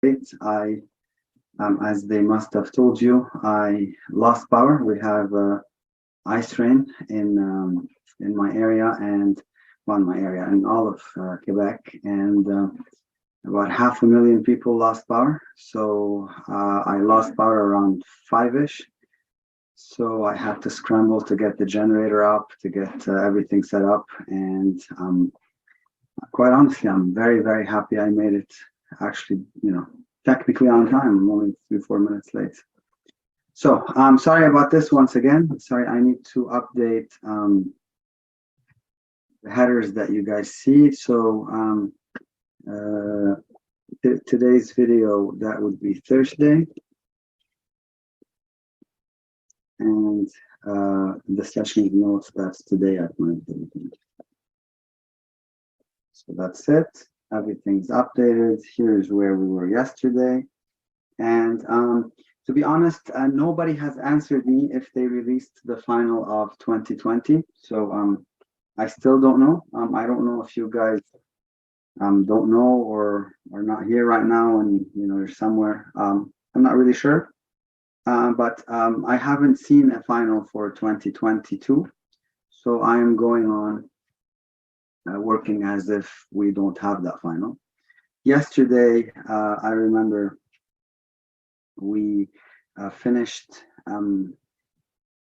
I, as they must have told you, I lost power. We have ice rain in my area and in all of Quebec, and about 500,000 people lost power. So I lost power around 5-ish. So I had to scramble to get the generator up, to get everything set up, and quite honestly, I'm very, very happy I made it. Actually, technically on time. I'm only 3-4 minutes late. So I'm sorry about this once again. Sorry, I need to update the headers that you guys see. So today's video, that would be Thursday. And the session notes, that's today at 9:30. So that's it. Everything's updated. Here's where we were yesterday. And to be honest, nobody has answered me if they released the final of 2020. So I still don't know. I don't know if you guys don't know or are not here right now and you're somewhere. I'm not really sure. But I haven't seen a final for 2022. So I am going on working as if we don't have that final. Yesterday, I remember we finished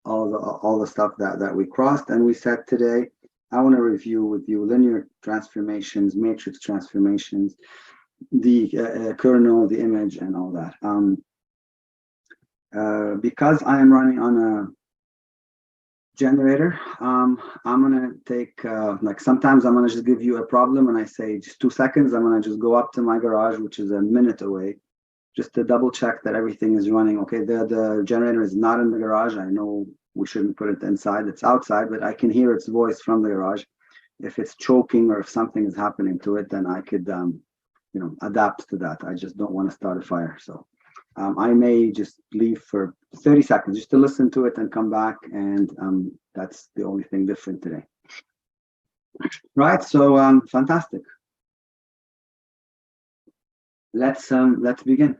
all the stuff that we crossed, and we said today, I want to review with you linear transformations, matrix transformations, the kernel, the image, and all that. Because I am running on a generator, I'm gonna take like sometimes I'm gonna just give you a problem and I say just 2 seconds. I'm gonna just go up to my garage, which is a minute away, just to double check that everything is running okay. The generator is not in the garage. I know we shouldn't put it inside, it's outside, but I can hear its voice from the garage. If it's choking or if something is happening to it, then I could adapt to that. I just don't want to start a fire. So I may just leave for 30 seconds just to listen to it and come back, and that's the only thing different today. Right, so fantastic. Let's begin.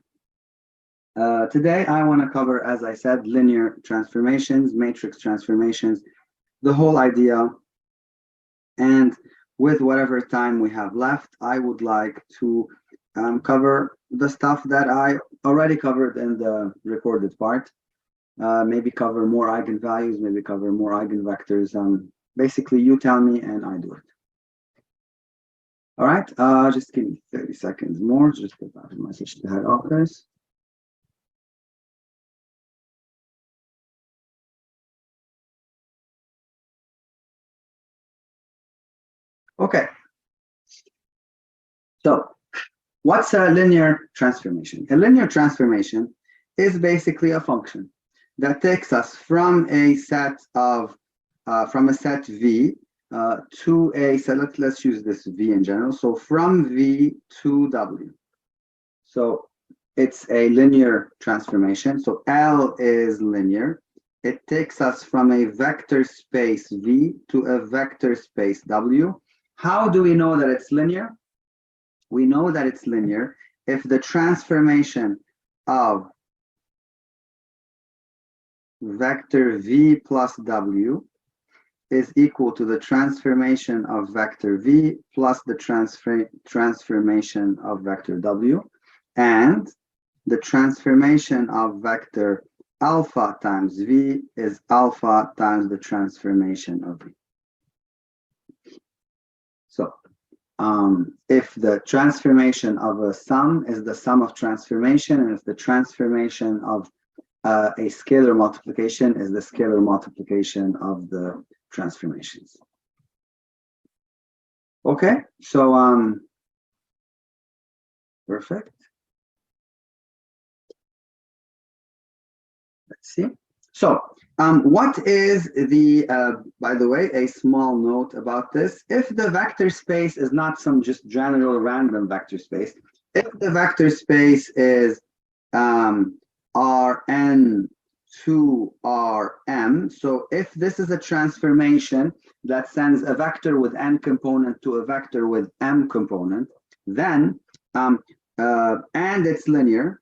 Today I want to cover, as I said, linear transformations, matrix transformations, the whole idea. And with whatever time we have left, I would like to cover the stuff that I already covered in the recorded part. Maybe cover more eigenvalues, maybe cover more eigenvectors. Basically, you tell me and I do it. All right, just give me 30 seconds more. Just get back to my message to head office. Okay. So what's a linear transformation? A linear transformation is basically a function that takes us from a set of from a set V to a set. Let's use this V in general. So from V to W. So it's a linear transformation. So L is linear. It takes us from a vector space V to a vector space W. How do we know that it's linear? We know that it's linear if the transformation of vector V plus W is equal to the transformation of vector V plus the transformation of vector W, and the transformation of vector alpha times V is alpha times the transformation of V. So if the transformation of a sum is the sum of transformation, and if the transformation of a scalar multiplication is the scalar multiplication of the transformations. Okay, so perfect. Let's see. So what is the, by the way, a small note about this. If the vector space is not some just general random vector space, if the vector space is Rn to Rm, so if this is a transformation that sends a vector with n component to a vector with m component, then and it's linear,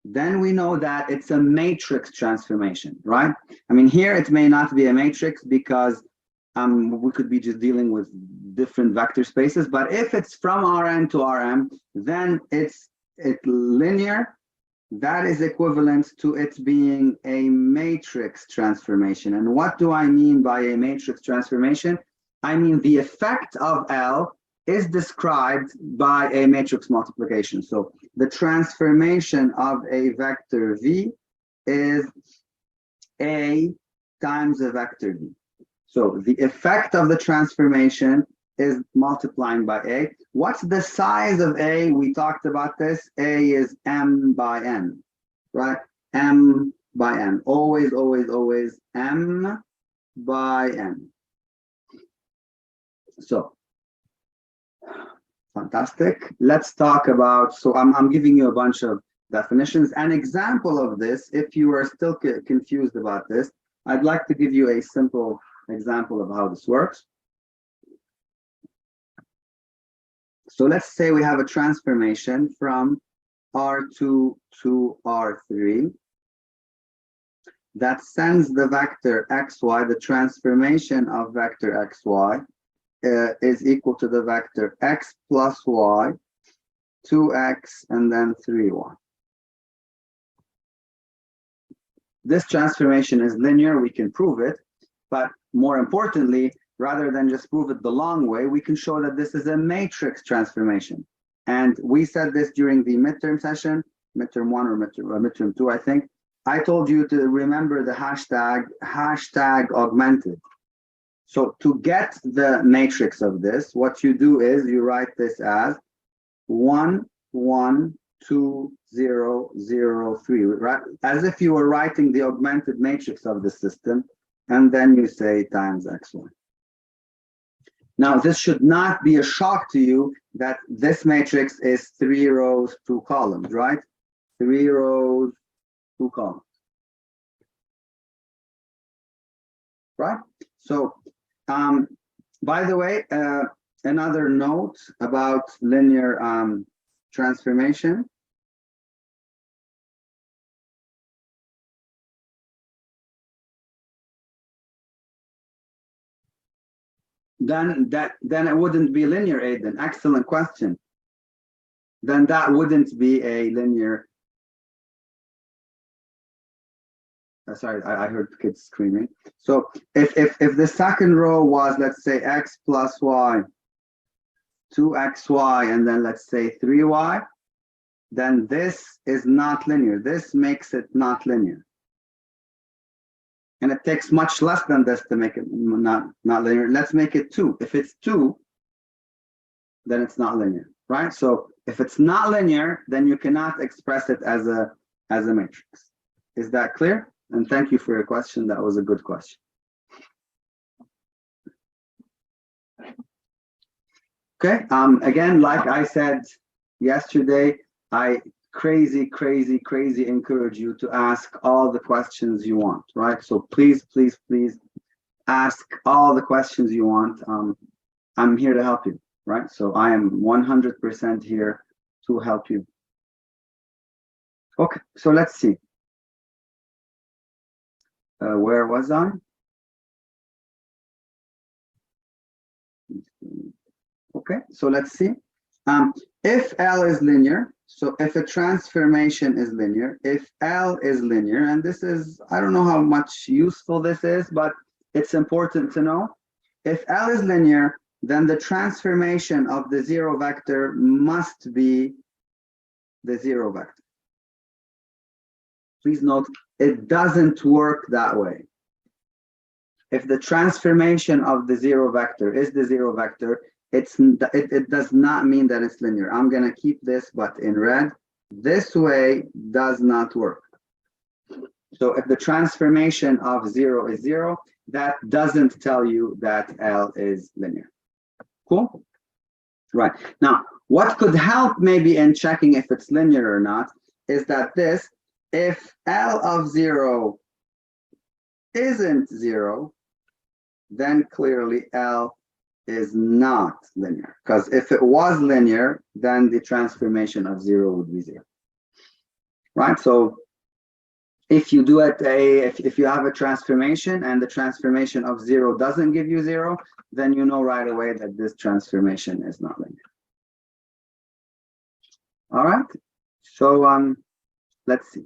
then we know that it's a matrix transformation, right? I mean, here it may not be a matrix because we could be just dealing with different vector spaces, but if it's from Rn to Rm, then it's linear. That is equivalent to it being a matrix transformation. And what do I mean by a matrix transformation? I mean the effect of L is described by a matrix multiplication. So the transformation of a vector V is A times a vector V. So the effect of the transformation is multiplying by A. What's the size of A? We talked about this. A is M by N, right? M by N. Always, always, always M by N. So, fantastic. Let's talk about, so I'm giving you a bunch of definitions. An example of this, if you are still confused about this, I'd like to give you a simple example of how this works. So let's say we have a transformation from R2 to R3 that sends the vector xy, the transformation of vector xy is equal to the vector x plus y, 2x, and then 3y. This transformation is linear, we can prove it, but more importantly, rather than just prove it the long way, we can show that this is a matrix transformation. And we said this during the midterm session, midterm 1 or midterm 2, I think. I told you to remember the hashtag augmented. So to get the matrix of this, what you do is you write this as 1, 1, 2, 0, 0, 3, right? As if you were writing the augmented matrix of the system, and then you say times xy. Now, this should not be a shock to you that this matrix is 3 rows, 2 columns, right? 3 rows, 2 columns. Right? So, by the way, another note about linear transformation. Then it wouldn't be linear, Aidan. Excellent question. Then that wouldn't be a linear. Sorry, I heard kids screaming. So if the second row was, let's say, x plus y, 2xy, and then let's say 3y, then this is not linear. This makes it not linear. And it takes much less than this to make it not linear. Let's make it 2. If it's 2, then it's not linear, right? So if it's not linear, then you cannot express it as a matrix. Is that clear? And thank you for your question. That was a good question. Okay. Again, like I said yesterday, I crazy encourage you to ask all the questions you want, right? So please ask all the questions you want. I'm here to help you, right? So I am 100% here to help you. Okay, so let's see. Where was I? Okay, so let's see. If L is linear, so if a transformation is linear, if L is linear, and this is, I don't know how much useful this is, but it's important to know. If L is linear, then the transformation of the zero vector must be the zero vector. Please note, it doesn't work that way. If the transformation of the zero vector is the zero vector, it does not mean that it's linear. I'm going to keep this, but in red. This way does not work. So if the transformation of 0 is 0, that doesn't tell you that L is linear. Cool? Right. Now, what could help maybe in checking if it's linear or not is that this, if L of 0 isn't 0, then clearly L is not linear, because if it was linear, then the transformation of 0 would be 0, right? So if you do it if you have a transformation and the transformation of 0 doesn't give you 0, then you know right away that this transformation is not linear. All right, so let's see.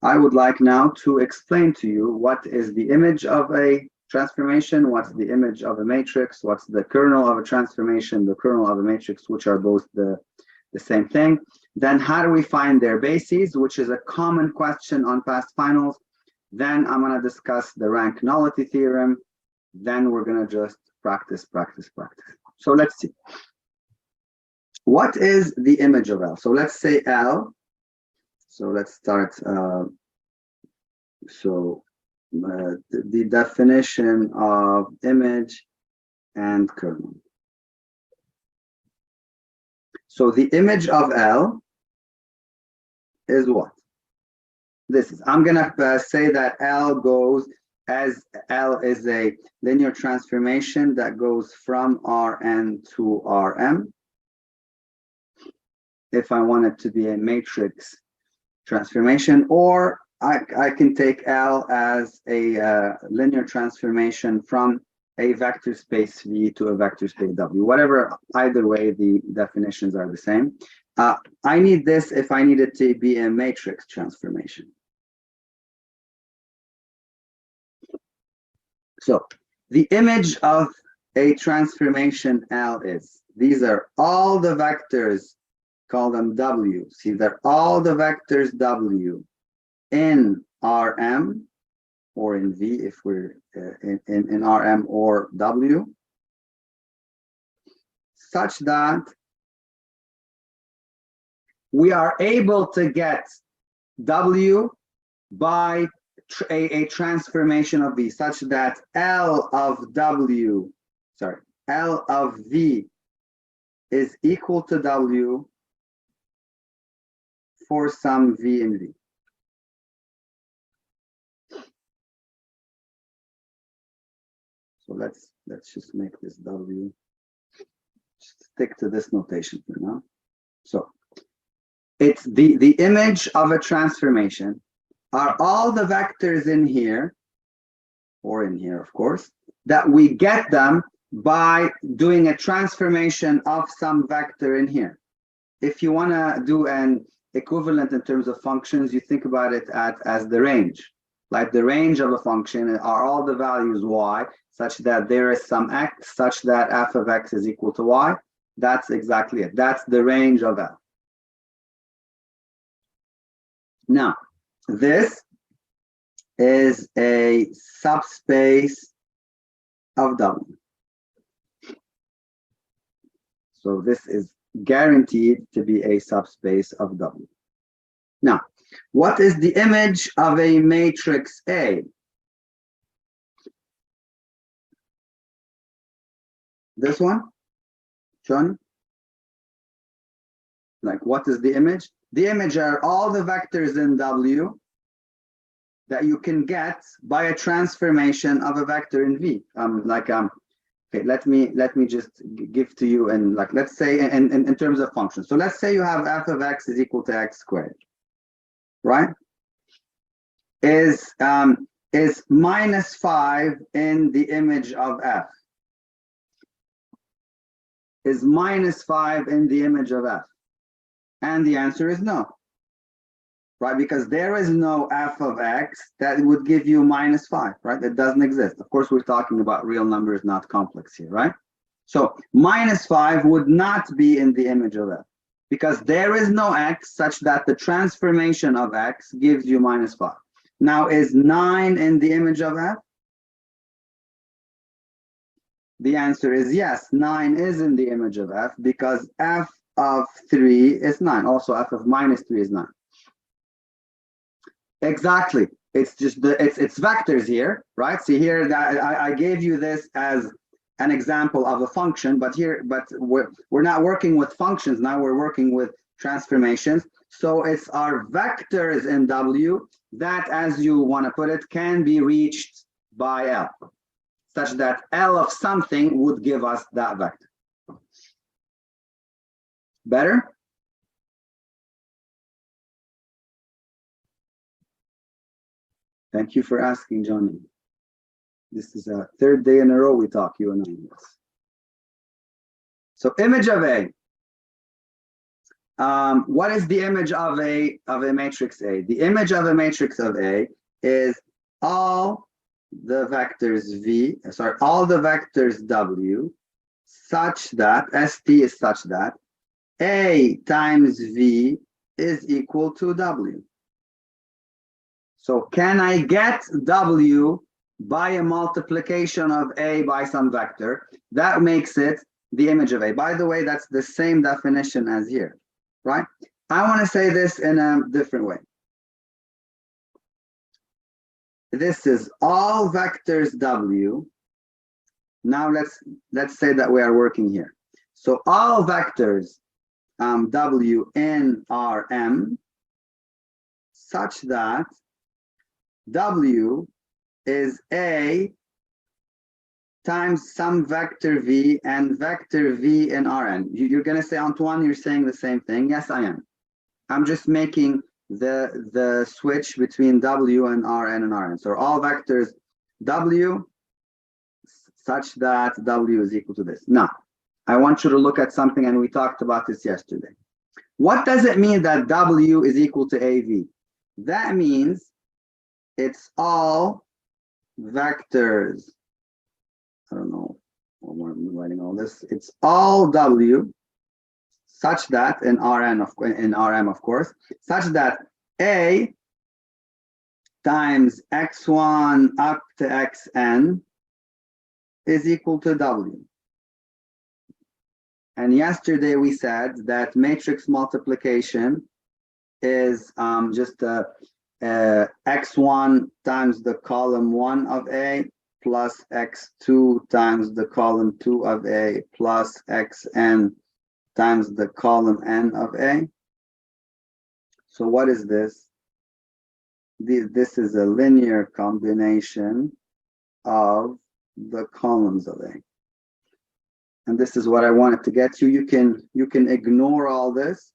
I would like now to explain to you what is the image of a transformation, what's the image of a matrix, what's the kernel of a transformation, the kernel of a matrix, which are both the same thing. Then how do we find their bases, which is a common question on past finals. Then I'm going to discuss the rank nullity theorem. Then we're going to just practice. So let's see. What is the image of L? So let's say L. So let's start. The definition of image and kernel. So the image of L is what? This is, I'm gonna say that L goes, as L is a linear transformation that goes from Rn to Rm. If I want it to be a matrix transformation, or I can take L as a linear transformation from a vector space V to a vector space W. Whatever, either way, the definitions are the same. I need this if I need it to be a matrix transformation. So the image of a transformation L is, these are all the vectors, call them W. See, they're all the vectors W in Rm or in V if we're in Rm or W, such that we are able to get W by a transformation of V, such that L of W, sorry, L of V is equal to W for some V in V. So let's just make this W. Just stick to this notation for now. So it's the image of a transformation are all the vectors in here, or in here, of course, that we get them by doing a transformation of some vector in here. If you want to do an equivalent in terms of functions, you think about it as the range. Like the range of a function are all the values y, such that there is some x, such that f of x is equal to y. That's exactly it. That's the range of L. Now, this is a subspace of W. So this is guaranteed to be a subspace of W. Now, what is the image of a matrix A? This one, Johnny? Like, what is the image? The image are all the vectors in W that you can get by a transformation of a vector in V. Okay, let me just give to you, and like, let's say in terms of functions. So let's say you have f of x is equal to x squared, right? Is minus 5 in the image of f? Is minus 5 in the image of f? And the answer is no, right? Because there is no f of x that would give you minus 5, right? That doesn't exist. Of course, we're talking about real numbers, not complex here, right? So minus 5 would not be in the image of f, because there is no x such that the transformation of x gives you minus 5. Now, is 9 in the image of f? The answer is yes, 9 is in the image of f, because f of 3 is 9. Also, f of minus 3 is 9. Exactly. It's just it's vectors here, right? See here that I gave you this as an example of a function, but we're not working with functions now. We're working with transformations. So it's our vectors in W that, as you want to put it, can be reached by L, such that L of something would give us that vector. Better? Thank you for asking, Johnny. This is a third day in a row we talk, you and I. So image of A. What is the image of a matrix A? The image of a matrix of A is all the vectors all the vectors W such that ST is such that A times V is equal to W. So can I get W by a multiplication of A by some vector? That makes it the image of A. By the way, that's the same definition as here, right? I want to say this in a different way. This is all vectors W. Now let's say that we are working here. So all vectors W in Rm such that W is A times some vector V and vector V in Rn. You're going to say, Antoine, you're saying the same thing. Yes, I am. I'm just making the switch between W and Rn and Rn. So all vectors W such that W is equal to this. Now, I want you to look at something, and we talked about this yesterday. What does it mean that W is equal to AV? That means it's all vectors. I don't know why I'm writing all this. It's all W such that in Rm, of course, such that A times x1 up to xn is equal to W. And yesterday we said that matrix multiplication is just x1 times the column 1 of A plus x2 times the column 2 of A plus xn times the column n of A. So what is this? This is a linear combination of the columns of A. And this is what I wanted to get you. You can ignore all this.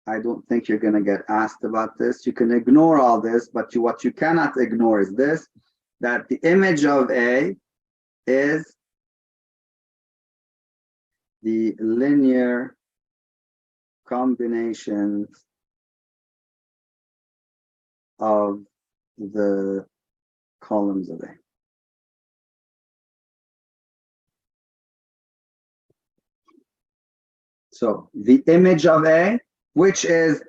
I don't think you're going to get asked about this. You can ignore all this, but what you cannot ignore is this, that the image of A is the linear combinations of the columns of A. So the image of A, which is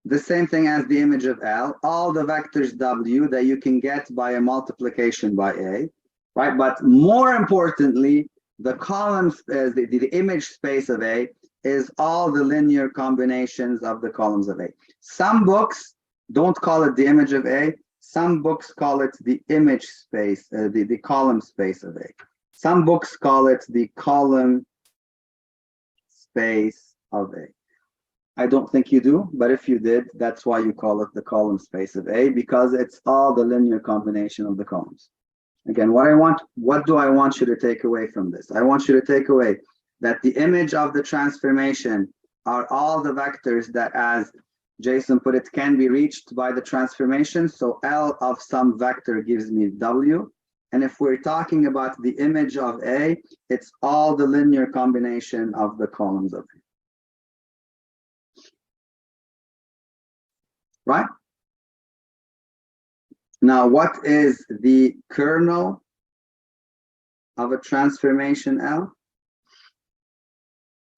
the same thing as the image of L, all the vectors W that you can get by a multiplication by A, right? But more importantly, the columns, the image space of A is all the linear combinations of the columns of A. Some books don't call it the image of A. Some books call it the image space, the column space of A. Some books call it the column space of A. I don't think you do, but if you did, that's why you call it the column space of A, because it's all the linear combination of the columns. Again, what do I want you to take away from this? I want you to take away that the image of the transformation are all the vectors that, as Jason put it, can be reached by the transformation. So L of some vector gives me W. And if we're talking about the image of A, it's all the linear combination of the columns of A. Right? Now, what is the kernel of a transformation L?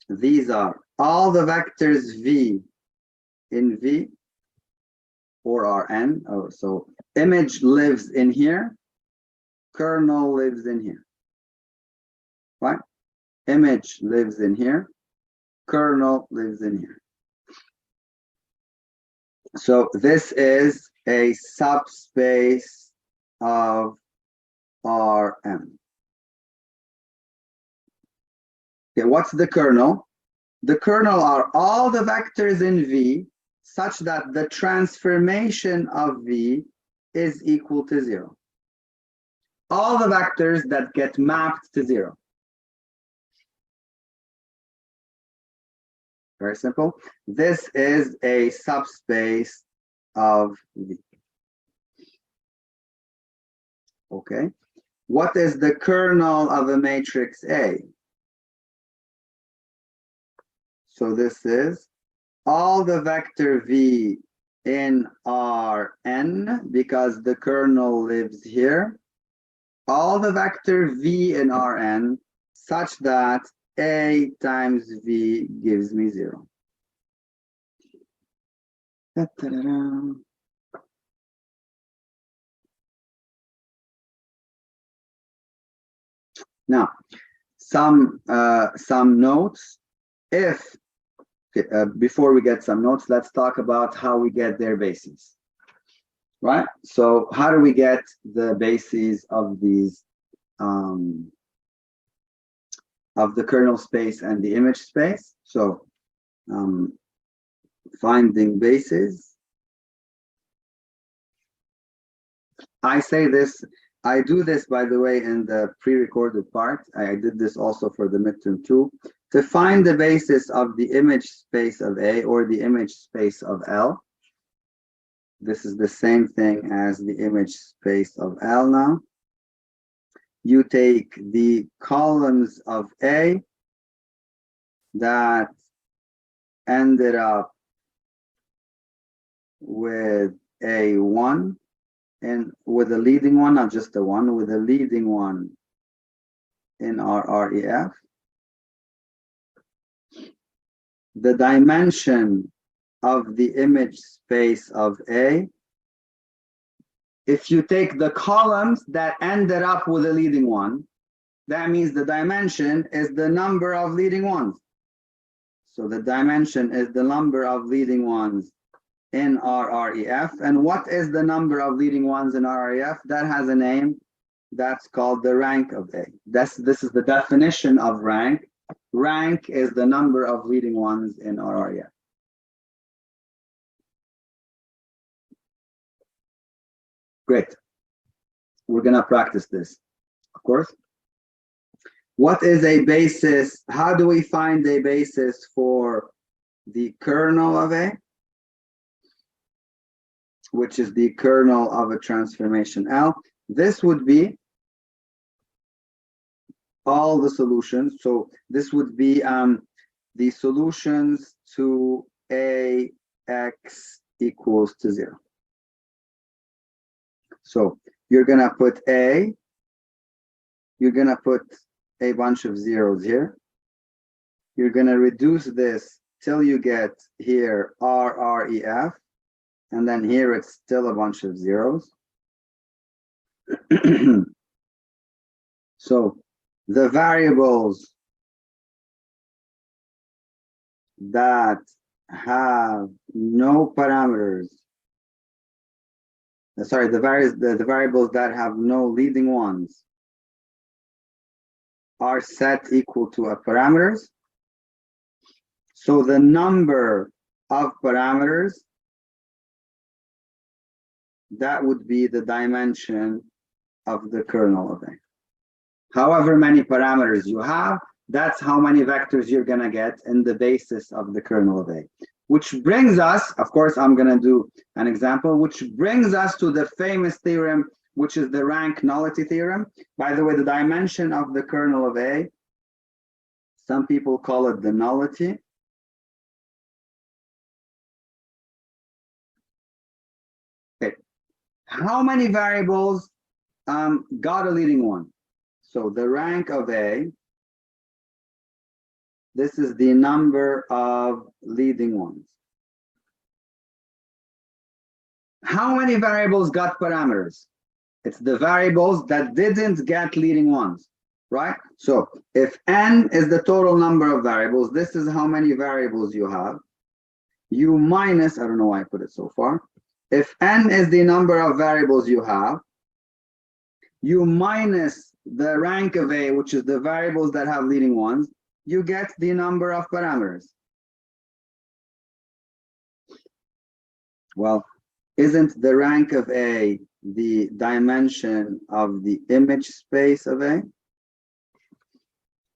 These are all the vectors V in V or Rn. Oh, so image lives in here, kernel lives in here. Right? Image lives in here, kernel lives in here. So this is a subspace of Rm. Okay, what's the kernel? The kernel are all the vectors in V such that the transformation of V is equal to 0. all the vectors that get mapped to 0. Very simple. This is a subspace of V. Okay. What is the kernel of a matrix A? So this is all the vector V in Rn, because the kernel lives here. All the vector V in Rn such that A times V gives me 0. Da-da-da-da. Now, some notes. Before we get some notes, let's talk about how we get their bases. Right? So how do we get the bases of these of the kernel space and the image space? So finding bases. I do this, by the way, in the pre-recorded part. I did this also for the midterm too. To find the basis of the image space of A or the image space of L. This is the same thing as the image space of L now. You take the columns of A that ended up with A1 and with a leading one, not just the one, with a leading one in RREF. The dimension of the image space of A, if you take the columns that ended up with a leading one, that means the dimension is the number of leading ones. So the dimension is the number of leading ones in RREF. And what is the number of leading ones in RREF? That has a name. That's called the rank of A. This is the definition of rank. Rank is the number of leading ones in RREF. Great. We're going to practice this, of course. What is a basis? How do we find a basis for the kernel of A, which is the kernel of a transformation L? This would be all the solutions. So this would be the solutions to AX equals to 0. So you're going to put A, you're going to put a bunch of zeros here. You're going to reduce this till you get here RREF, and then here it's still a bunch of zeros. So the variables that have no parameters, sorry, the variables that have no leading ones are set equal to a parameters. So the number of parameters, that would be the dimension of the kernel of A. However many parameters you have, that's how many vectors you're going to get in the basis of the kernel of A. Which brings us, of course, I'm going to do an example, which brings us to the famous theorem, which is the rank nullity theorem. By the way, the dimension of the kernel of A, some people call it the nullity. Okay. How many variables got a leading one? So the rank of A, this is the number of leading ones. How many variables got parameters? It's the variables that didn't get leading ones, right? So if n is the total number of variables, this is how many variables you have. You minus, I don't know why I put it so far. If n is the number of variables you have, you minus the rank of A, which is the variables that have leading ones, you get the number of parameters. Well, isn't the rank of A the dimension of the image space of A?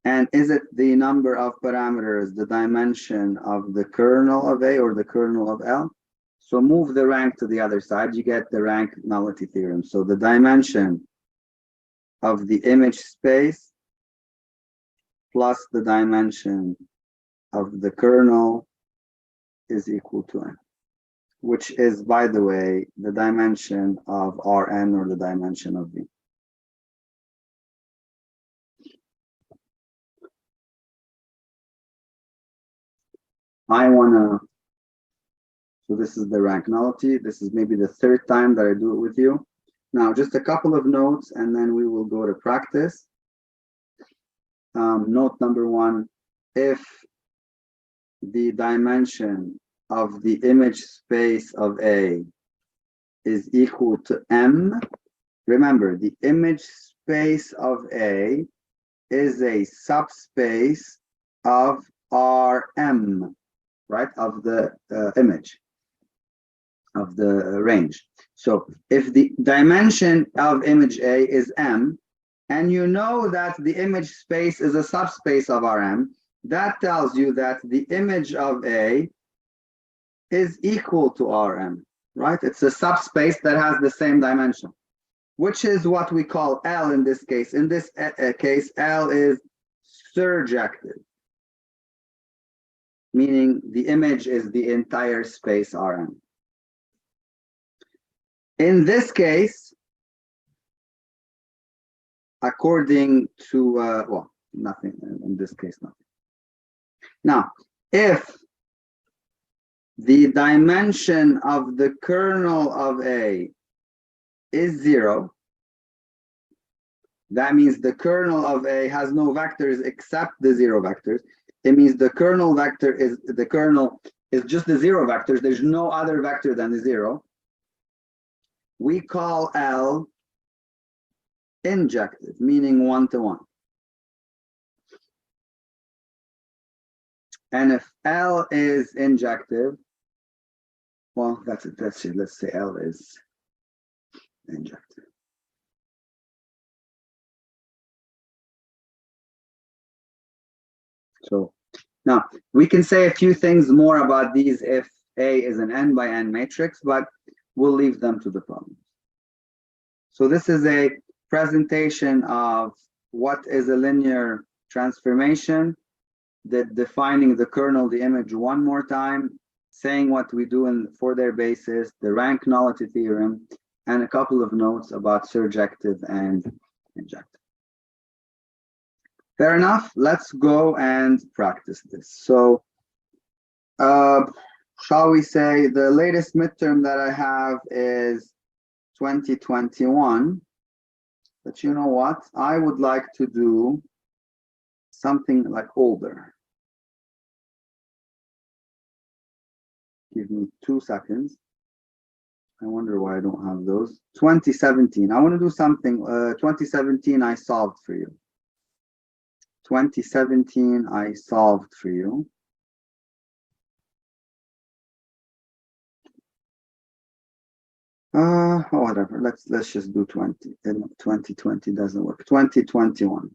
And is it the number of parameters, the dimension of the kernel of A or the kernel of L? So move the rank to the other side, you get the rank nullity theorem. So the dimension of the image space plus the dimension of the kernel is equal to n, which is, by the way, the dimension of Rn or the dimension of V. So this is the rank nullity. This is maybe the third time that I do it with you. Now, just a couple of notes, and then we will go to practice. Note number one, if the dimension of the image space of A is equal to M, remember, the image space of A is a subspace of Rm, right, of the image, of the range. So if the dimension of image A is M, and you know that the image space is a subspace of Rm, that tells you that the image of A is equal to Rm, right? It's a subspace that has the same dimension, which is what we call L in this case. In this case, L is surjective, meaning the image is the entire space Rm. In this case, according to, well, nothing, in this case, nothing. Now, if the dimension of the kernel of A is 0, that means the kernel of A has no vectors except the 0 vectors. It means the kernel is just the 0 vectors. There's no other vector than the 0. We call L injective, meaning 1-to-1. And if L is injective, well, that's it. Let's say L is injective. So now we can say a few things more about these if A is an n by n matrix, but we'll leave them to the problem. So this is a presentation of what is a linear transformation, that defining the kernel, the image one more time, saying what we do for their basis, the rank nullity theorem, and a couple of notes about surjective and injective. Fair enough. Let's go and practice this. So, shall we say the latest midterm that I have is 2021. But you know what? I would like to do something like older. Give me 2 seconds. I wonder why I don't have those. 2017. I want to do something. 2017 I solved for you. 2017 I solved for you. Whatever. Let's just do 20. 2020 doesn't work. 2021.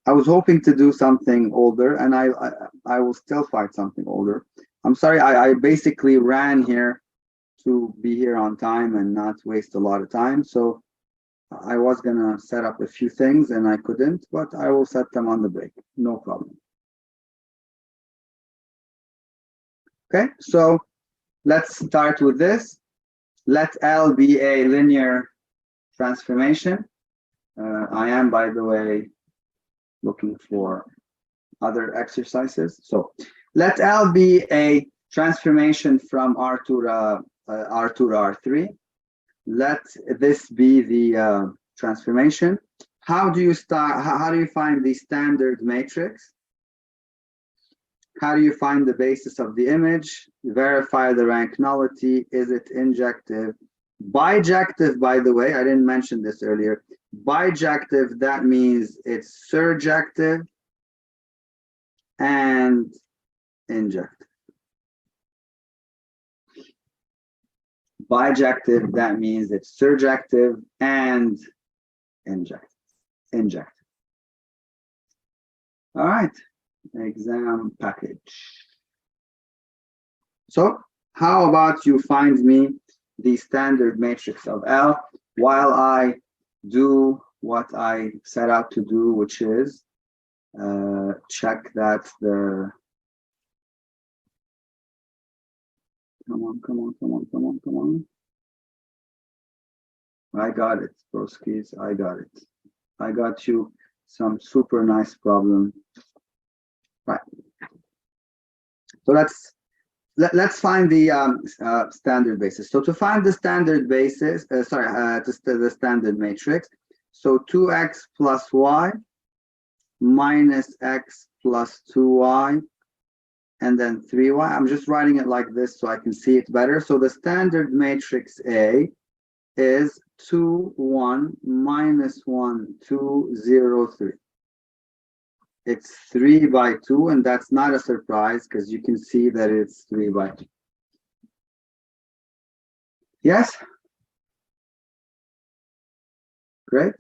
I was hoping to do something older, and I will still find something older. I'm sorry, I basically ran here to be here on time and not waste a lot of time. So I was gonna set up a few things and I couldn't, but I will set them on the break, no problem. Okay, so let's start with this. Let L be a linear transformation. I am, by the way, looking for other exercises. So let L be a transformation from R to R3. Let this be the transformation. How do you start? How do you find the standard matrix? How do you find the basis of the image? Verify the rank nullity. Is it injective? Bijective, by the way, I didn't mention this earlier. Bijective, that means it's surjective and injective. Bijective, that means it's surjective and injective. All right, exam package. So how about you find me the standard matrix of L while I do what I set out to do, which is check that the come on. I got it, broskies. I got it. I got you some super nice problem. Right. So let's find the standard basis. So to find the standard basis, the standard matrix. So 2x plus y minus x plus 2y and then 3y. I'm just writing it like this so I can see it better. So the standard matrix A is 2, 1, minus 1, 2, 0, 3. It's 3 by 2, and that's not a surprise because you can see that it's 3 by 2. Yes? Great.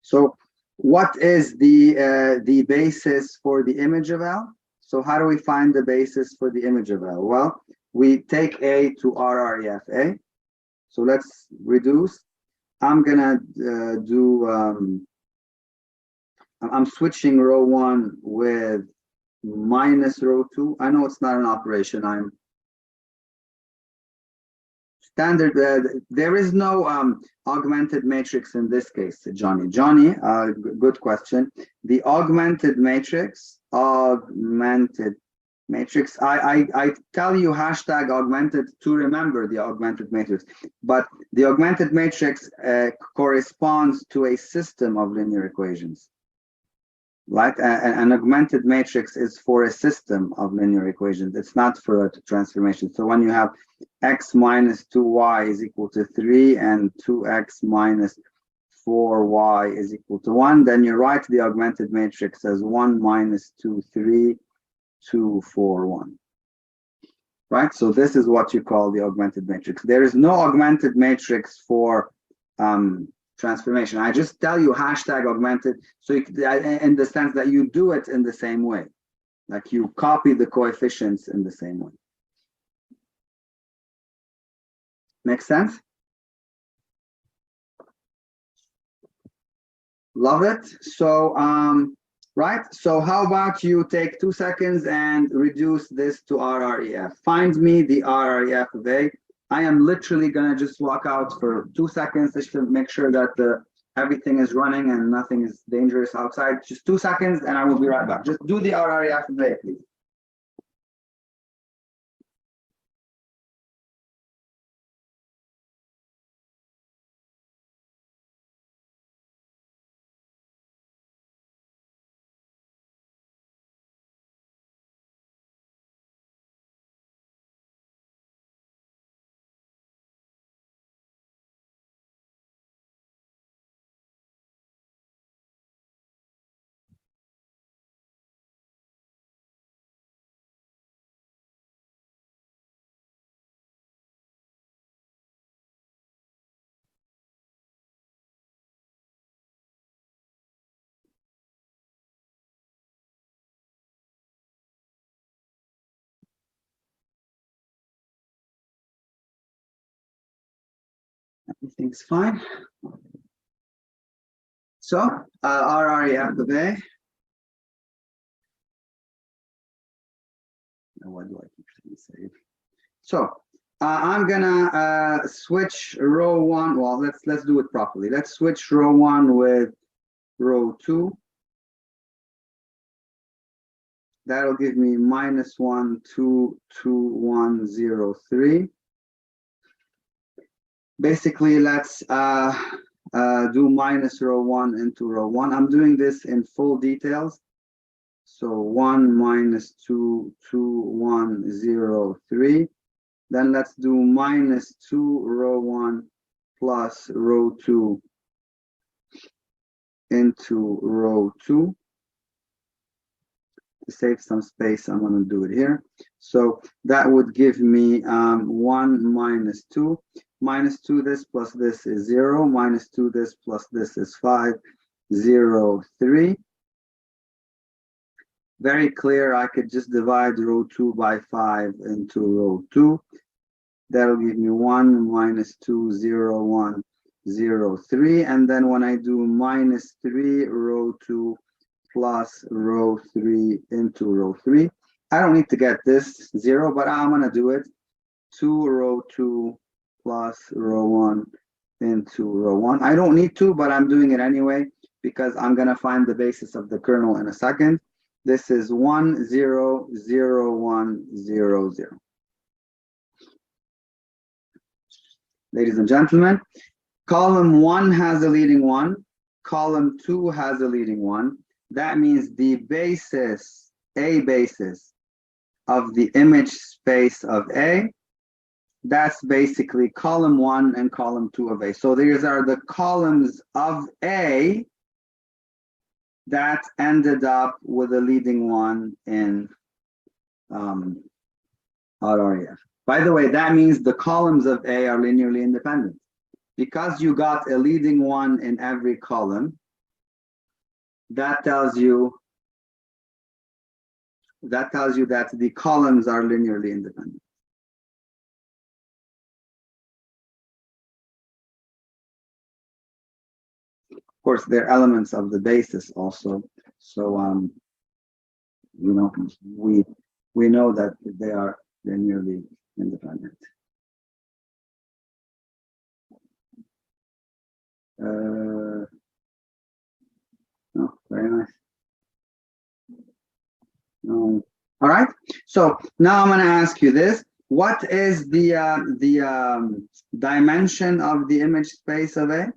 So what is the basis for the image of L? So how do we find the basis for the image of L? Well, we take A to RREF A. So let's reduce. I'm gonna I'm switching row 1 with minus row 2. I know it's not an operation. I'm standard. There is no augmented matrix in this case, Johnny. Johnny, good question. The augmented matrix, I tell you hashtag augmented to remember the augmented matrix, but the augmented matrix corresponds to a system of linear equations. Right, an augmented matrix is for a system of linear equations. It's not for a transformation. So when you have x minus 2y is equal to 3 and 2x minus 4y is equal to 1, then you write the augmented matrix as 1 minus 2, 3, 2, 4, 1. Right, so this is what you call the augmented matrix. There is no augmented matrix for transformation. I just tell you hashtag augmented, so you, in the sense that you do it in the same way, like you copy the coefficients in the same way. Makes sense? Love it. So right, so how about you take 2 seconds and reduce this to RREF. Find me the RREF of A. I am literally gonna just walk out for 2 seconds just to make sure that everything is running and nothing is dangerous outside. Just 2 seconds and I will be right back. Just do the RREF of A, please. Everything's fine. So, RREF of A. What do I keep saying? So, I'm gonna switch row 1. Well, let's do it properly. Let's switch row 1 with row 2. That'll give me minus 1, 2, 2, 1, 0, 3. Basically, let's do minus row 1 into row 1. I'm doing this in full details. So 1 minus 2, 2, 1, 0, 3. Then let's do minus 2 row 1 plus row 2 into row 2. To save some space, I'm going to do it here. So that would give me 1 minus 2. Minus 2 this plus this is 0. Minus 2 this plus this is 5. 0, 3. Very clear. I could just divide row 2 by 5 into row 2. That'll give me 1 minus 2, 0, 1, 0, 3. And then when I do minus 3, row 2 plus row 3 into row 3. I don't need to get this 0, but I'm going to do it. 2 row 2 plus row 1 into row 1. I don't need to, but I'm doing it anyway because I'm going to find the basis of the kernel in a second. This is 1, 0, 0, 1, 0, 0. Ladies and gentlemen, column 1 has a leading 1. Column 2 has a leading 1. That means the basis, a basis of the image space of A, that's basically column 1 and column 2 of A. So these are the columns of A that ended up with a leading 1 in RREF. By the way, that means the columns of A are linearly independent. Because you got a leading 1 in every column, that tells you that the columns are linearly independent. Of course, they're elements of the basis also. So you know, we know that they are linearly independent. Oh, very nice. All right. So now I'm going to ask you this: what is the dimension of the image space of A?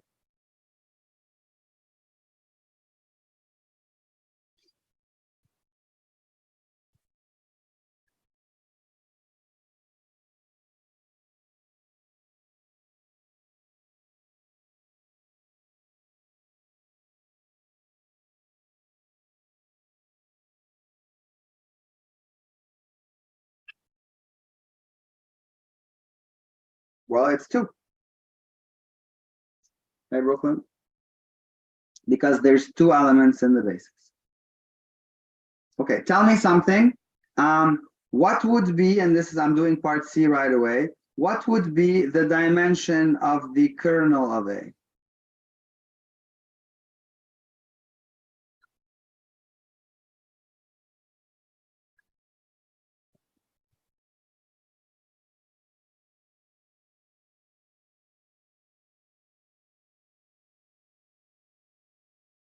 Well, it's 2. Hey, Brooklyn? Because there's 2 elements in the basis. Okay, tell me something. What would be, and this is, I'm doing part C right away, what would be the dimension of the kernel of A?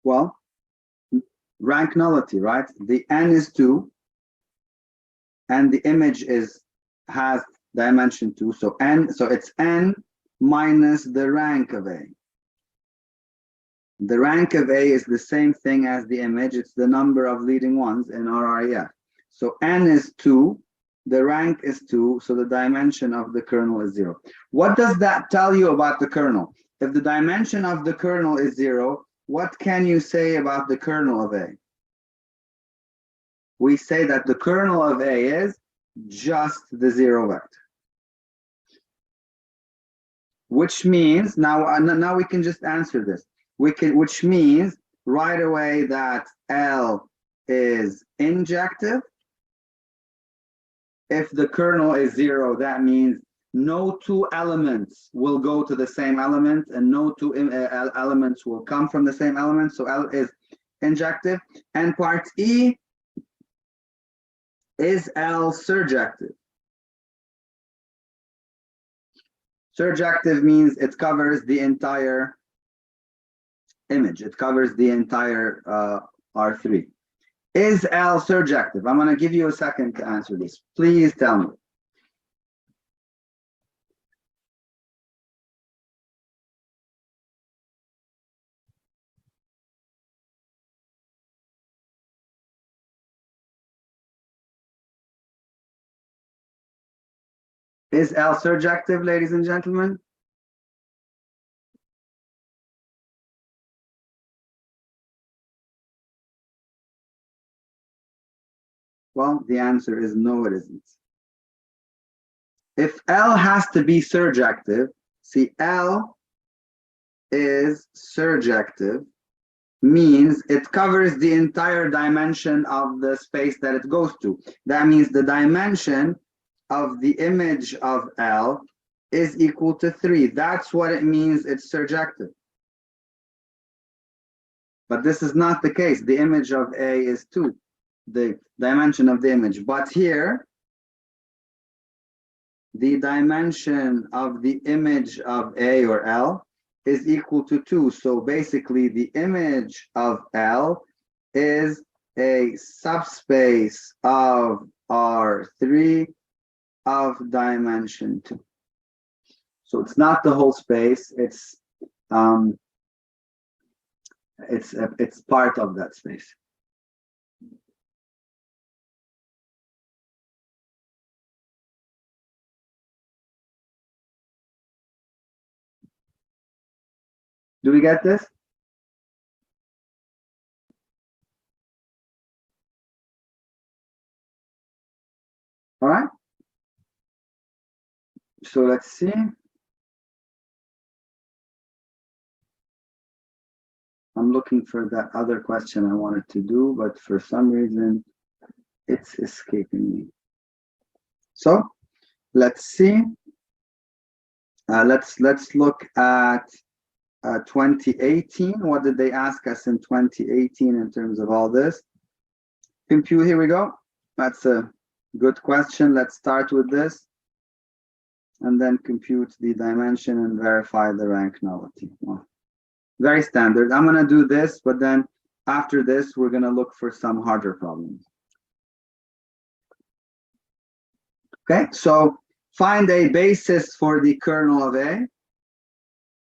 Well, rank nullity, right? The n is 2, and the image has dimension 2, so it's n minus the rank of A. The rank of A is the same thing as the image. It's the number of leading ones in RREF. So n is 2, the rank is 2, so the dimension of the kernel is 0. What does that tell you about the kernel? If the dimension of the kernel is 0, what can you say about the kernel of A? We say that the kernel of A is just the 0 vector. Which means, now we can just answer this. Which means right away that L is injective. If the kernel is 0, that means no 2 elements will go to the same element, and no 2 elements will come from the same element. So L is injective. And part E, is L surjective? Surjective means it covers the entire image. It covers the entire R3. Is L surjective? I'm going to give you a second to answer this. Please tell me. Is L surjective, ladies and gentlemen? Well, the answer is no, it isn't. If L has to be surjective, see, L is surjective, means it covers the entire dimension of the space that it goes to. That means the dimension of the image of L is equal to 3. That's what it means, it's surjective. But this is not the case. The image of A is 2, the dimension of the image. But here, the dimension of the image of A or L is equal to 2. So basically, the image of L is a subspace of R3 of dimension 2. So it's not the whole space, it's part of that space. Do we get this? All right. So let's see. I'm looking for that other question I wanted to do, but for some reason it's escaping me. So let's see. Let's look at 2018. What did they ask us in 2018 in terms of all this? Compute, here we go. That's a good question. Let's start with this and then compute the dimension and verify the rank nullity. Well, very standard. I'm going to do this, but then after this, we're going to look for some harder problems. Okay, so find a basis for the kernel of A.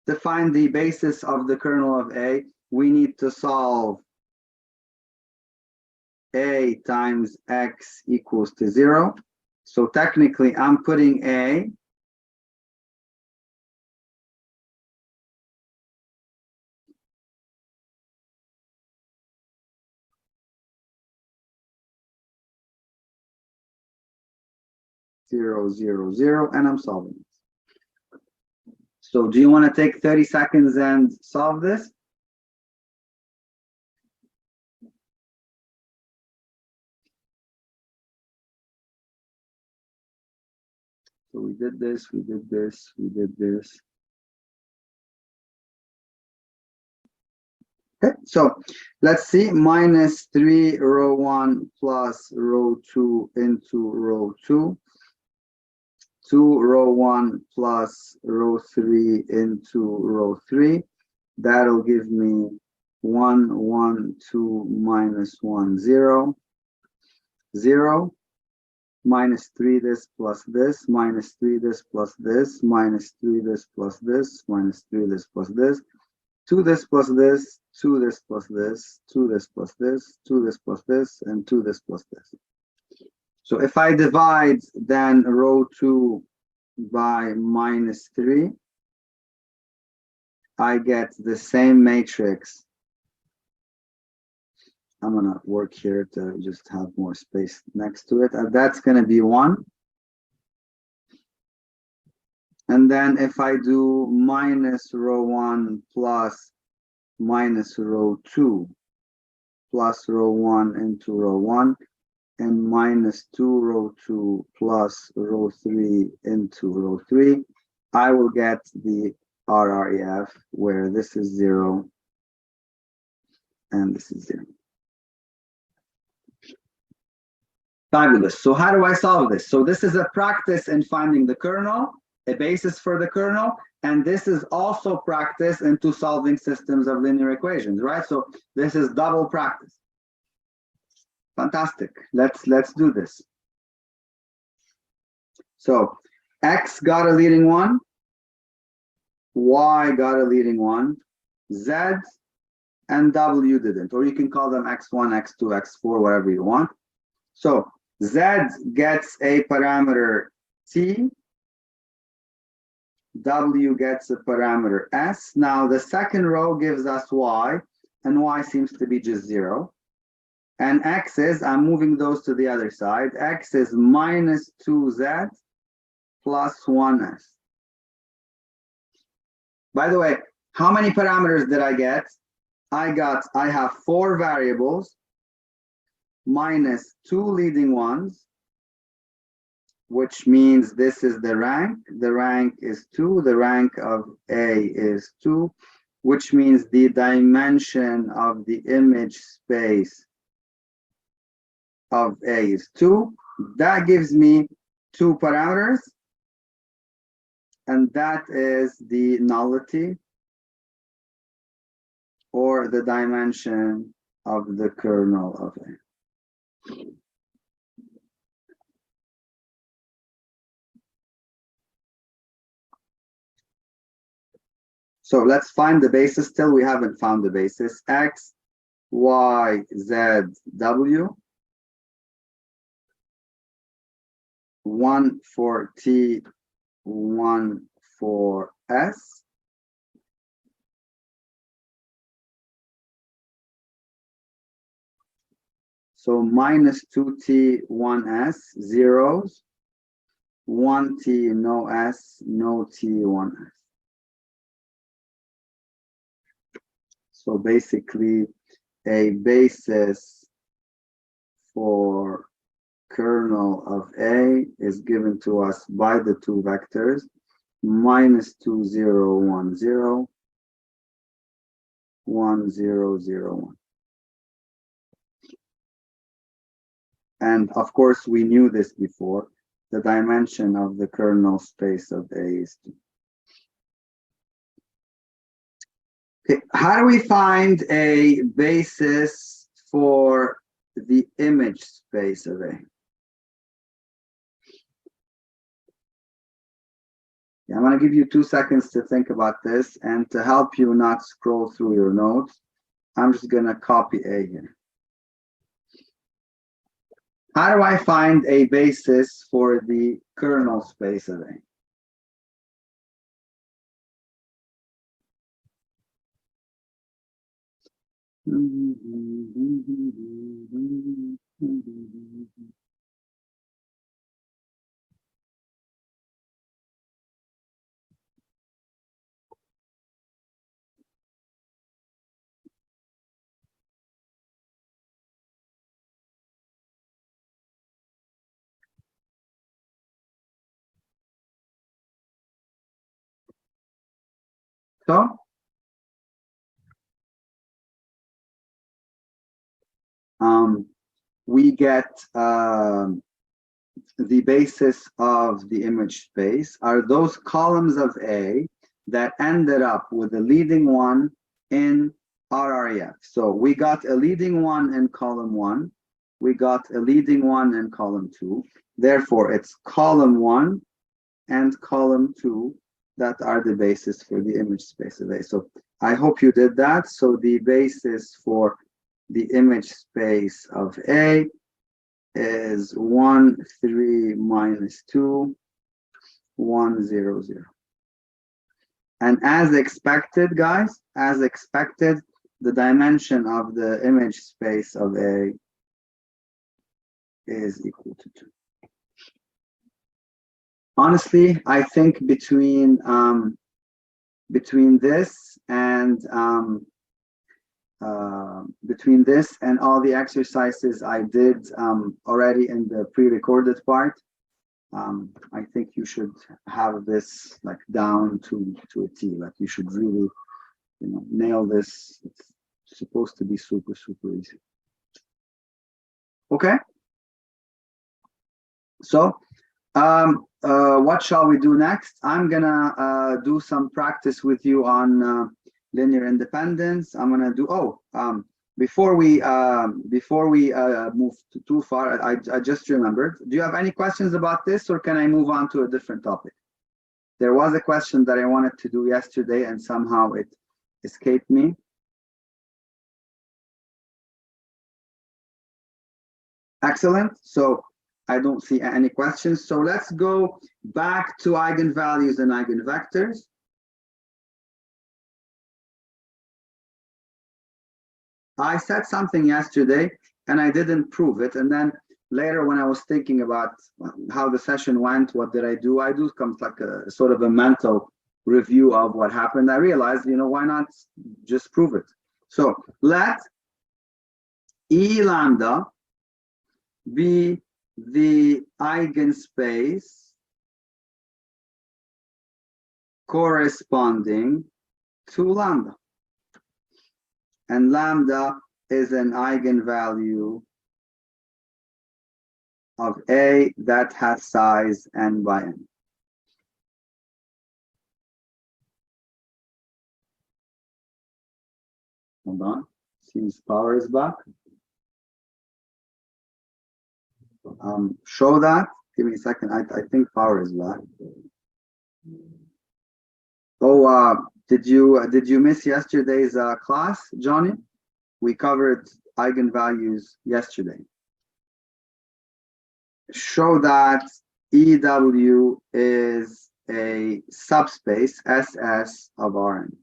To find the basis of the kernel of A, we need to solve A times X equals to 0. So technically, I'm putting A (0, 0, 0), and I'm solving it. So do you want to take 30 seconds and solve this? So we did this, we did this, we did this. Okay, so let's see, minus 3 row 1 plus row 2 into row 2. 2 row 1 plus row 3 into row 3. That'll give me 1, 1, 2, minus 1, 0, 0, minus 3 this plus this, minus 3 this plus this, minus 3 this plus this, minus 3 this plus this, 2 this plus this, 2 this plus this, 2 this plus this, 2 this plus this, and 2 this plus this. So if I divide then row 2 by minus 3, I get the same matrix. I'm going to work here to just have more space next to it. That's going to be 1. And then if I do minus row 1 plus minus row 2 plus row 1 into row 1, and minus 2 row 2 plus row 3 into row 3, I will get the RREF where this is 0 and this is 0. Fabulous. So how do I solve this? So this is a practice in finding the kernel, a basis for the kernel, and this is also practice into solving systems of linear equations, right? So this is double practice. Fantastic. Let's do this. So X got a leading 1, Y got a leading 1, Z and W didn't, or you can call them X1, X2, X4, whatever you want. So Z gets a parameter T, W gets a parameter S. Now the second row gives us Y, and Y seems to be just 0. And x is, I'm moving those to the other side, x is minus 2z plus 1s. By the way, how many parameters did I get? I have 4 variables minus 2 leading ones, which means this is the rank. The rank is 2. The rank of A is 2, which means the dimension of the image space of A is 2. That gives me 2 parameters, and that is the nullity or the dimension of the kernel of A. So let's find the basis. Still, we haven't found the basis. X, Y, Z, W. 1 for T, 1 for S. So minus 2T, 1S, zeros. 1T, no S, no T, 1S. So basically, a basis for kernel of A is given to us by the 2 vectors, minus 2, 0, 1, 0, 1, 0, 0, 1. And of course, we knew this before. The dimension of the kernel space of A is 2. Okay, how do we find a basis for the image space of A? Yeah, I'm going to give you 2 seconds to think about this, and to help you not scroll through your notes, I'm just going to copy A here. How do I find a basis for the kernel space of A? So, we get the basis of the image space are those columns of A that ended up with a leading one in RREF. So we got a leading one in column 1. We got a leading one in column 2. Therefore, it's column 1 and column 2 that are the basis for the image space of A. So I hope you did that. So the basis for the image space of A is 1, 3, minus 2, 1, 0, 0. And as expected, guys, as expected, the dimension of the image space of A is equal to 2. Honestly, I think between this and all the exercises I did already in the pre-recorded part, I think you should have this like down to a T. Like you should really, nail this. It's supposed to be super easy. Okay. So, what shall we do next? I'm gonna do some practice with you on linear independence. I'm gonna do. Before we move too far, I just remembered. Do you have any questions about this, or can I move on to a different topic? There was a question that I wanted to do yesterday, and somehow it escaped me. Excellent. So I don't see any questions. So let's go back to eigenvalues and eigenvectors. I said something yesterday. and I didn't prove it. And then later, when I was thinking about how the session went, what did I do? I do come like a sort of a mental review of what happened. I realized, why not just prove it? So let E lambda be the eigenspace corresponding to lambda. And lambda is an eigenvalue of A that has size n by n. Hold on. Seems power is back. Show that. Give me a second. I think power is back. Oh, did you miss yesterday's class, Johnny? We covered eigenvalues yesterday. Show that EW is a subspace SS of Rn.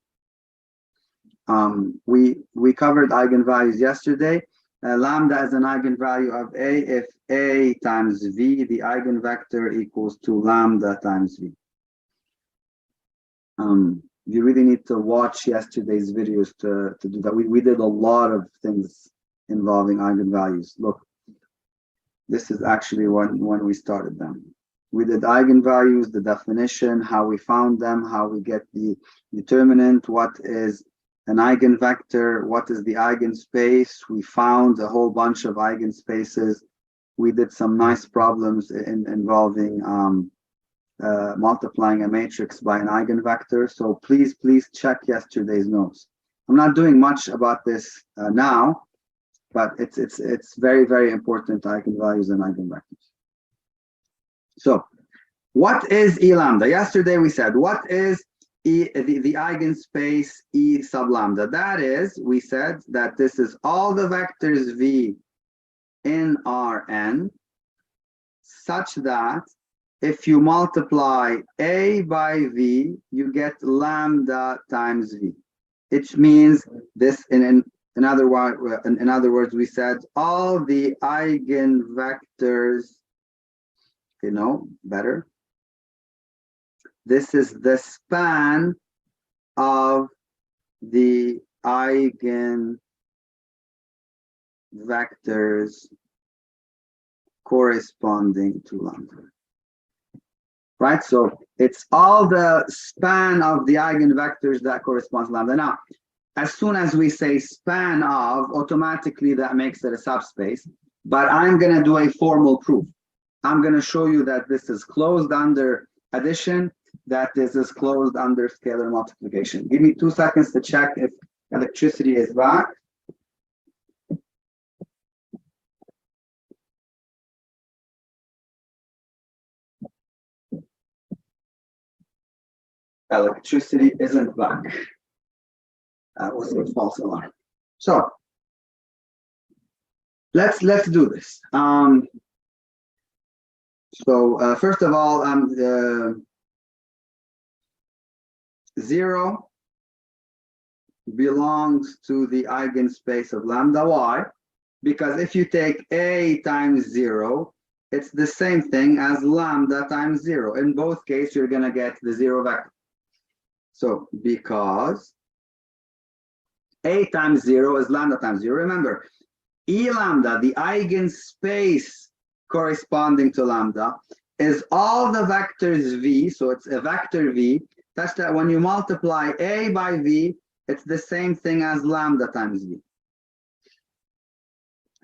We covered eigenvalues yesterday. Lambda is an eigenvalue of A if A times V, the eigenvector, equals to lambda times V. You really need to watch yesterday's videos to do that. We did a lot of things involving eigenvalues. Look, this is actually when we started them. We did eigenvalues, the definition, how we found them, how we get the determinant, what is an eigenvector, what is the eigenspace. We found a whole bunch of eigenspaces. We did some nice problems involving multiplying a matrix by an eigenvector. So please check yesterday's notes. I'm not doing much about this now, but it's very, very important, eigenvalues and eigenvectors. So what is E lambda? Yesterday we said, what is the eigenspace E sub lambda? That is, we said that this is all the vectors V in Rn such that if you multiply A by V, you get lambda times V. It means this, in other words, we said all the eigenvectors, better. This is the span of the eigenvectors corresponding to lambda. Right, so it's all the span of the eigenvectors that corresponds to lambda. Now, as soon as we say span of, automatically that makes it a subspace, but I'm going to do a formal proof. I'm going to show you that this is closed under addition, that this is closed under scalar multiplication. Give me 2 seconds to check if electricity is back. Electricity isn't back. That was a false alarm. So let's do this. First of all, 0 belongs to the eigenspace of lambda. Why? Because if you take A times 0, it's the same thing as lambda times 0. In both cases, you're going to get the 0 vector. So because A times 0 is lambda times 0, remember, E lambda, the eigenspace corresponding to lambda, is all the vectors V, so it's a vector V, such that when you multiply A by V, it's the same thing as lambda times V.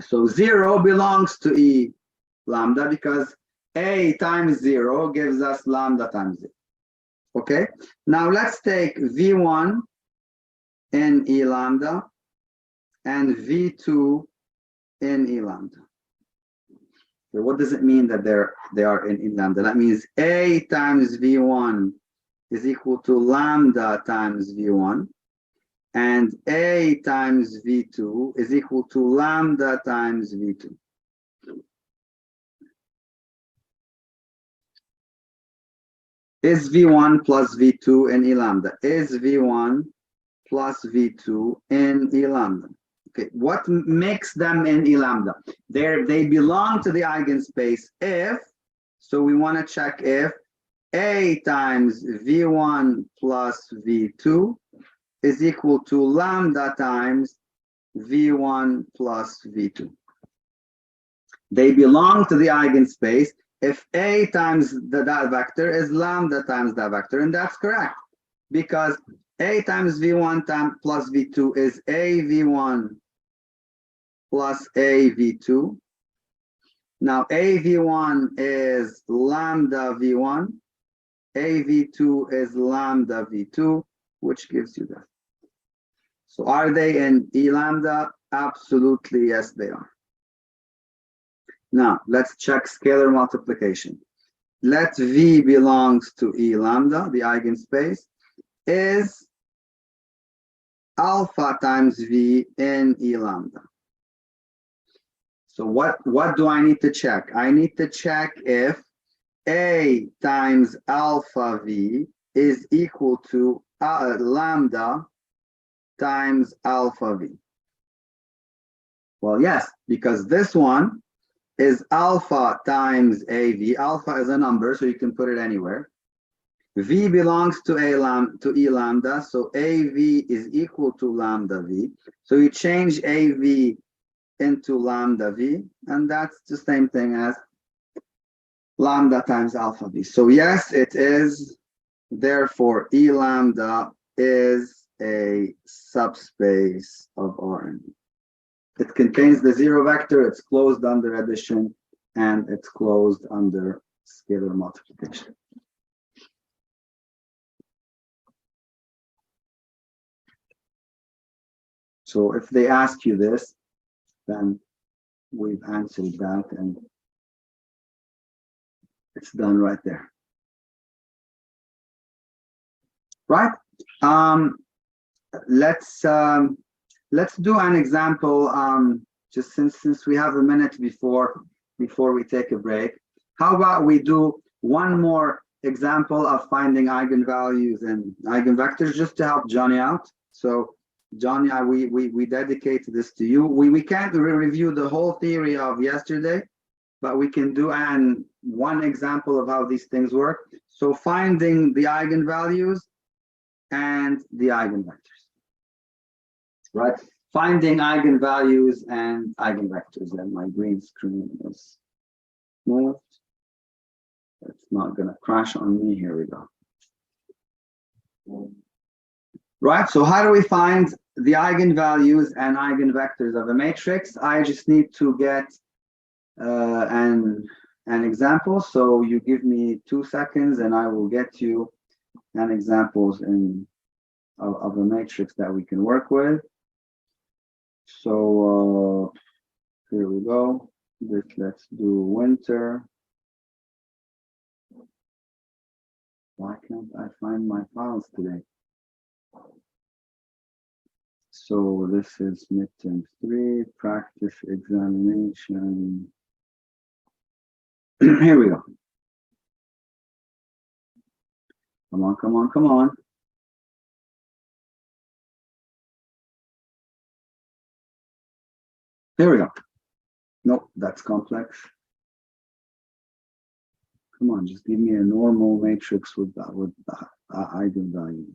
So 0 belongs to E lambda because A times 0 gives us lambda times 0. Okay, now let's take V1 in E lambda and V2 in E lambda. So what does it mean that they are in E lambda? That means A times V1 is equal to lambda times V1, and A times V2 is equal to lambda times V2. Is V1 plus V2 in E lambda? Is V1 plus V2 in E lambda? Okay, what makes them in E lambda? They belong to the eigenspace if, so we want to check if A times V1 plus V2 is equal to lambda times V1 plus V2. They belong to the eigenspace if A times that vector is lambda times that vector, and that's correct, because A times V1 plus V2 is A V1 plus A V2. Now A V1 is lambda V1, A V2 is lambda V2, which gives you that. So are they in E lambda? Absolutely, yes, they are. Now, let's check scalar multiplication. Let V belongs to E lambda, the eigenspace, is alpha times V in E lambda. So what do I need to check? I need to check if A times alpha V is equal to lambda times alpha V. Well, yes, because this one is alpha times AV. Alpha is a number, so you can put it anywhere. V belongs to E lambda, so AV is equal to lambda V. So you change AV into lambda V, and that's the same thing as lambda times alpha V. So yes, it is. Therefore, E lambda is a subspace of Rn. It contains the zero vector, it's closed under addition, and it's closed under scalar multiplication. So if they ask you this, then we've answered that, and it's done right there. Right? Let's do an example. Just since we have a minute before we take a break. How about we do one more example of finding eigenvalues and eigenvectors, just to help Johnny out. So Johnny, we dedicate this to you. We can't review the whole theory of yesterday, but we can do one example of how these things work. So finding the eigenvalues and the eigenvectors, right? Finding eigenvalues and eigenvectors. And my green screen is moved. It's not going to crash on me. Here we go. Right, so how do we find the eigenvalues and eigenvectors of a matrix? I just need to get an example. So you give me 2 seconds and I will get you an examples of a matrix that we can work with. So here we go. Let's do winter. Why can't I find my files today? So this is midterm 3, practice examination. Here we go. Come on, come on, come on. Here we go. Nope, that's complex. Come on, just give me a normal matrix with the eigenvalue.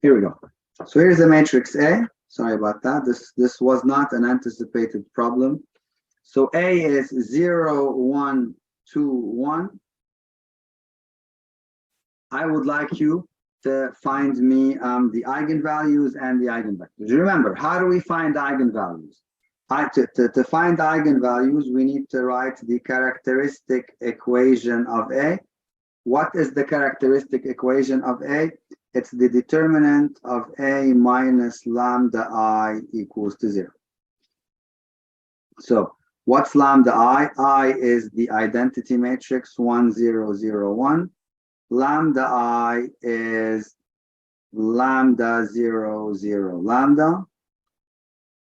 Here we go. So here's the matrix A. Sorry about that. This was not an anticipated problem. So A is 0, 1, 2, 1. I would like you to find me the eigenvalues and the eigenvectors. Remember, how do we find eigenvalues? To find eigenvalues, we need to write the characteristic equation of A. What is the characteristic equation of A? It's the determinant of A minus lambda I equals to 0. So what's lambda I? I is the identity matrix 1, 0, 0, 1. Lambda I is lambda 0, 0, lambda.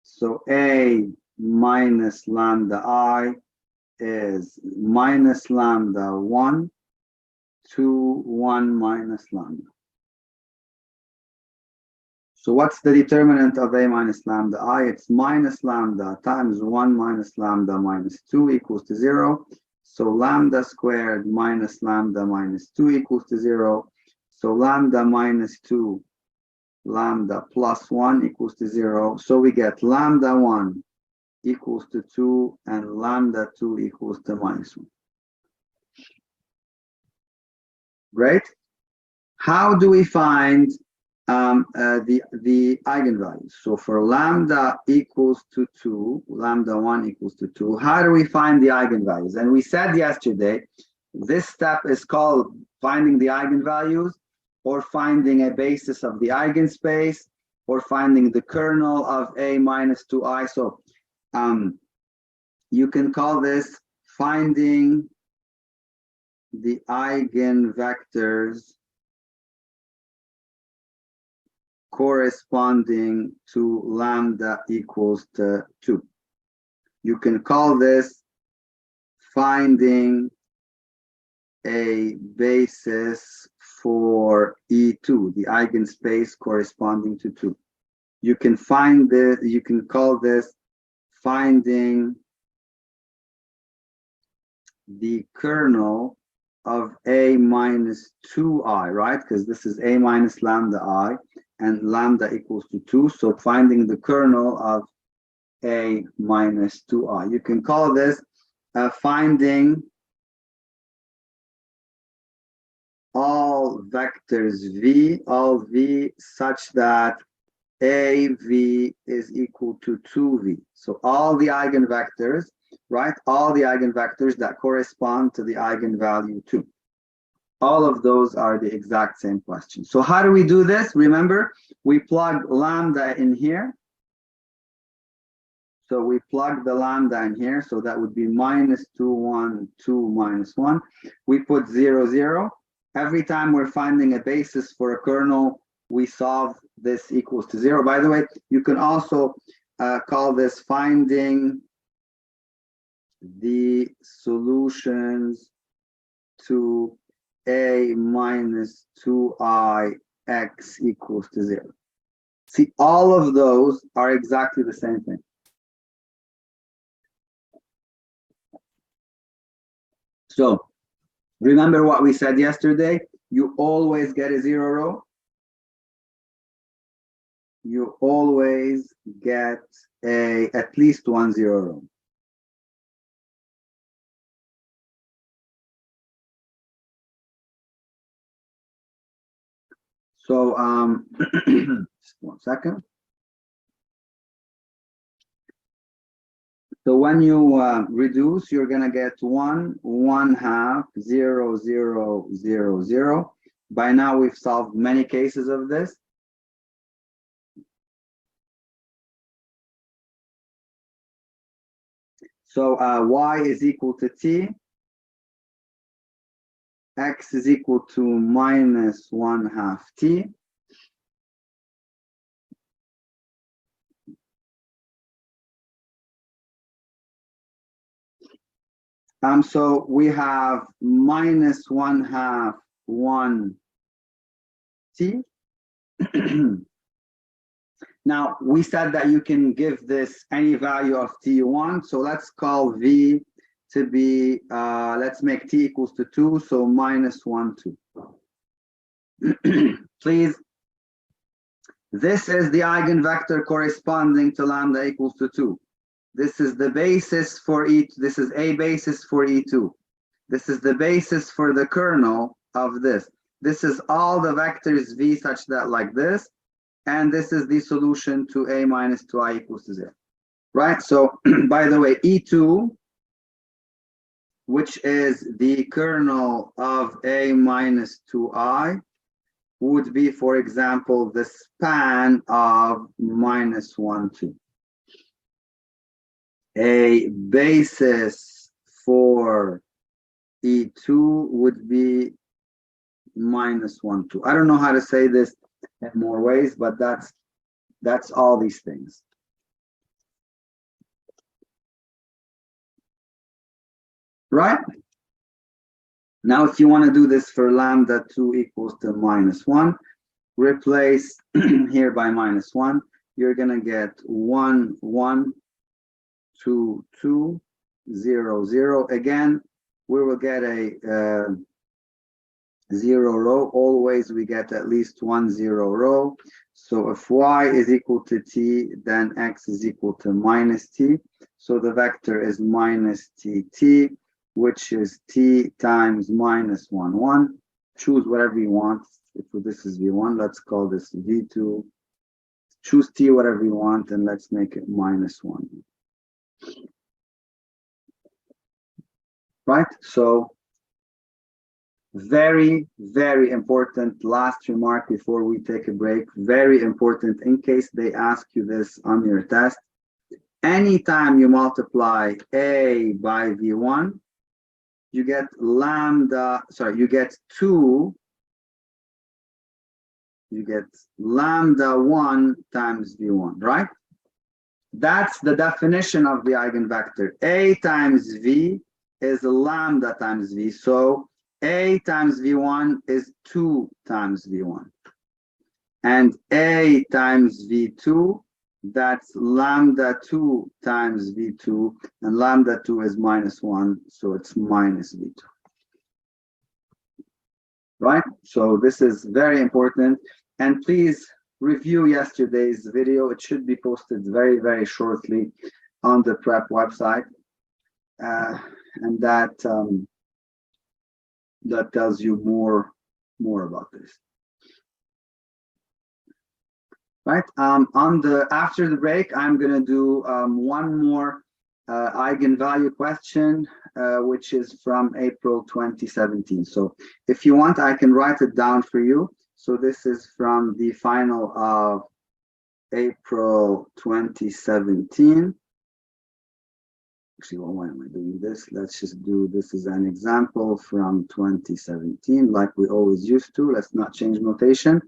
So A minus lambda I is minus lambda 1. 2, 1 minus lambda. So what's the determinant of a minus lambda I? It's minus lambda times 1 minus lambda minus 2 equals to 0. So lambda squared minus lambda minus 2 equals to 0. So lambda minus 2, lambda plus 1 equals to 0. So we get lambda 1 equals to 2 and lambda 2 equals to minus 1. Great. How do we find the eigenvalues? So for lambda equals to 2, lambda 1 equals to 2, how do we find the eigenvalues? And we said yesterday, this step is called finding the eigenvalues, or finding a basis of the eigenspace, or finding the kernel of a minus 2i. So you can call this finding the eigenvectors corresponding to lambda equals to 2. You can call this finding a basis for E2, the eigenspace corresponding to 2. You can find this, you can call this finding the kernel of a minus 2i, right? Because this is a minus lambda I, and lambda equals to 2. So finding the kernel of a minus 2i. You can call this finding all vectors v, all v such that AV is equal to 2v. So all the eigenvectors, right? All the eigenvectors that correspond to the eigenvalue 2. All of those are the exact same question. So how do we do this? Remember, we plug lambda in here. So we plug the lambda in here. So that would be minus 2, 1, 2, minus 1. We put 0, 0. Every time we're finding a basis for a kernel, we solve this equals to 0. By the way, you can also call this finding the solutions to a minus 2i x equals to 0. See, all of those are exactly the same thing. So remember what we said yesterday? You always get a 0 row. You always get at least 1 0 row. So just 1 second. So when you reduce, you're gonna get 1, 1/2, 0, 0, 0, 0. By now we've solved many cases of this. So y is equal to t, x is equal to minus 1/2 t. So we have minus 1/2 1 t. Now we said that you can give this any value of t you want. So let's call v to be, let's make t equals to 2. So minus 1, 2. Please. This is the eigenvector corresponding to lambda equals to 2. This is the basis for E. This is a basis for E2. This is the basis for the kernel of this. This is all the vectors v such that like this. And this is the solution to a minus 2i equals to 0. Right? So, by the way, E2, which is the kernel of a minus 2i, would be, for example, the span of minus 1, 2. A basis for E2 would be minus 1, 2. I don't know how to say this in more ways, but that's all these things. Right? Now, if you want to do this for lambda 2 equals to -1, replace here by -1, you're going to get 1, 1, 2, 2, 0, 0. Again, we will get a 0 row. Always we get at least 1 0 row. So if y is equal to t, then x is equal to -t. So the vector is -tt, which is t times -1, 1. Choose whatever you want. If this is v1, let's call this v2. Choose t whatever you want, and let's make it -1. Right? So very, very important last remark before we take a break. Very important in case they ask you this on your test. Anytime you multiply a by v1, you get lambda, sorry, you get lambda 1 times v1, right? That's the definition of the eigenvector. A times v is lambda times v. So a times v1 is 2 times v1. And a times v2, that's lambda 2 times v2. And lambda 2 is -1, so it's -v2. Right? So this is very important. And please review yesterday's video. It should be posted very, very shortly on the prep website. And that tells you more about this. Right? After the break, I'm going to do one more eigenvalue question, which is from April 2017. So if you want, I can write it down for you. So this is from the final of April 2017. Actually, well, why am I doing this? Let's just do this as an example from 2017, like we always used to. Let's not change notation.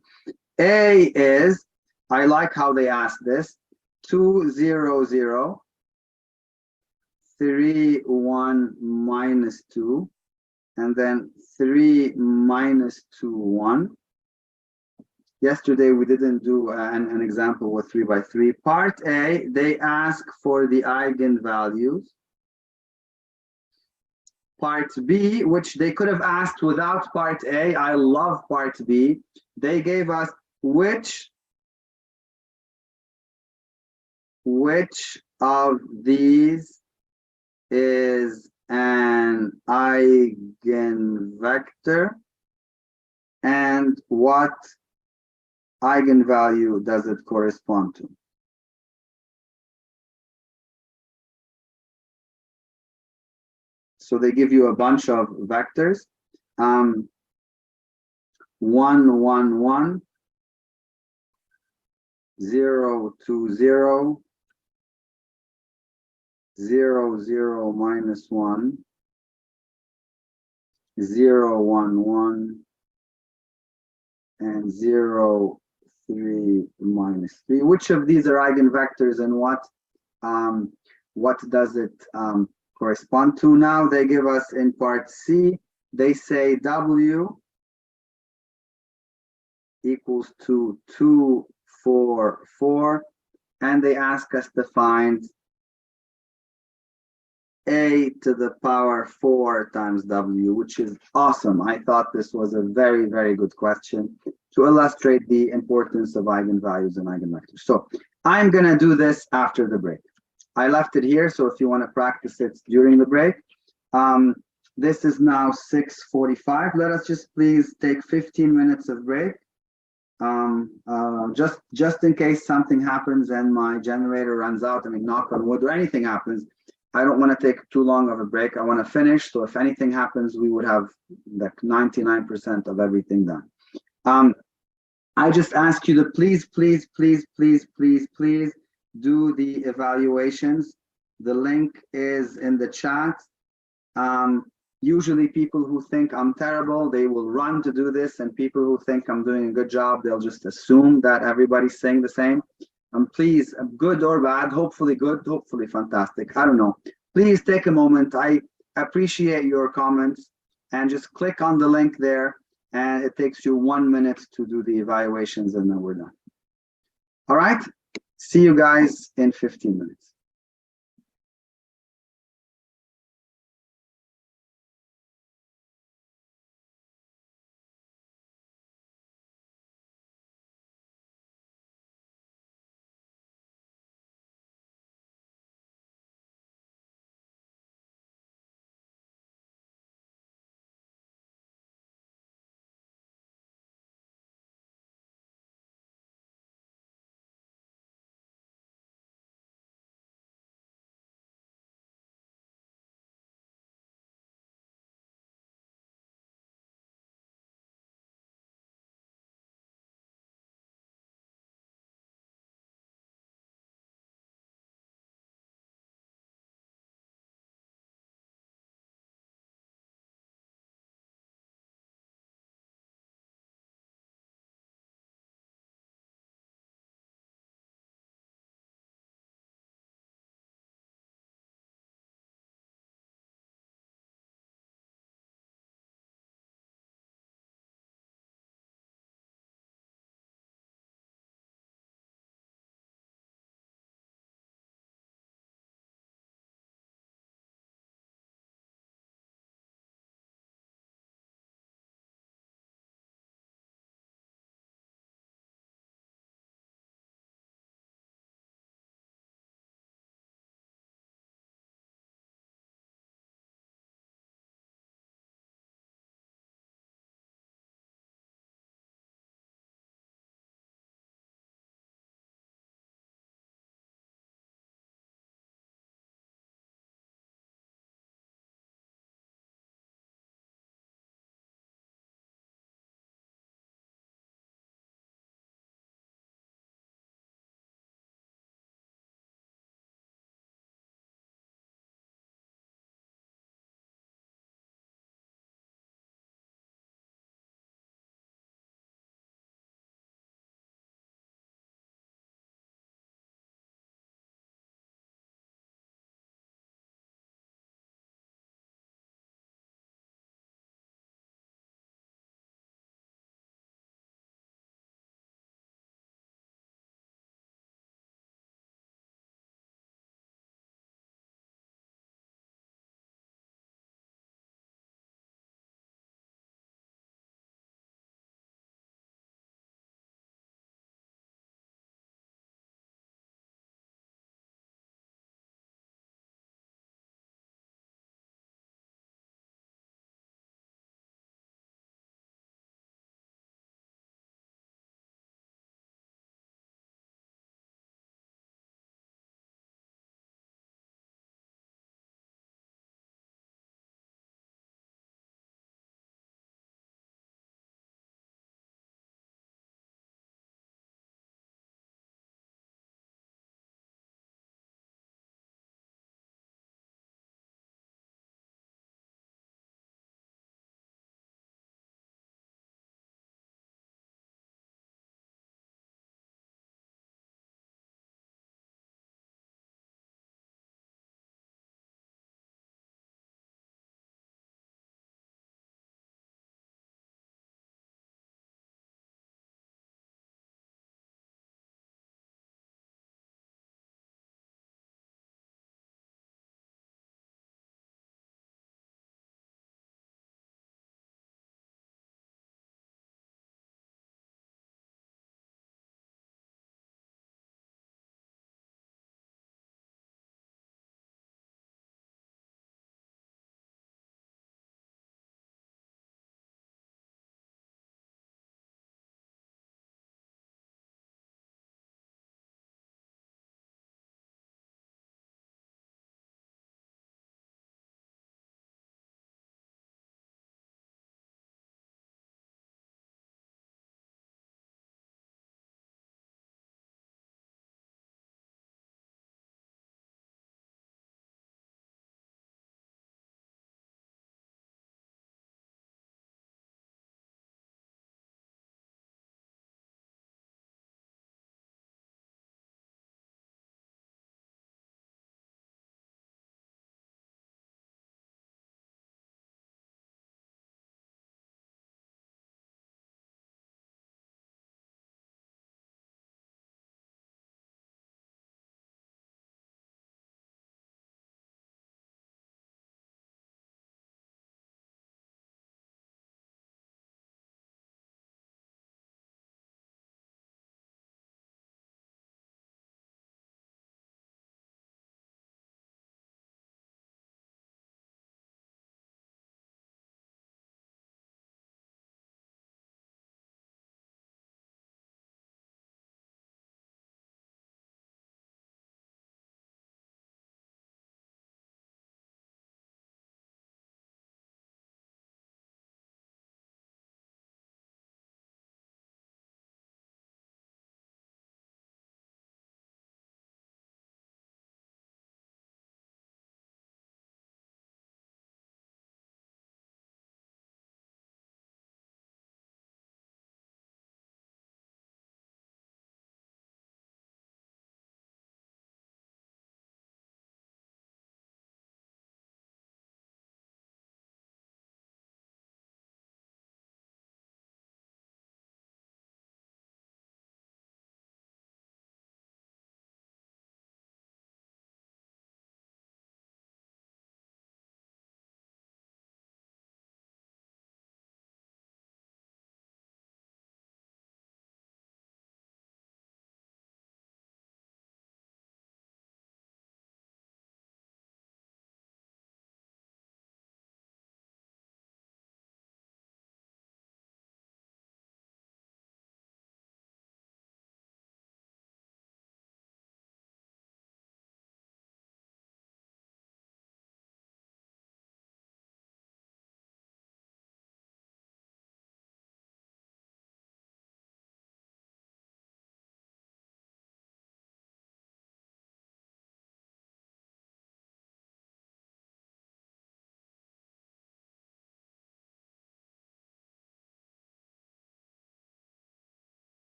A is, I like how they ask this, 2, 0, 0, 3, 1, -2, and then 3, -2, 1. Yesterday, we didn't do an example with 3 by 3. Part A, they ask for the eigenvalues. Part B, which they could have asked without part A. I love part B. They gave us which of these is an eigenvector and what eigenvalue does it correspond to? So they give you a bunch of vectors. 1, 1, 1, 0, 2, 0, 0, 0, -1, 0, 1, 1, and 0, 3, -3. Which of these are eigenvectors and what does it correspond to? Now they give us in part C, they say W equals to 2, 4, 4, and they ask us to find a to the power 4 times W, which is awesome. I thought this was a very, very good question to illustrate the importance of eigenvalues and eigenvectors. So I'm going to do this after the break. I left it here, so if you want to practice it during the break. This is now 6:45. Let us just please take 15 minutes of break. Just in case something happens and my generator runs out, I mean, knock on wood, or anything happens, I don't want to take too long of a break. I want to finish. So if anything happens, we would have like 99% of everything done. I just ask you to please do the evaluations. The link is in the chat. Usually people who think I'm terrible, they will run to do this, and people who think I'm doing a good job, they'll just assume that everybody's saying the same. Please, good or bad, hopefully good, hopefully fantastic, I don't know. Please take a moment. I appreciate your comments. and just click on the link there, and it takes you 1 minute to do the evaluations, and then we're done. All right, see you guys in 15 minutes.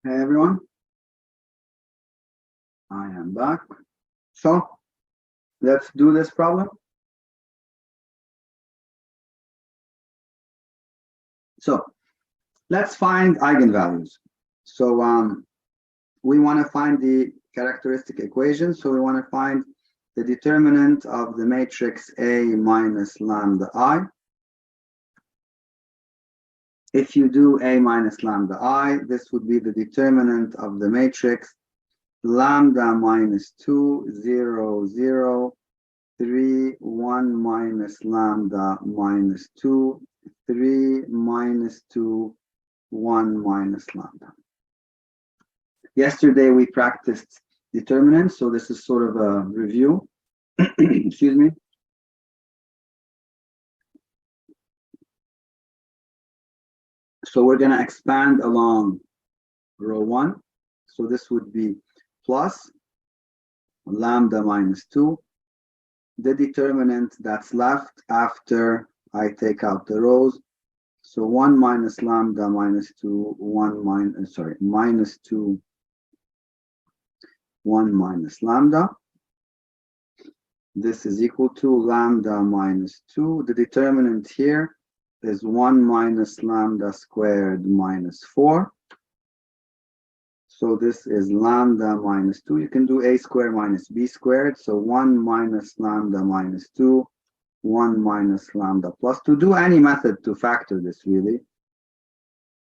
Hey everyone, I am back. So let's do this problem. So let's find eigenvalues. So we want to find the characteristic equation. So we want to find the determinant of the matrix A minus lambda I. If you do A minus lambda I, this would be the determinant of the matrix lambda minus 2, 0, 0, 3, 1 minus lambda minus 2, 3 minus 2, 1 minus lambda. Yesterday we practiced determinants, so this is sort of a review. Excuse me. So we're going to expand along row 1. So this would be plus lambda minus 2. The determinant that's left after I take out the rows. So 1 minus lambda minus 2, 1 minus, minus 2, 1 minus lambda. This is equal to lambda minus 2. The determinant here is 1 minus lambda squared minus 4. So this is lambda minus 2. You can do a squared minus b squared. So 1 minus lambda minus 2, 1 minus lambda plus 2. Do any method to factor this really.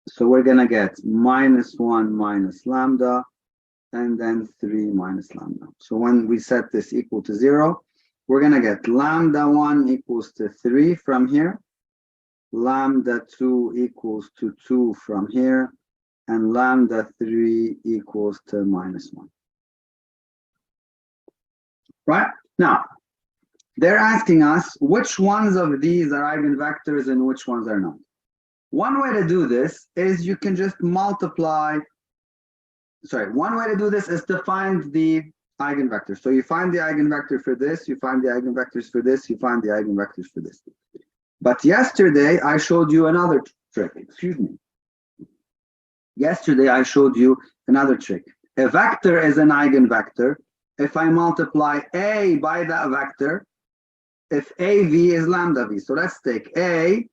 So we're going to get minus 1 minus lambda, and then 3 minus lambda. So when we set this equal to 0, we're going to get lambda 1 equals to 3 from here, lambda 2 equals to 2 from here, and lambda 3 equals to minus 1. Right? Now, they're asking us which ones of these are eigenvectors and which ones are not. One way to do this is you can just multiply. One way to do this is to find the eigenvector. So you find the eigenvector for this, you find the eigenvectors for this, you find the eigenvectors for this. But yesterday I showed you another trick. Excuse me. Yesterday I showed you another trick. A vector is an eigenvector if I multiply A by that vector, if AV is lambda V. So let's take A.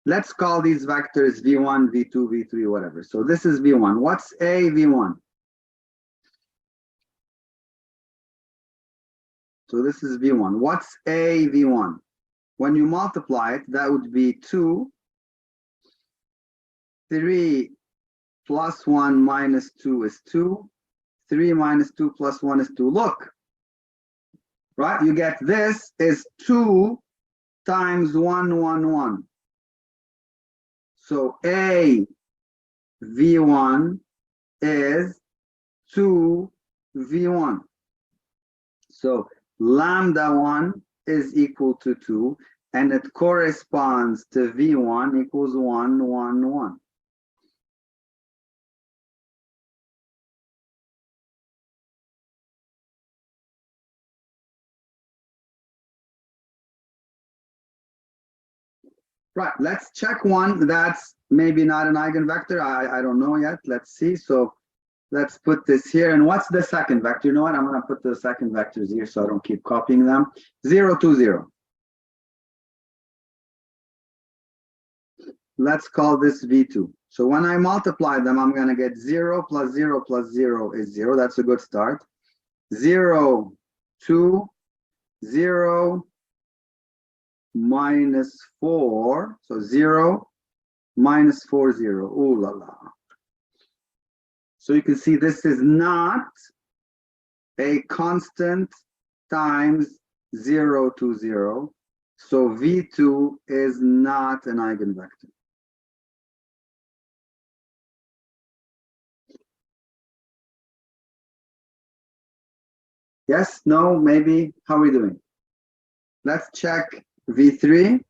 Let's call these vectors V1, V2, V3, whatever. So this is V1. What's A V1? So this is V1. What's A V1? When you multiply it, that would be 2, 3 plus 1 minus 2 is 2, 3 minus 2 plus 1 is 2. Look, right? You get this is 2 times 1, 1, 1. So A V1 is 2 V1. So lambda 1 is equal to 2, and it corresponds to V1 equals 1, 1, 1. Right, let's check one that's maybe not an eigenvector. I don't know yet. Let's see. So let's put this here. And what's the second vector? You know what? I'm going to put the second vectors here so I don't keep copying them. 0, 2, 0. Let's call this V2. So when I multiply them, I'm going to get 0 plus 0 plus 0 is 0. That's a good start. 0, 2, 0, minus 4. So 0, minus 4, 0. Ooh la la. So you can see this is not a constant times 0 to 0. So V2 is not an eigenvector. Yes, no, maybe. How are we doing? Let's check V3.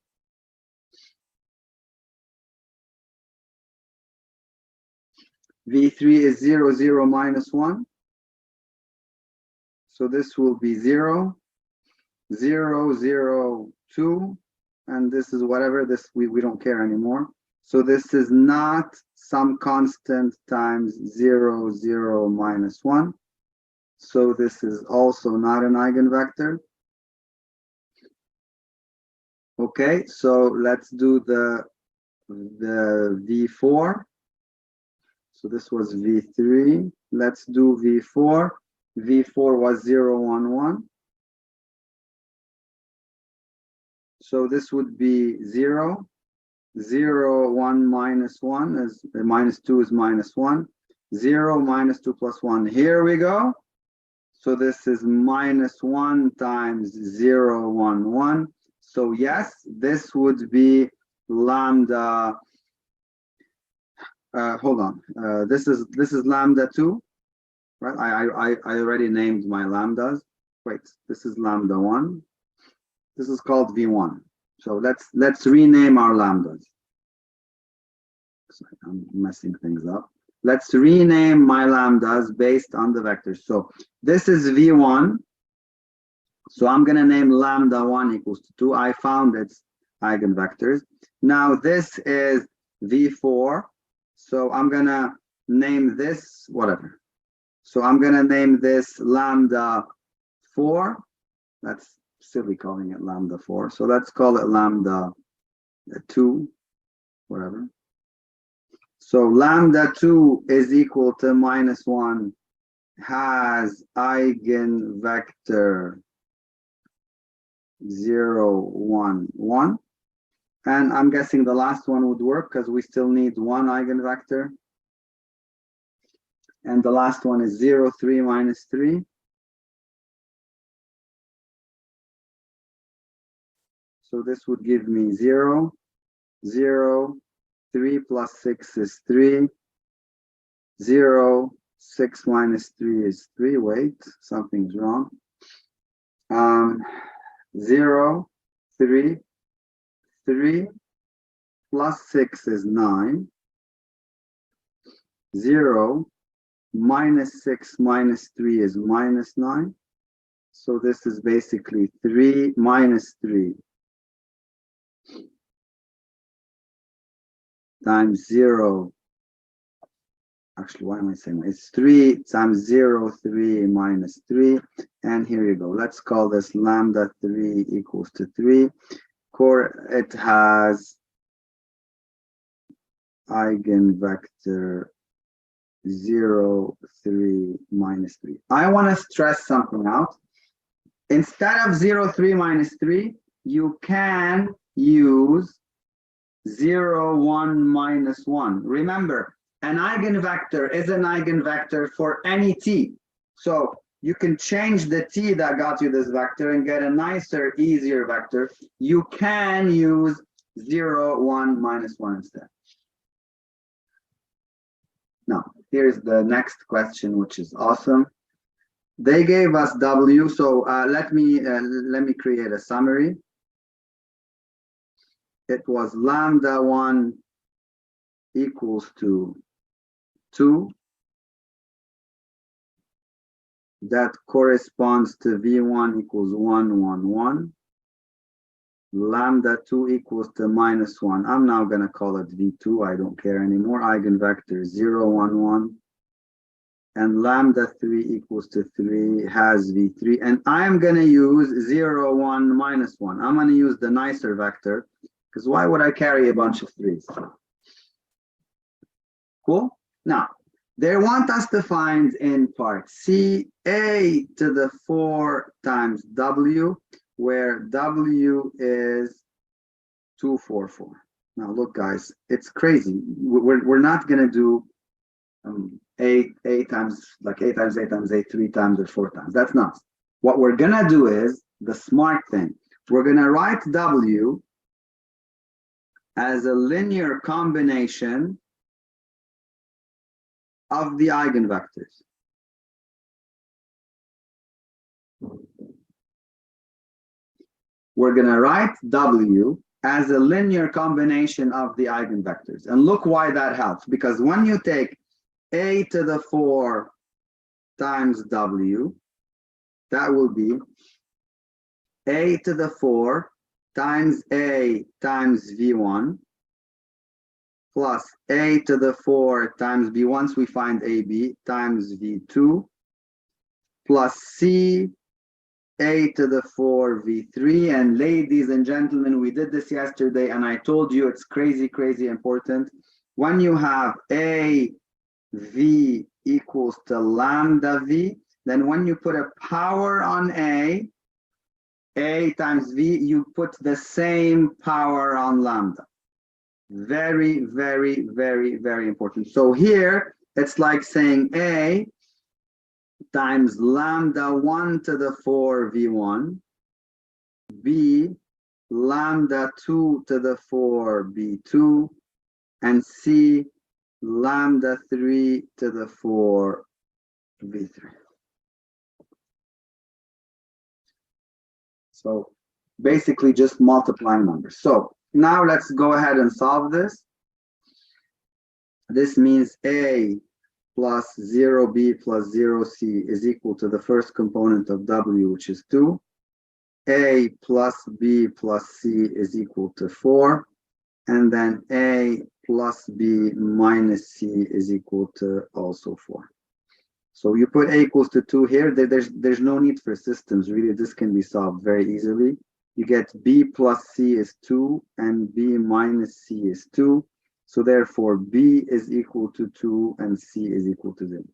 V3 is 0, 0, minus 1. So this will be 0, 0, 0, 2. And this is whatever, this we don't care anymore. So this is not some constant times 0, 0, minus 1. So this is also not an eigenvector. Okay, so let's do the V4. So this was V3. Let's do V4. V4 was 0, 1, 1. So this would be 0. 0, 1, minus 1 is minus 2 is minus 1. 0, minus 2 plus 1. Here we go. So this is minus 1 times 0, 1, 1. So yes, this would be lambda. Hold on. This is lambda 2, right? I already named my lambdas. Wait, this is lambda 1. This is called V1. So let's rename our lambdas. Sorry, I'm messing things up. Let's rename my lambdas based on the vectors. So this is V1. So I'm going to name lambda 1 equals to 2. I found its eigenvectors. Now this is V4. So I'm going to name this whatever. So I'm going to name this lambda 4. That's silly calling it lambda 4. So let's call it lambda 2, whatever. So lambda 2 is equal to minus 1, has eigenvector 0, 1, 1. And I'm guessing the last one would work because we still need one eigenvector. And the last one is 0, 3, minus 3. So this would give me 0, 0, 3 plus 6 is 3. 0, 6 minus 3 is 3. Wait, something's wrong. 0, 3, 3 plus 6 is 9. 0 minus 6 minus 3 is minus 9. So this is basically 3 minus 3 times 0. Actually, why am I saying that? It's 3 times 0, 3 minus 3. And here you go. Let's call this lambda 3 equals to 3. It has eigenvector 0, 3, minus 3. I want to stress something out. Instead of 0, 3, minus 3, you can use 0, 1, minus 1. Remember, an eigenvector is an eigenvector for any t. So you can change the t that got you this vector and get a nicer, easier vector. You can use 0, 1, minus 1 instead. Now, here's the next question, which is awesome. They gave us W, so let me create a summary. It was lambda 1 equals to 2. That corresponds to V1 equals 1, 1, 1. Lambda 2 equals to minus 1. I'm now going to call it V2. I don't care anymore. Eigenvector 0, 1, 1. And lambda 3 equals to 3 has V3. And I'm going to use 0, 1, minus 1. I'm going to use the nicer vector because why would I carry a bunch of 3's? Cool? Now, they want us to find in part C a to the 4 times W, where W is 244. Now, look, guys, it's crazy. We're not going to do 8 times, like 8 times 8 times 8, 3 times or 4 times. That's nuts. What we're going to do is the smart thing. We're going to write W as a linear combination of the eigenvectors. We're going to write W as a linear combination of the eigenvectors. And look why that helps. Because when you take a to the 4 times W, that will be a to the 4 times a times V1 plus a to the 4 times b, once we find ab, times v2, plus c a to the 4 v3. And ladies and gentlemen, we did this yesterday, and I told you it's crazy important. When you have a v equals to lambda v, then when you put a power on a times v, you put the same power on lambda. Very important. So here it's like saying a times lambda 1 to the 4 v1, b lambda 2 to the 4 b2, and c lambda 3 to the 4 v3. So basically just multiplying numbers. So now let's go ahead and solve this. This means a plus 0b plus 0c is equal to the first component of w, which is 2. A plus b plus c is equal to 4. And then a plus b minus c is equal to also 4. So you put a equals to 2 here. There's no need for systems, really. This can be solved very easily. You get b plus c is 2 and b minus c is 2. So therefore b is equal to 2 and c is equal to 0.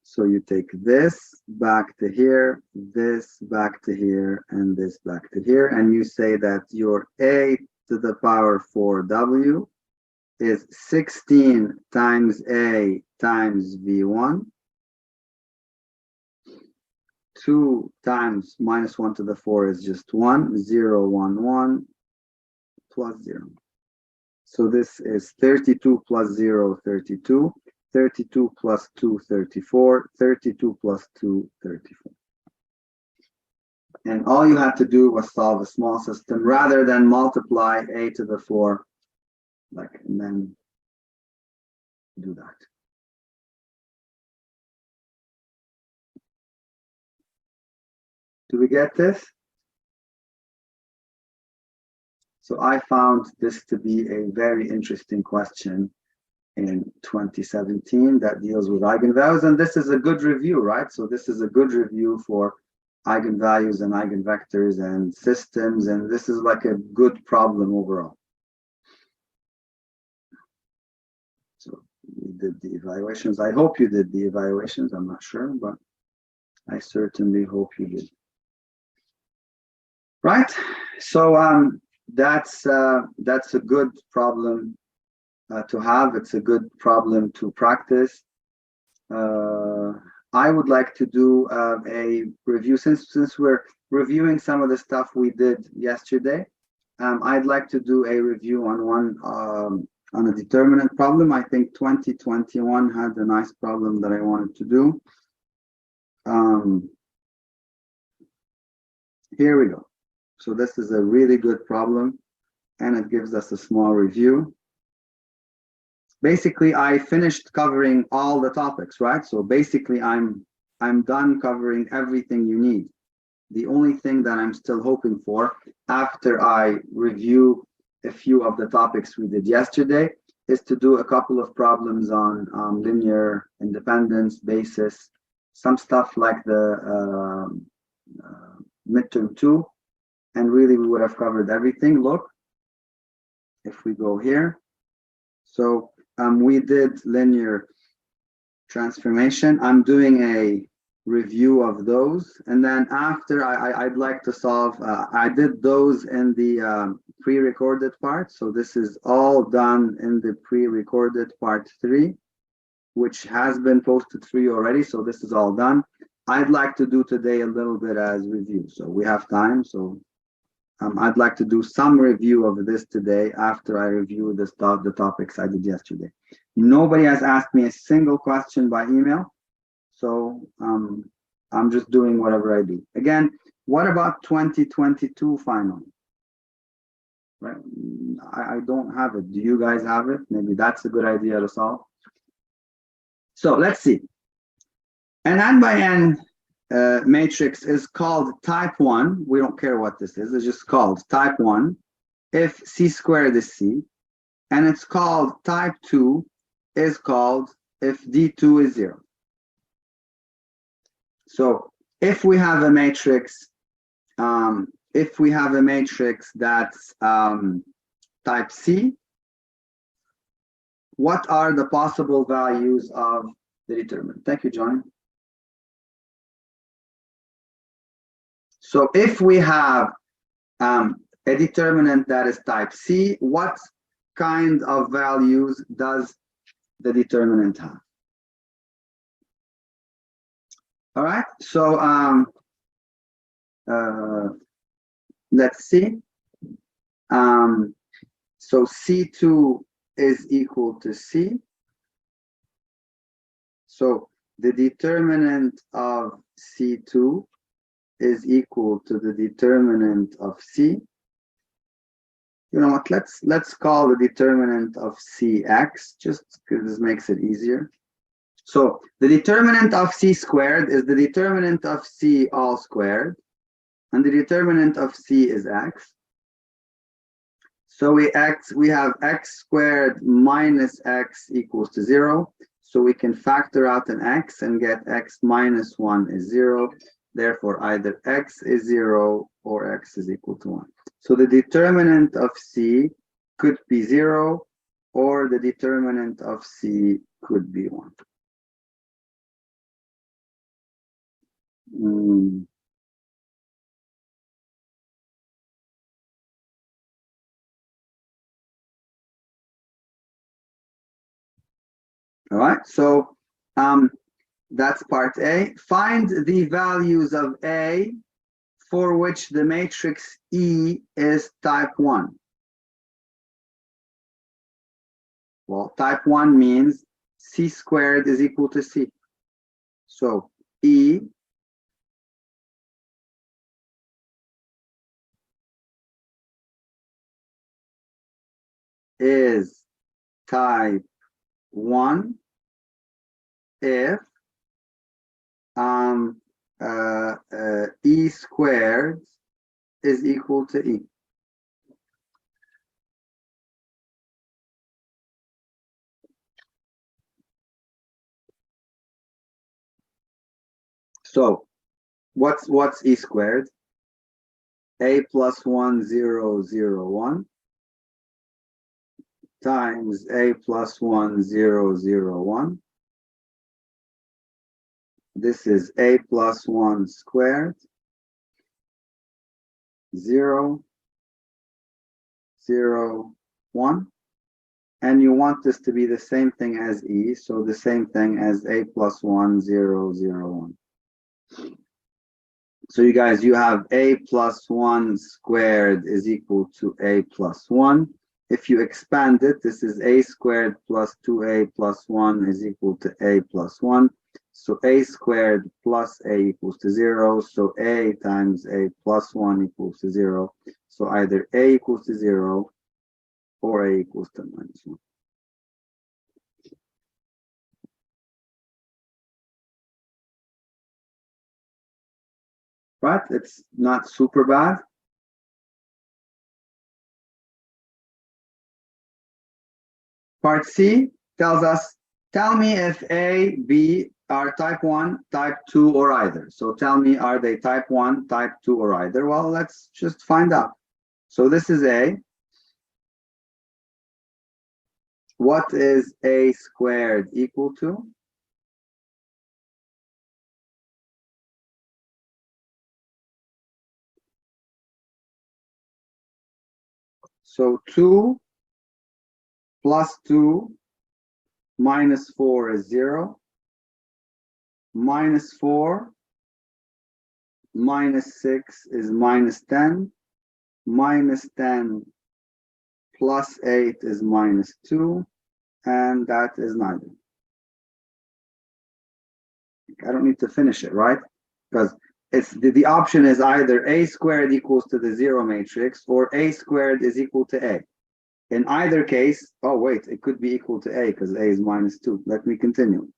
So you take this back to here, this back to here, and this back to here, and you say that your a to the power 4w is 16 times a times v1, 2 times minus 1 to the 4 is just 1, 0, 1, 1, plus 0. So this is 32 plus 0, 32. 32 plus 2, 34. 32 plus 2, 34. And all you had to do was solve a small system rather than multiply a to the 4, like, and then do that. Do we get this? So I found this to be a very interesting question in 2017 that deals with eigenvalues, and this is a good review, right? So this is a good review for eigenvalues and eigenvectors and systems, and this is like a good problem overall. So we did the evaluations. I hope you did the evaluations. I'm not sure, but I certainly hope you did. Right? So that's a good problem to have. It's a good problem to practice. I would like to do a review, since we're reviewing some of the stuff we did yesterday. I'd like to do a review on one on a determinant problem. I think 2021 had a nice problem that I wanted to do. Here we go. So this is a really good problem, and it gives us a small review. Basically, I finished covering all the topics, right? So basically, I'm done covering everything you need. The only thing that I'm still hoping for after I review a few of the topics we did yesterday is to do a couple of problems on linear independence, basis, some stuff like the midterm 2. And really, we would have covered everything. Look, if we go here. So we did linear transformation. I'm doing a review of those. And then after, I'd like to solve, I did those in the pre-recorded part. So this is all done in the pre-recorded part 3, which has been posted for you already. So this is all done. I'd like to do today a little bit as review. So we have time. So I'd like to do some review of this today after I review the topics I did yesterday. Nobody has asked me a single question by email, so I'm just doing whatever I do. Again, what about 2022 final? Right? I don't have it. Do you guys have it? Maybe that's a good idea to solve. So let's see. An n by n matrix is called type 1. We don't care what this is. It's just called type 1 if C squared is C, and it's called type 2 is called if D2 is 0. So if we have a matrix, that's type C, what are the possible values of the determinant? Thank you, Johnny. So if we have a determinant that is type C, what kind of values does the determinant have? All right, so let's see. So C2 is equal to C. So the determinant of C2 is equal to the determinant of C. You know what, let's call the determinant of Cx, just because this makes it easier. So the determinant of C squared is the determinant of C all squared, and the determinant of C is x. So we have x squared minus x equals to 0. So we can factor out an x and get x minus 1 is 0. Therefore, either x is 0 or x is equal to 1. So the determinant of C could be 0, or the determinant of C could be 1. All right, so that's part A. Find the values of A for which the matrix E is type 1. Well, type 1 means C squared is equal to C. So E is type 1 if E squared is equal to E. So what's E squared? A plus 1, 0, 0, 1 times A plus 1, 0, 0, 1. This is A plus 1 squared, 0, 0, 1. And you want this to be the same thing as E, so the same thing as A plus 1, 0, 0, 1. So you guys, you have A plus 1 squared is equal to A plus 1. If you expand it, this is A squared plus 2A plus 1 is equal to A plus 1. So A squared plus A equals to 0. So A times A plus 1 equals to 0. So either A equals to 0 or A equals to minus 1. But it's not super bad. Part C tells us, tell me if A, B are type 1, type 2, or either. So tell me, are they type 1, type 2, or either? Well, let's just find out. So this is A. What is A squared equal to? So 2 plus 2 minus 4 is 0. Minus 4 minus 6 is minus 10. Minus 10 plus 8 is minus 2. And that is neither. I don't need to finish it, right? Because it's the option is either A squared equals to the 0 matrix or A squared is equal to A. In either case, oh wait, it could be equal to A because A is minus 2. Let me continue.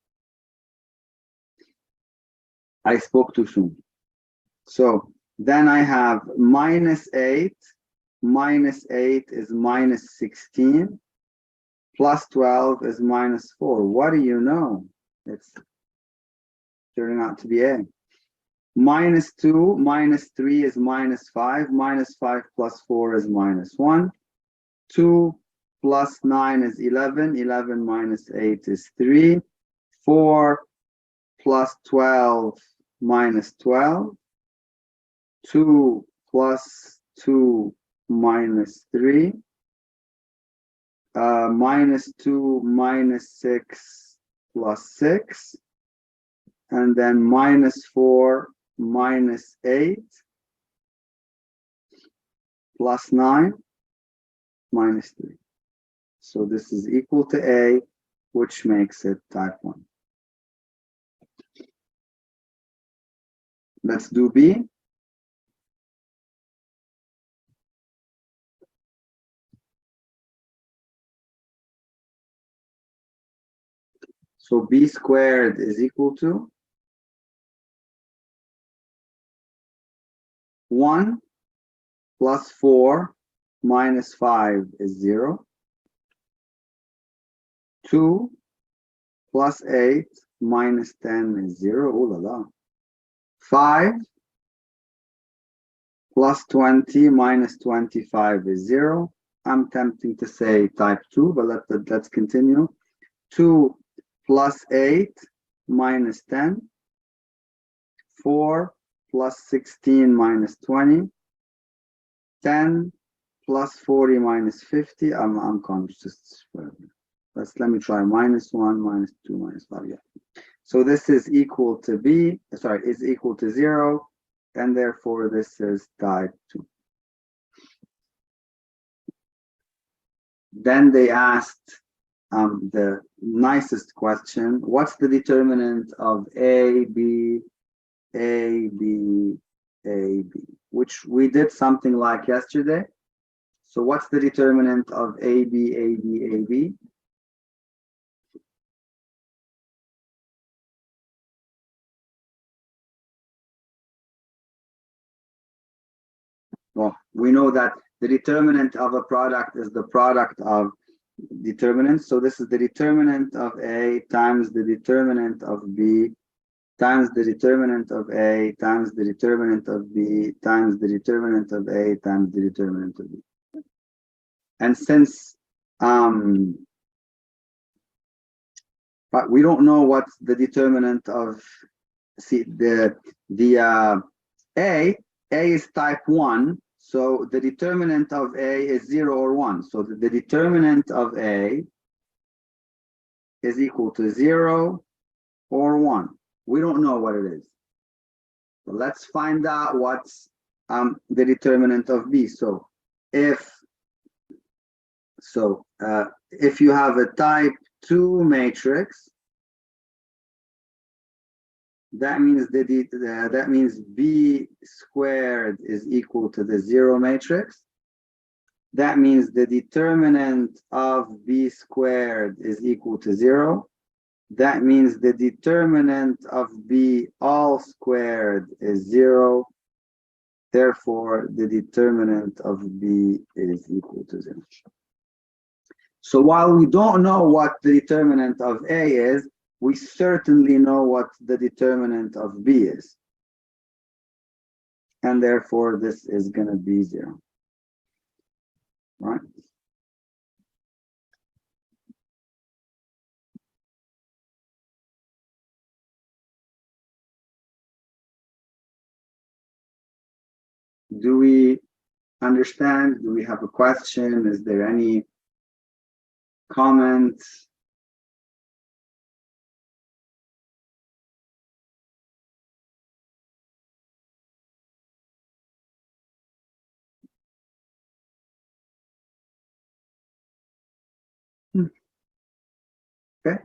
I spoke too soon. So then I have minus 8 minus 8 is minus 16, plus 12 is minus 4. What do you know? It's turning out to be A. Minus 2 minus 3 is minus 5. Minus 5 plus 4 is minus 1. 2 plus 9 is 11. 11 minus 8 is 3. 4 plus 12 minus 12. 2 plus 2 minus 3. Minus 2 minus 6 plus 6. And then minus 4 minus 8 plus 9 minus 3. So this is equal to A, which makes it type 1. Let's do B. So B squared is equal to 1 plus 4 minus 5 is 0. 2 plus 8 minus 10 is 0. Ooh la la. 5 plus 20 minus 25 is 0. I'm tempting to say type 2, but let's continue. 2 plus 8 minus 10. 4 plus 16 minus 20. 10 plus 40 minus 50. I'm conscious. Let me try minus 1, minus 2, minus 5. Yeah. So this is equal to B, sorry, is equal to 0, and therefore this is type 2. Then they asked the nicest question: what's the determinant of A, B, A, B, A, B? Which we did something like yesterday. So what's the determinant of A, B, A, B, A, B? Well, we know that the determinant of a product is the product of determinants. So this is the determinant of A times the determinant of B times the determinant of A times the determinant of B times the determinant of A times the determinant of B. And since but we don't know what's the determinant of A is type 1. So the determinant of A is 0 or 1. So the determinant of A is equal to 0 or 1. We don't know what it is. So let's find out what's the determinant of B. So if you have a type 2 matrix, that means B squared is equal to the 0 matrix. That means the determinant of B squared is equal to 0. That means the determinant of B all squared is 0. Therefore, the determinant of B is equal to 0. So while we don't know what the determinant of A is, we certainly know what the determinant of B is. And therefore, this is going to be 0. Right? Do we understand? Do we have a question? Is there any comments? Okay.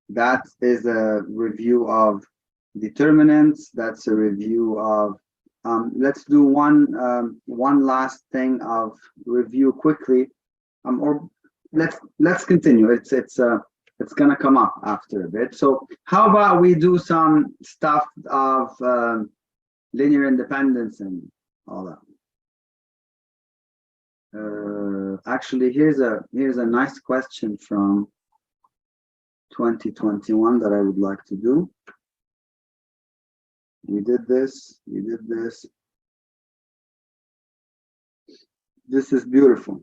That is a review of determinants. That's a review of let's do one last thing of review quickly, or let's continue. It's gonna come up after a bit. So how about we do some stuff of linear independence and all that. Actually, here's a nice question from 2021 that I would like to do. We did this, we did this. This is beautiful.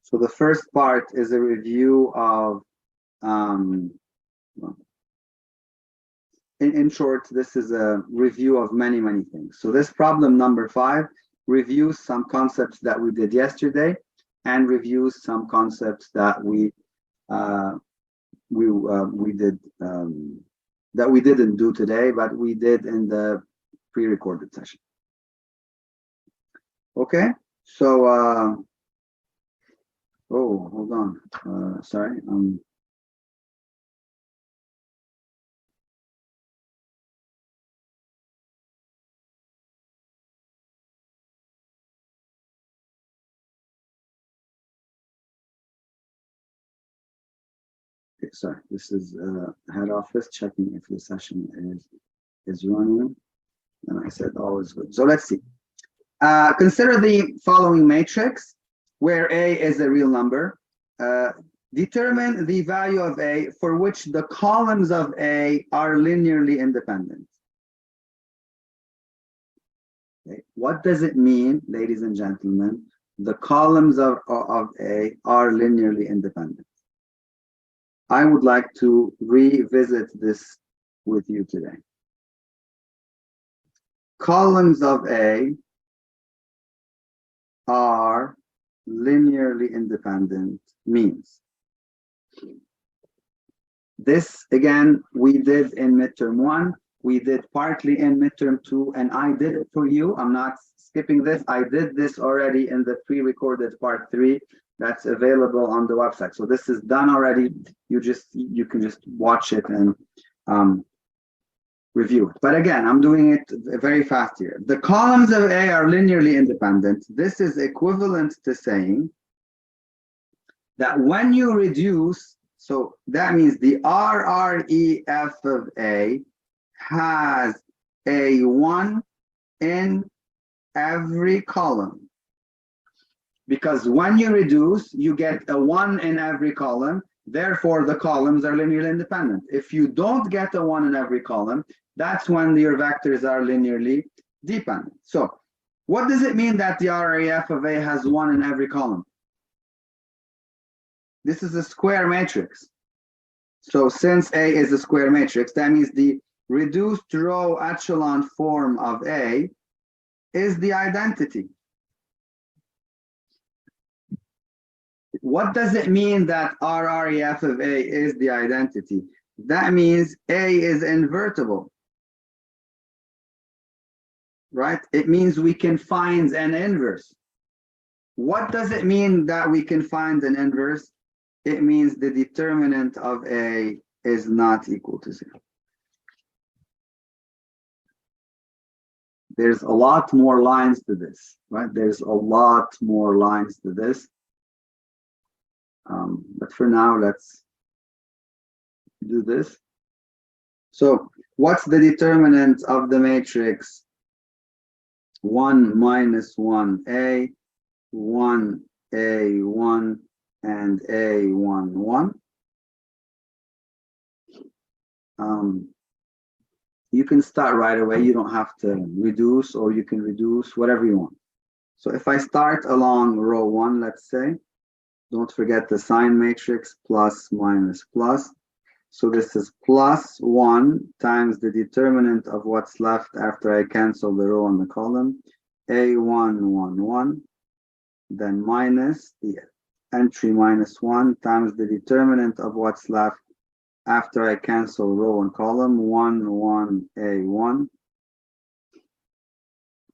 So the first part is a review of, in short, this is a review of many things. So this problem number 5 reviews some concepts that we did yesterday and reviews some concepts that we didn't do today, but we did in the pre-recorded session. Okay, so oh, hold on, sorry. Sorry, this is head office checking if the session is running, and I said all is good. So let's see. Consider the following matrix where A is a real number. Determine the value of A for which the columns of A are linearly independent. Okay. What does it mean, ladies and gentlemen? The columns of A are linearly independent. I would like to revisit this with you today. Columns of A are linearly independent means. This, again, we did in midterm 1, we did partly in midterm 2, and I did it for you. I'm not skipping this. I did this already in the pre-recorded part 3 that's available on the website. So this is done already. You can just watch it and review it. But again, I'm doing it very fast here. The columns of A are linearly independent. This is equivalent to saying that when you reduce, so that means the RREF of A has a 1 in every column. Because when you reduce, you get a 1 in every column. Therefore, the columns are linearly independent. If you don't get a 1 in every column, that's when your vectors are linearly dependent. So what does it mean that the RREF of A has 1 in every column? This is a square matrix. So since A is a square matrix, that means the reduced row echelon form of A is the identity. What does it mean that RREF of A is the identity? That means A is invertible, right? It means we can find an inverse. What does it mean that we can find an inverse? It means the determinant of A is not equal to 0. There's a lot more lines to this, right? There's a lot more lines to this. But for now, let's do this. So what's the determinant of the matrix? 1 minus 1A, 1A, 1, and A, 1, 1. You can start right away. You don't have to reduce, or you can reduce whatever you want. So if I start along row 1, let's say, don't forget the sign matrix, plus, minus, plus. So this is plus 1 times the determinant of what's left after I cancel the row and the column, A1, 1, 1, then minus the entry minus 1 times the determinant of what's left after I cancel row and column, 1, 1, A1,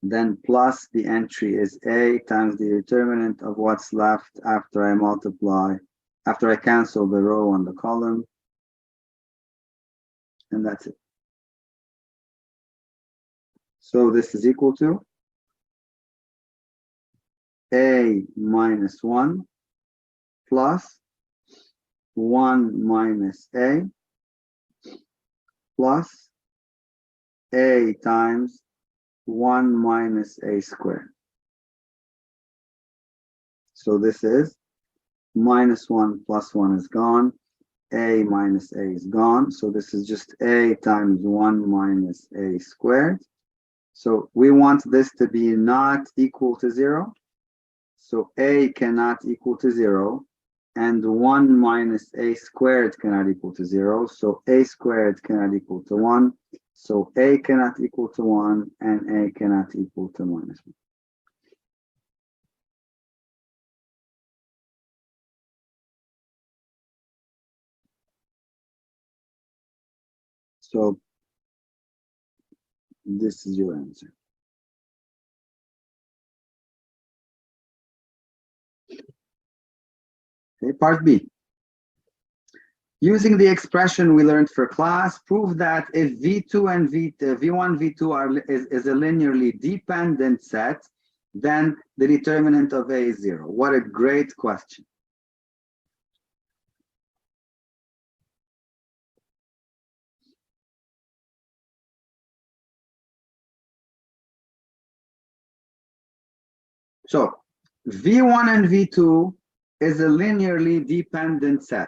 then plus the entry is A times the determinant of what's left after I cancel the row and the column, and that's it. So this is equal to A minus 1 plus 1 minus A plus A times 1 minus A squared. So this is minus 1 plus 1 is gone. A minus A is gone. So this is just A times 1 minus A squared. So we want this to be not equal to 0. So A cannot equal to 0. And 1 minus A squared cannot equal to 0. So A squared cannot equal to 1. So A cannot equal to 1, and A cannot equal to minus 1. So this is your answer. Okay, part B. Using the expression we learned for class, prove that if V2 and V1, V2 is a linearly dependent set, then the determinant of A is 0. What a great question. So V1 and V2 is a linearly dependent set.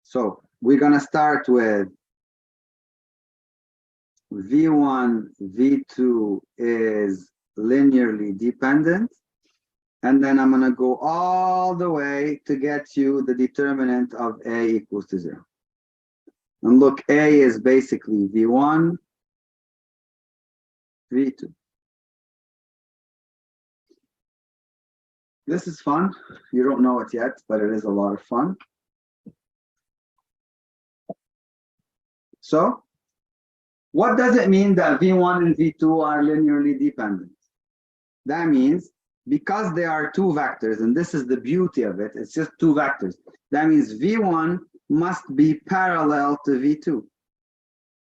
So we're going to start with V1, V2 is linearly dependent. And then I'm going to go all the way to get you the determinant of A equals to 0. And look, A is basically V1, V2. This is fun. You don't know it yet, but it is a lot of fun. So what does it mean that V1 and V2 are linearly dependent? That means because they are two vectors, and this is the beauty of it, it's just two vectors. That means V1 must be parallel to V2.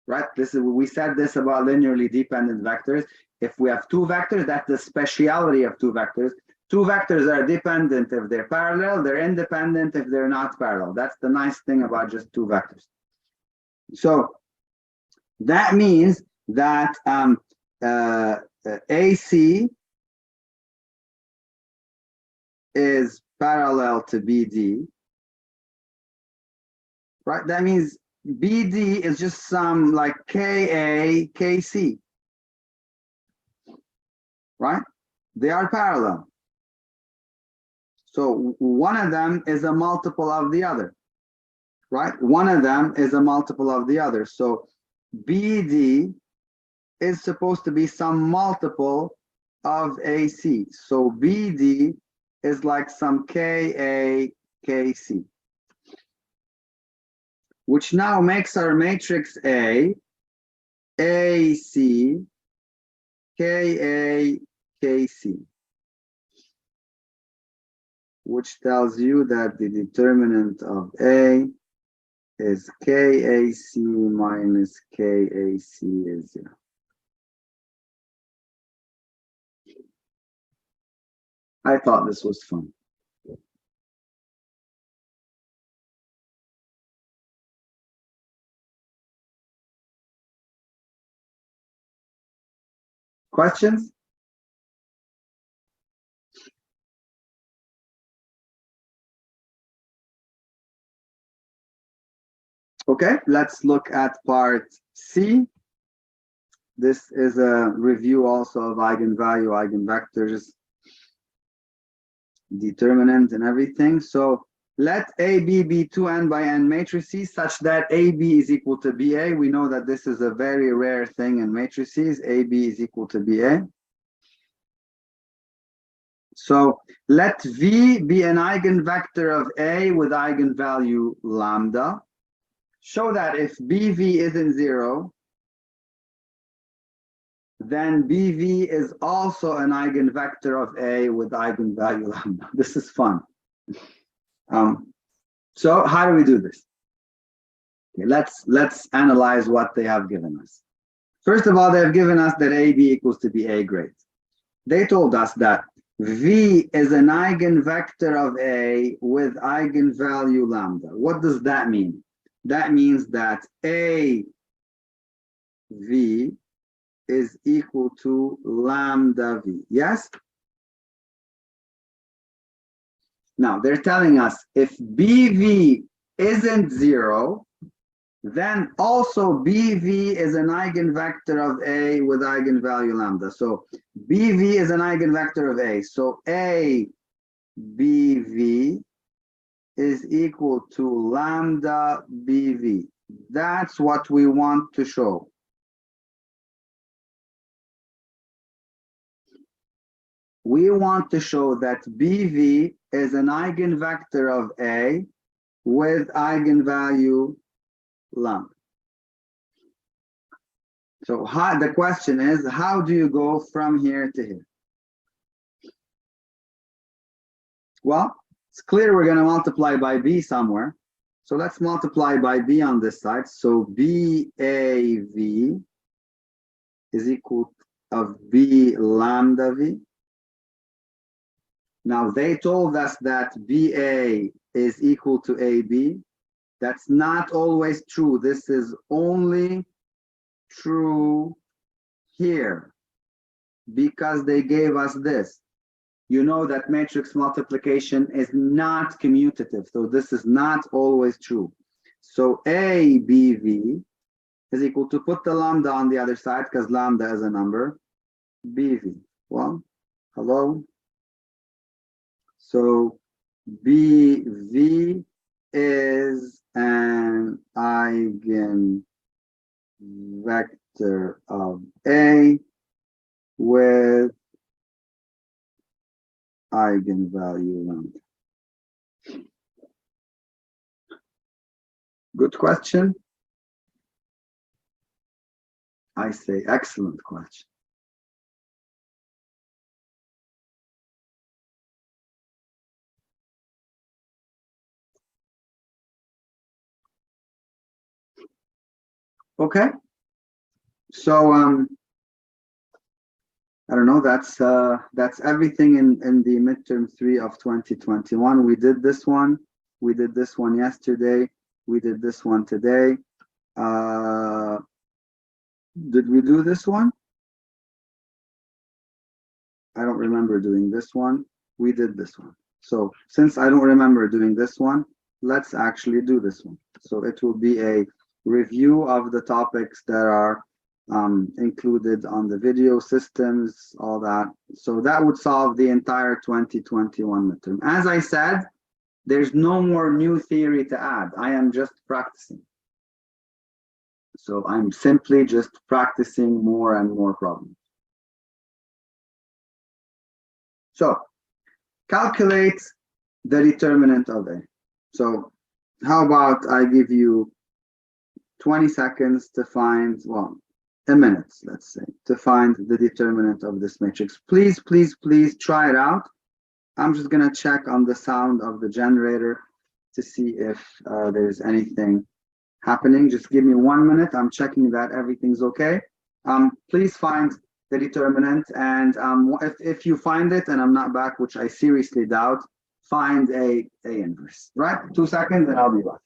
Right? We said this about linearly dependent vectors. If we have two vectors, that's the speciality of two vectors. Two vectors are dependent if they're parallel, they're independent if they're not parallel. That's the nice thing about just two vectors. So that means that AC is parallel to BD, right? That means BD is just some like KA, KC, right? They are parallel. So one of them is a multiple of the other, right? One of them is a multiple of the other. So BD is supposed to be some multiple of AC. So BD is like some KA, KC, which now makes our matrix A, AC, KA, KC, which tells you that the determinant of A is KAC minus KAC is 0. I thought this was fun. Questions? Okay, let's look at part C. This is a review also of eigenvalue, eigenvectors, determinant and everything. So let AB be two n by n matrices such that AB is equal to BA. We know that this is a very rare thing in matrices. AB is equal to BA. So let V be an eigenvector of A with eigenvalue lambda. Show that if BV isn't 0, then BV is also an eigenvector of A with eigenvalue lambda. This is fun. So how do we do this? Okay, let's analyze what they have given us. First of all, they have given us that AB equals to BA great. They told us that V is an eigenvector of A with eigenvalue lambda. What does that mean? That means that A V is equal to lambda V. Yes? Now, they're telling us if BV isn't 0, then also BV is an eigenvector of A with eigenvalue lambda. So BV is an eigenvector of A. So A BV is equal to lambda BV. That's what we want to show. We want to show that BV is an eigenvector of A with eigenvalue lambda. So the question is, how do you go from here to here? Well, it's clear we're going to multiply by B somewhere. So let's multiply by B on this side. So BAV is equal of B lambda V. Now they told us that BA is equal to AB. That's not always true. This is only true here because they gave us this. You know that matrix multiplication is not commutative, so this is not always true. So ABV is equal to, put the lambda on the other side because lambda is a number, BV. Well, hello? So BV is an eigenvector of A with eigenvalue lambda. Good question. I say excellent question. Okay. So I don't know, that's everything in the midterm 3 of 2021. We did this one. We did this one yesterday. We did this one today. Did we do this one? I don't remember doing this one. We did this one. So since I don't remember doing this one, let's actually do this one. So it will be a review of the topics that are included on the video, systems, all that. So that would solve the entire 2021 midterm. As I said, there's no more new theory to add. I am just practicing. So I'm simply just practicing more and more problems. So calculate the determinant of A. So how about I give you 20 seconds to find, well, a minute, let's say, to find the determinant of this matrix. Please, please, please try it out. I'm just going to check on the sound of the generator to see if there's anything happening. Just give me 1 minute. I'm checking that everything's okay. Please find the determinant, and if you find it and I'm not back, which I seriously doubt, find a inverse. Right? 2 seconds and I'll be back.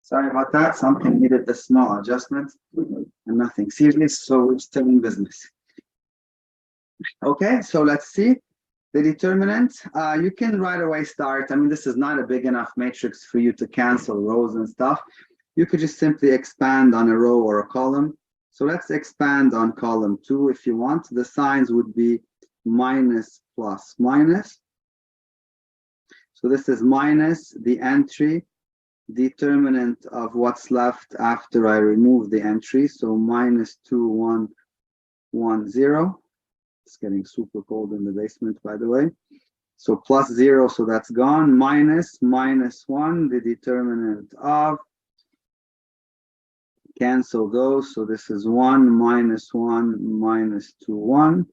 Sorry about that. Something needed a small adjustment and nothing serious, so we're still in business. Okay, so let's see the determinant. You can right away start. I mean, this is not a big enough matrix for you to cancel rows and stuff. You could just simply expand on a row or a column. So let's expand on column 2 if you want. The signs would be minus, plus, minus. So this is minus the entry determinant of what's left after I remove the entry. So minus 2, 1, 1, 0. It's getting super cold in the basement, by the way. So plus 0, so that's gone. Minus, minus 1, the determinant of. Cancel those. So this is 1, minus 1, minus 2, 1.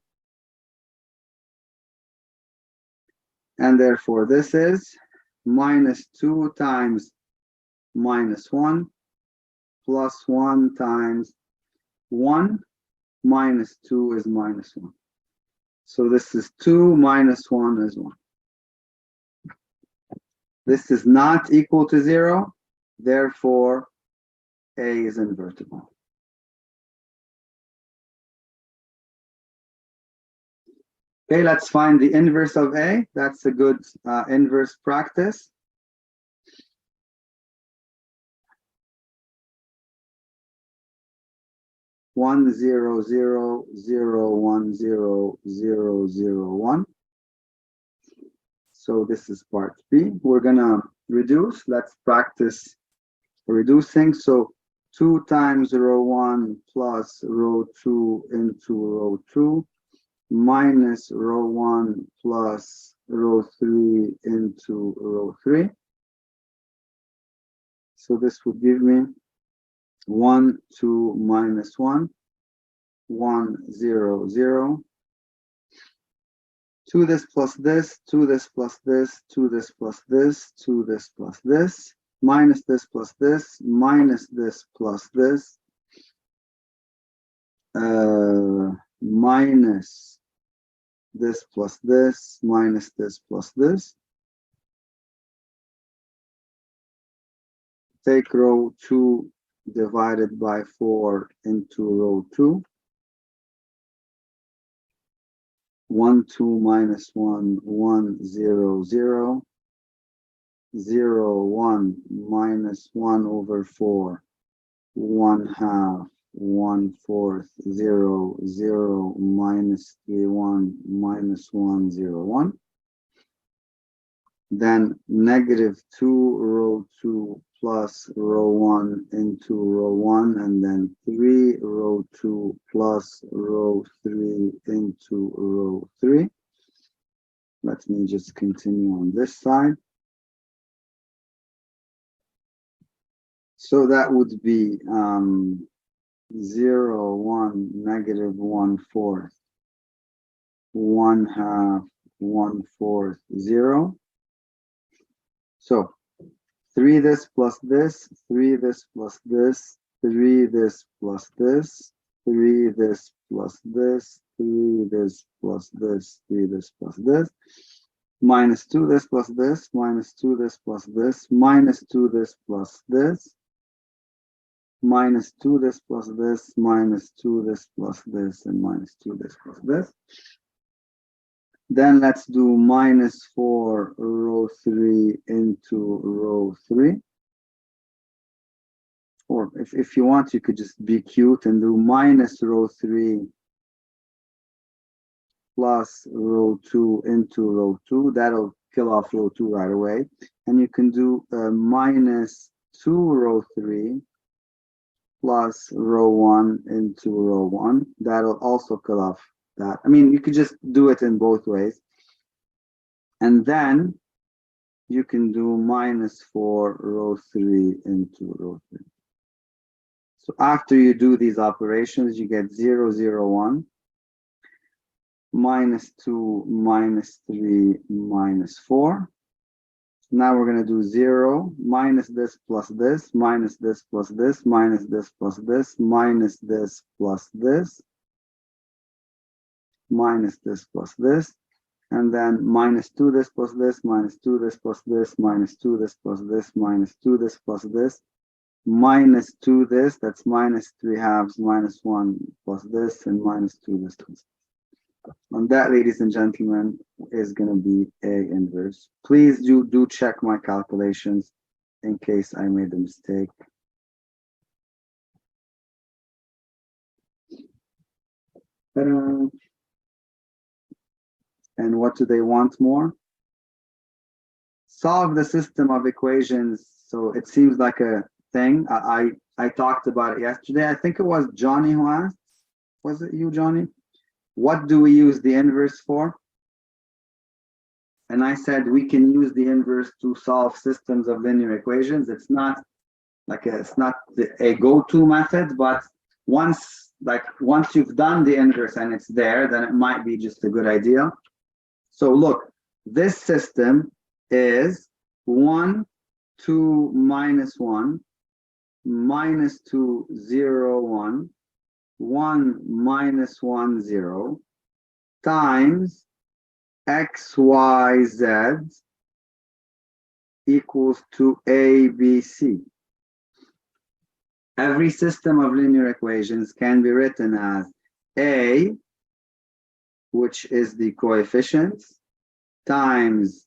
And therefore, this is minus 2 times minus 1 plus 1 times 1 minus 2 is minus 1. So this is 2 minus 1 is 1. This is not equal to 0. Therefore, A is invertible. Okay, let's find the inverse of A. That's a good inverse practice. One zero zero zero 1 0 0 0 1. So this is part B. We're gonna reduce. Let's practice reducing. So 2 times row 1 plus row 2 into row 2 minus row 1 plus row 3 into row 3. So this would give me 1 2 minus 1 1 0 0. 2 this plus this, 2 this plus this, 2 this plus this, 2 this plus this, minus this plus this, minus this plus this, minus this plus this, minus this plus this. Take row 2 divided by 4 into row 2. 1 2 minus 1 1 0 0 0 1 minus 1 over 4 1 half 1 4th 0 0 minus 3 1 minus 1 0 1. Then negative 2 row 2 plus row 1 into row 1, and then 3 row 2 plus row 3 into row 3. Let me just continue on this side. So that would be 0 1 negative 1 4th 1 half 1 4th 0. So 3 this plus this, 3 this plus this, 3 this plus this, 3 this plus this, 3 this plus this, 3 this plus this, minus 2 this plus this, minus 2 this plus this, minus 2 this plus this, minus 2 this plus this, minus 2 this plus this, and minus 2 this plus this. Then let's do minus 4 row 3 into row 3. Or if you want, you could just be cute and do minus row 3 plus row 2 into row 2. That'll kill off row 2 right away. And you can do minus 2 row 3 plus row 1 into row 1. That'll also kill off that. I mean, you could just do it in both ways. And then you can do minus 4 row 3 into row 3. So after you do these operations, you get 0 0 1 minus 2 minus 3 minus 4. Now we're going to do 0 minus this plus this, minus this plus this, minus this plus this, minus this plus this, minus this plus this, and then minus 2 this plus this, minus 2 this plus this, minus 2 this plus this, minus 2 this plus this, minus 2 this, that's minus 3 halves minus 1 plus this, and minus 2 this. And that, ladies and gentlemen, is going to be A inverse. Please do check my calculations in case I made a mistake. And what do they want more? Solve the system of equations. So it seems like a thing. I talked about it yesterday. I think it was Johnny who asked. Was it you, Johnny? What do we use the inverse for? And I said we can use the inverse to solve systems of linear equations. It's not like it's not a go-to method, but once you've done the inverse and it's there, then it might be just a good idea. So look, this system is 1, 2, minus 1, minus 2, 0, 1, 1, minus 1, 0, times x, y, z equals to a, b, c. Every system of linear equations can be written as a, which is the coefficients, times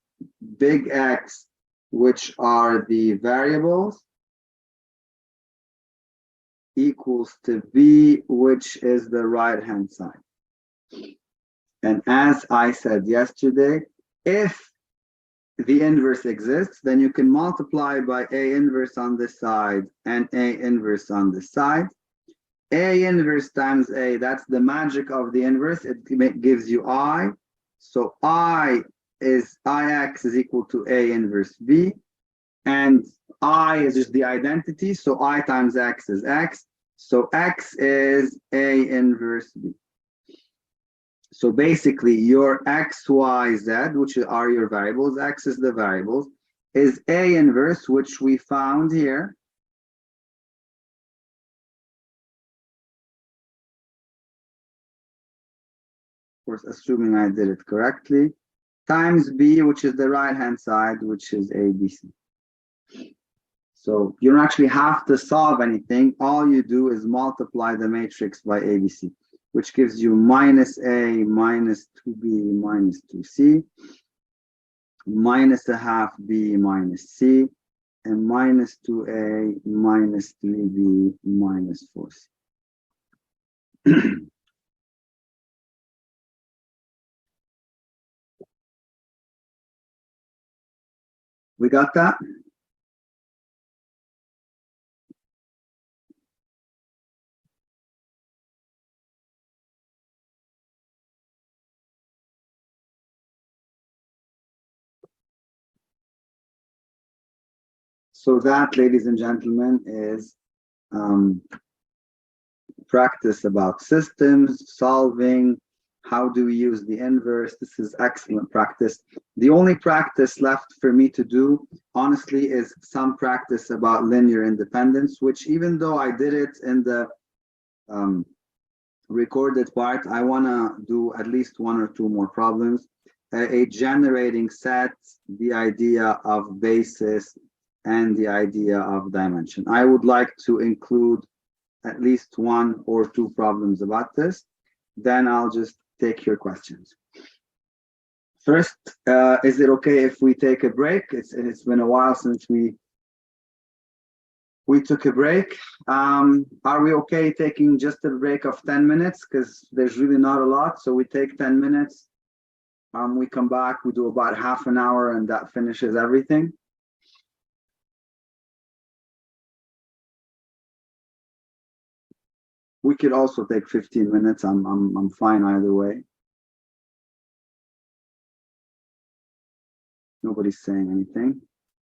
big X, which are the variables, equals to b, which is the right-hand side. And as I said yesterday, if the inverse exists, then you can multiply by A inverse on this side and A inverse on this side. A inverse times A, that's the magic of the inverse. It gives you I. So Ix is equal to A inverse B. And I is just the identity. So I times X is X. So X is A inverse B. So basically your X, Y, Z, which are your variables, X is the variables, is A inverse, which we found here. Of course, assuming I did it correctly, times B, which is the right-hand side, which is ABC. So you don't actually have to solve anything. All you do is multiply the matrix by ABC, which gives you minus A, minus 2B, minus 2C, minus a half B, minus C, and minus 2A, minus 3B, minus 4C. We got that? So that, ladies and gentlemen, is practice about systems, solving, how do we use the inverse. This is excellent practice. The only practice left for me to do, honestly, is some practice about linear independence, which even though I did it in the recorded part, I want to do at least 1 or 2 more problems. A generating set, the idea of basis, and the idea of dimension. I would like to include at least 1 or 2 problems about this. Then I'll just take your questions. First, is it okay if we take a break? It's been a while since we took a break. Are we okay taking just a break of 10 minutes? Because there's really not a lot. So we take 10 minutes. We come back, we do about half an hour, and that finishes everything. We could also take 15 minutes. I'm fine either way. Nobody's saying anything.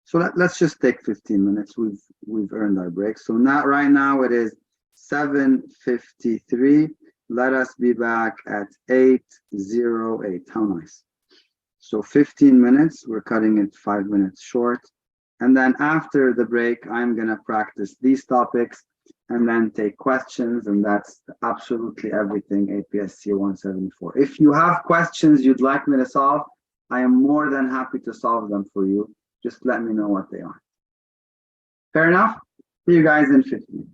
So let's just take 15 minutes. We've earned our break. So right now it is 7:53. Let us be back at 8:08. How nice. So 15 minutes. We're cutting it 5 minutes short. And then after the break, I'm gonna practice these topics and then take questions, and that's absolutely everything APSC 174. If you have questions you'd like me to solve, I am more than happy to solve them for you. Just let me know what they are. Fair enough? See you guys in 15.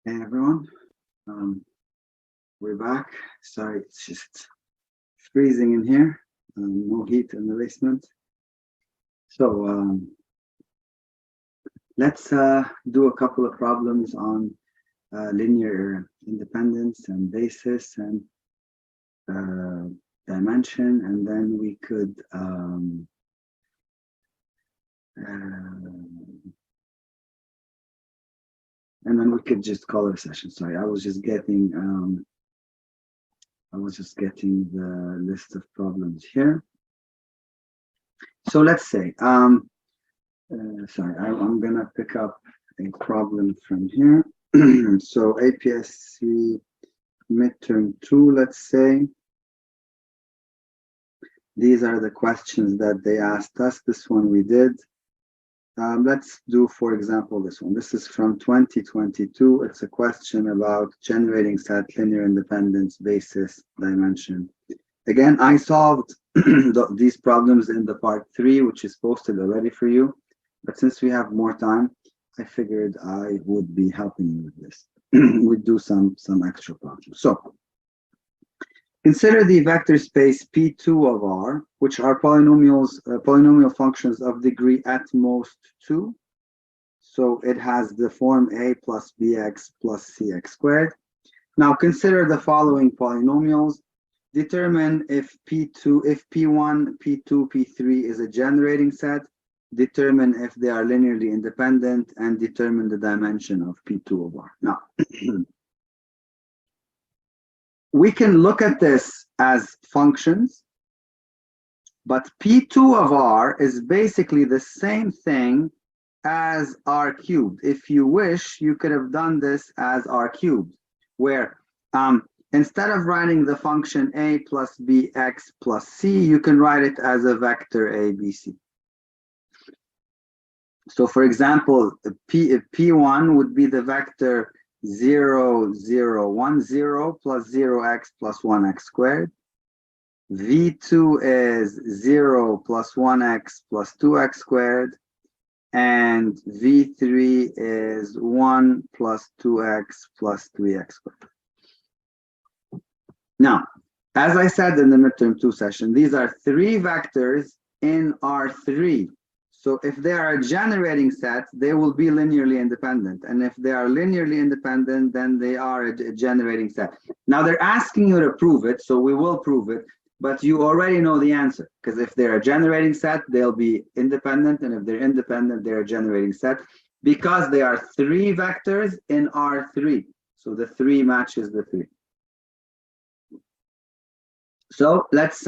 Hey everyone, we're back. Sorry, it's just freezing in here. No heat in the basement. So let's do a couple of problems on linear independence and basis and dimension, and then we could just call it a session. Sorry, I was just getting the list of problems here. So let's say, sorry, I'm gonna pick up a problem from here. So APSC midterm 2, let's say. These are the questions that they asked us. This one we did. Let's do, for example, this one. This is from 2022. It's a question about generating set, linear independence, basis, dimension. Again, I solved these problems in the part 3, which is posted already for you. But since we have more time, I figured I would be helping you with this. We'd do some extra problems. So consider the vector space P2 of R, which are polynomial functions of degree at most 2. So it has the form A plus bx plus cx squared. Now consider the following polynomials. Determine if P1, P2, P3 is a generating set. Determine if they are linearly independent, and determine the dimension of P2 of R. Now, we can look at this as functions, but P2 of R is basically the same thing as R cubed. If you wish, you could have done this as R cubed, where instead of writing the function A plus bx plus c, you can write it as a vector ABC. So for example, P1 would be the vector 0, 0, 1, 0 plus 0x plus 1x squared. V2 is 0 plus 1x plus 2x squared. And V3 is 1 plus 2x plus 3x squared. Now, as I said in the midterm 2 session, these are 3 vectors in R3. So if they are a generating set, they will be linearly independent. And if they are linearly independent, then they are a generating set. Now they're asking you to prove it, so we will prove it, but you already know the answer. Because if they're a generating set, they'll be independent. And if they're independent, they're a generating set. Because they are 3 vectors in R3. So the 3 matches the 3. So let's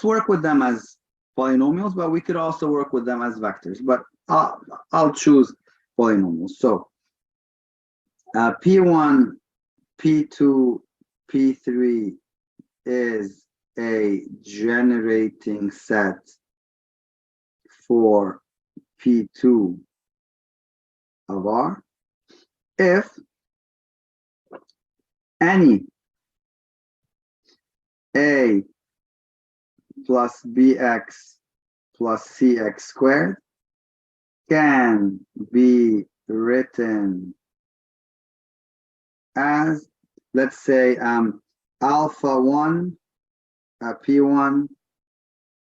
work with them as polynomials, but we could also work with them as vectors, but I'll choose polynomials. So P1, P2, P3 is a generating set for P2 of R if any A plus bx plus cx squared can be written as, let's say, alpha 1 P1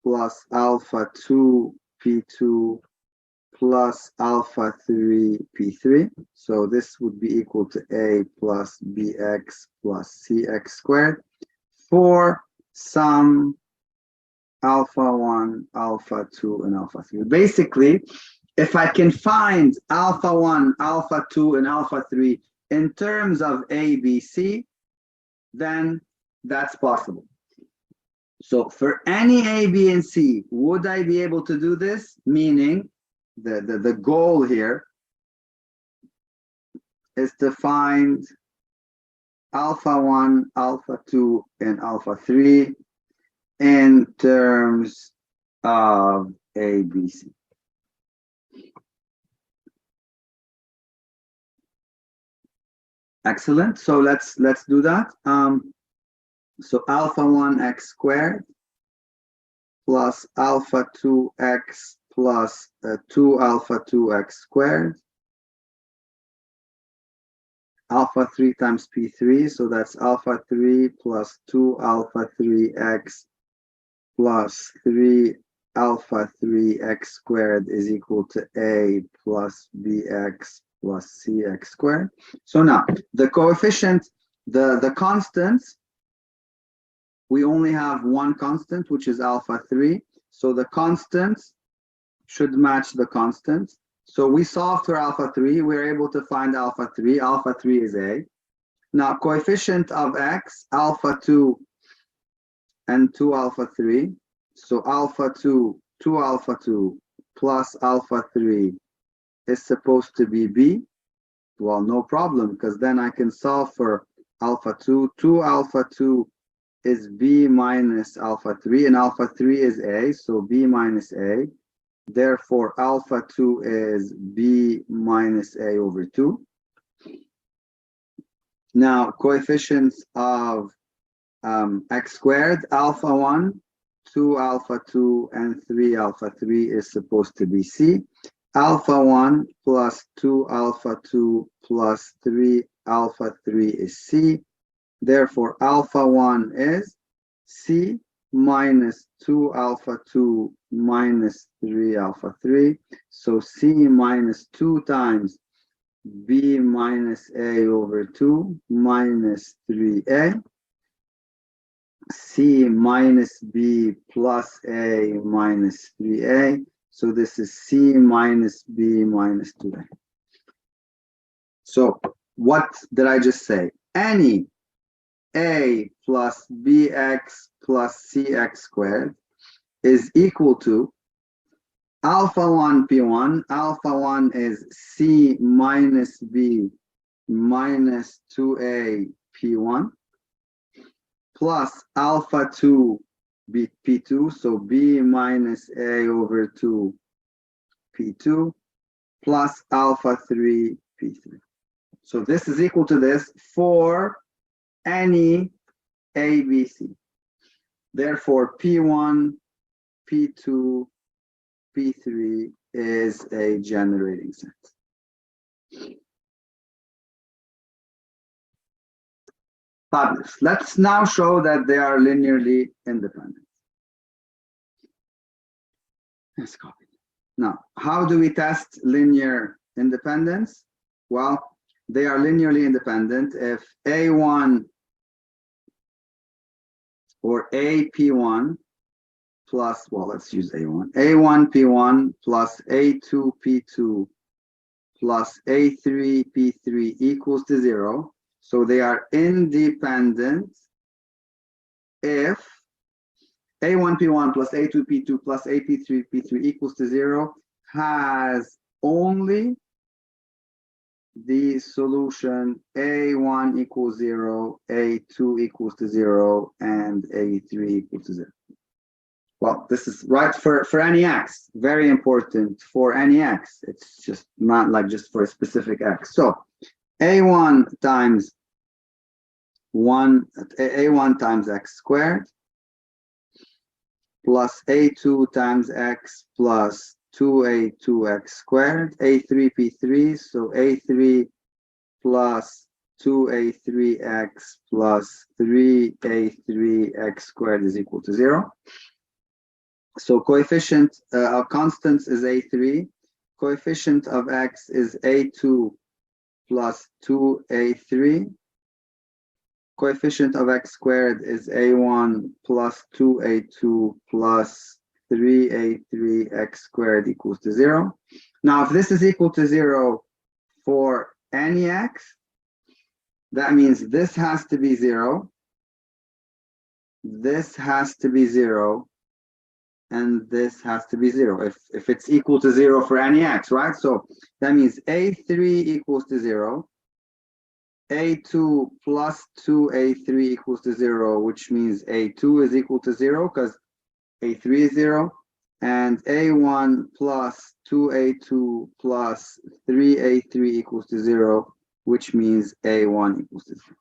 plus alpha 2 P2 plus alpha 3 P3. So this would be equal to A plus bx plus cx squared for some alpha 1, alpha 2, and alpha 3. Basically, if I can find alpha 1, alpha 2, and alpha 3 in terms of A, B, C, then that's possible. So for any A, B, and C, would I be able to do this? Meaning, the goal here is to find alpha 1, alpha 2, and alpha 3 in terms of A, B, C. Excellent. So let's do that. So alpha 1x squared plus alpha 2x plus 2 alpha 2x squared alpha 3 times P3, so that's alpha 3 plus 2 alpha 3x plus 3 alpha 3x squared is equal to a plus bx plus cx squared. So now the coefficient, the constants, we only have one constant, which is alpha 3. So the constants should match the constants. So we solved for alpha 3. We're able to find alpha 3. Alpha 3 is a. Now coefficient of x, alpha 2 and 2 alpha 3. So alpha 2, 2 alpha 2 plus alpha 3 is supposed to be b. Well, no problem, because then I can solve for alpha 2. 2 alpha 2 is b minus alpha 3, and alpha 3 is a, so b minus a. Therefore, alpha 2 is b minus a over 2. Now, coefficients of x squared, alpha 1, 2 alpha 2, and 3 alpha 3 is supposed to be c. Alpha 1 plus 2 alpha 2 plus 3 alpha 3 is c. Therefore, alpha 1 is c minus 2 alpha 2 minus 3 alpha 3. So c minus 2 times b minus a over 2 minus 3a. C minus b plus a minus 3a. So this is c minus b minus 2a. So what did I just say? Any a plus bx plus cx squared is equal to alpha 1 p1. Alpha 1 is c minus b minus 2a p1 plus alpha 2 b p2, so b minus a over 2 p2 plus alpha 3 p3. So this is equal to this for any a, b, c. Therefore, p1, p2, p3 is a generating set. Fabulous. Let's now show that they are linearly independent. Let's copy. Now, how do we test linear independence? Well, they are linearly independent if A1 or AP1 plus, well, let's use A1. A1 P1 plus A2 P2 plus A3 P3 equals to 0. So they are independent if A1 P1 plus A2 P2 plus AP3 P3 equals to 0 has only the solution A1 equals 0, A2 equals to 0, and A3 equals to 0. Well, this is right for any x, very important for any x. It's just not like just for a specific x. So A1 times A1 times x squared plus A2 times x plus 2A2x squared, A3 P3, so A3 plus 2A3x plus 3A3x squared is equal to 0. So coefficient of constants is A3, coefficient of x is A2 plus 2A3, coefficient of x squared is A1 plus 2A2 plus 3A3x squared equals to 0. Now, if this is equal to 0 for any x, that means this has to be 0, this has to be 0, and this has to be 0 if it's equal to 0 for any x, right? So that means A3 equals to 0, A2 plus 2A3 equals to 0, which means A2 is equal to 0 because A3 is 0, and A1 plus 2A2 plus 3A3 equals to 0, which means A1 equals to 0.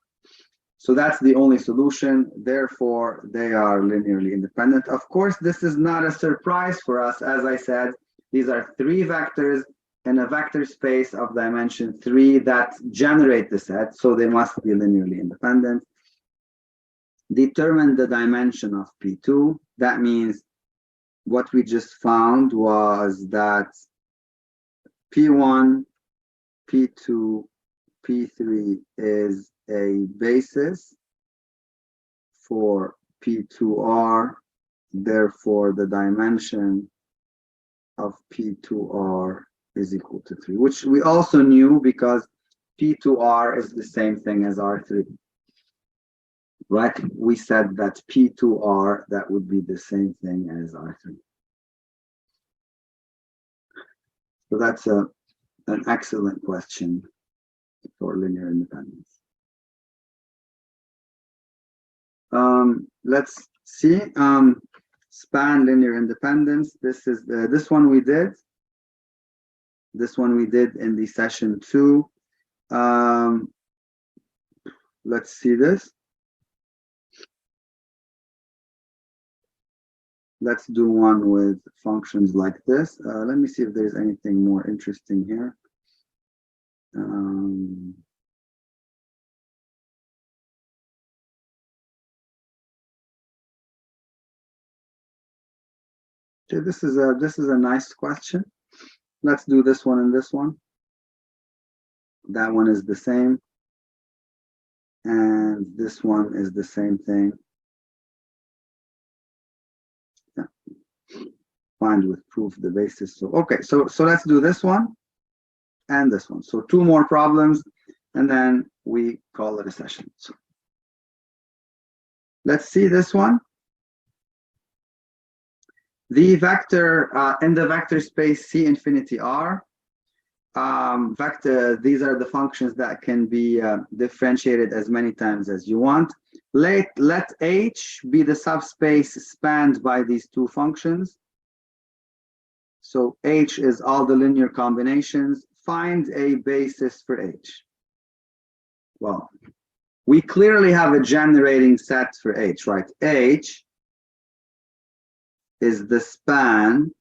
So that's the only solution. Therefore, they are linearly independent. Of course, this is not a surprise for us. As I said, these are three vectors in a vector space of dimension 3 that generate the set, so they must be linearly independent. Determine the dimension of P2. That means what we just found was that P1, P2, P3 is a basis for P2R, therefore the dimension of P2R is equal to 3, which we also knew because P2R is the same thing as R3. Right? We said that P2R, that would be the same thing as R3. So that's an excellent question for linear independence. Let's see. Span linear independence. This is this one we did. This one we did in the session 2. Let's see this. Let's do one with functions like this. Let me see if there's anything more interesting here. Okay, this is a nice question. Let's do this one and this one. That one is the same, and this one is the same thing. Yeah. Find with proof the basis. So okay, so let's do this one and this one. So 2 more problems, and then we call it a session. So let's see this one. The vector in the vector space C infinity R. These are the functions that can be differentiated as many times as you want. Let H be the subspace spanned by these 2 functions. So H is all the linear combinations. Find a basis for H. Well, we clearly have a generating set for H, right? H is the span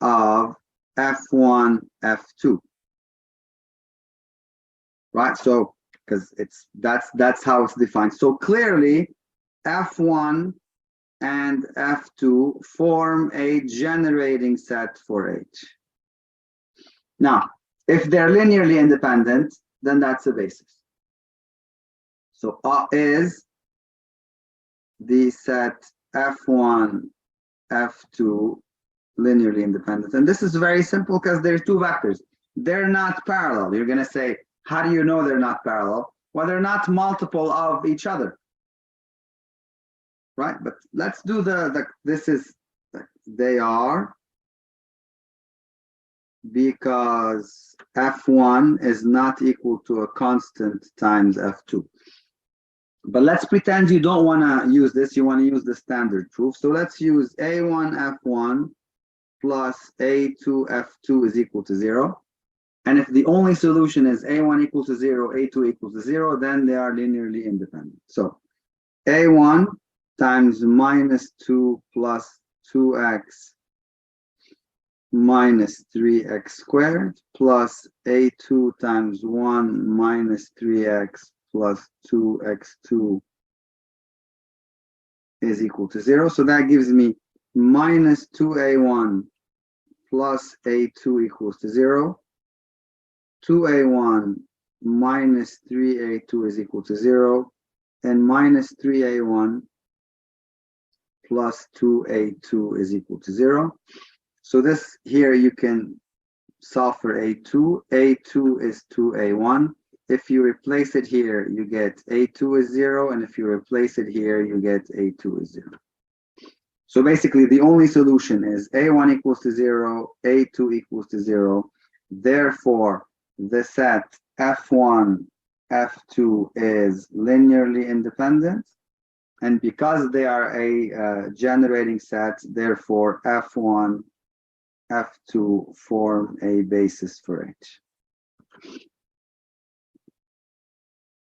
of F1, F2. Right, so because that's how it's defined. So clearly F1 and F2 form a generating set for H. Now, if they're linearly independent, then that's a basis. So A is the set F1, F2 linearly independent. And this is very simple because there's 2 vectors. They're not parallel. You're going to say, how do you know they're not parallel? Well, they're not multiple of each other. Right? But let's do they are, because F1 is not equal to a constant times F2. But let's pretend you don't want to use this, you want to use the standard proof. So let's use A1 F1 plus A2 F2 is equal to 0. And if the only solution is A1 equals to 0, A2 equals to 0, then they are linearly independent. So A1 times minus 2 plus 2x minus 3x squared plus A2 times 1 minus 3x plus 2x2 is equal to 0. So that gives me minus 2A1 plus A2 equals to 0. 2A1 minus 3A2 is equal to 0. And minus 3A1 plus 2A2 is equal to 0. So this here you can solve for A2. A2 is 2A1. If you replace it here, you get A2 is 0. And if you replace it here, you get A2 is 0. So basically, the only solution is A1 equals to 0, A2 equals to 0. Therefore, the set F1, F2 is linearly independent. And because they are a generating set, therefore F1, F2 form a basis for H.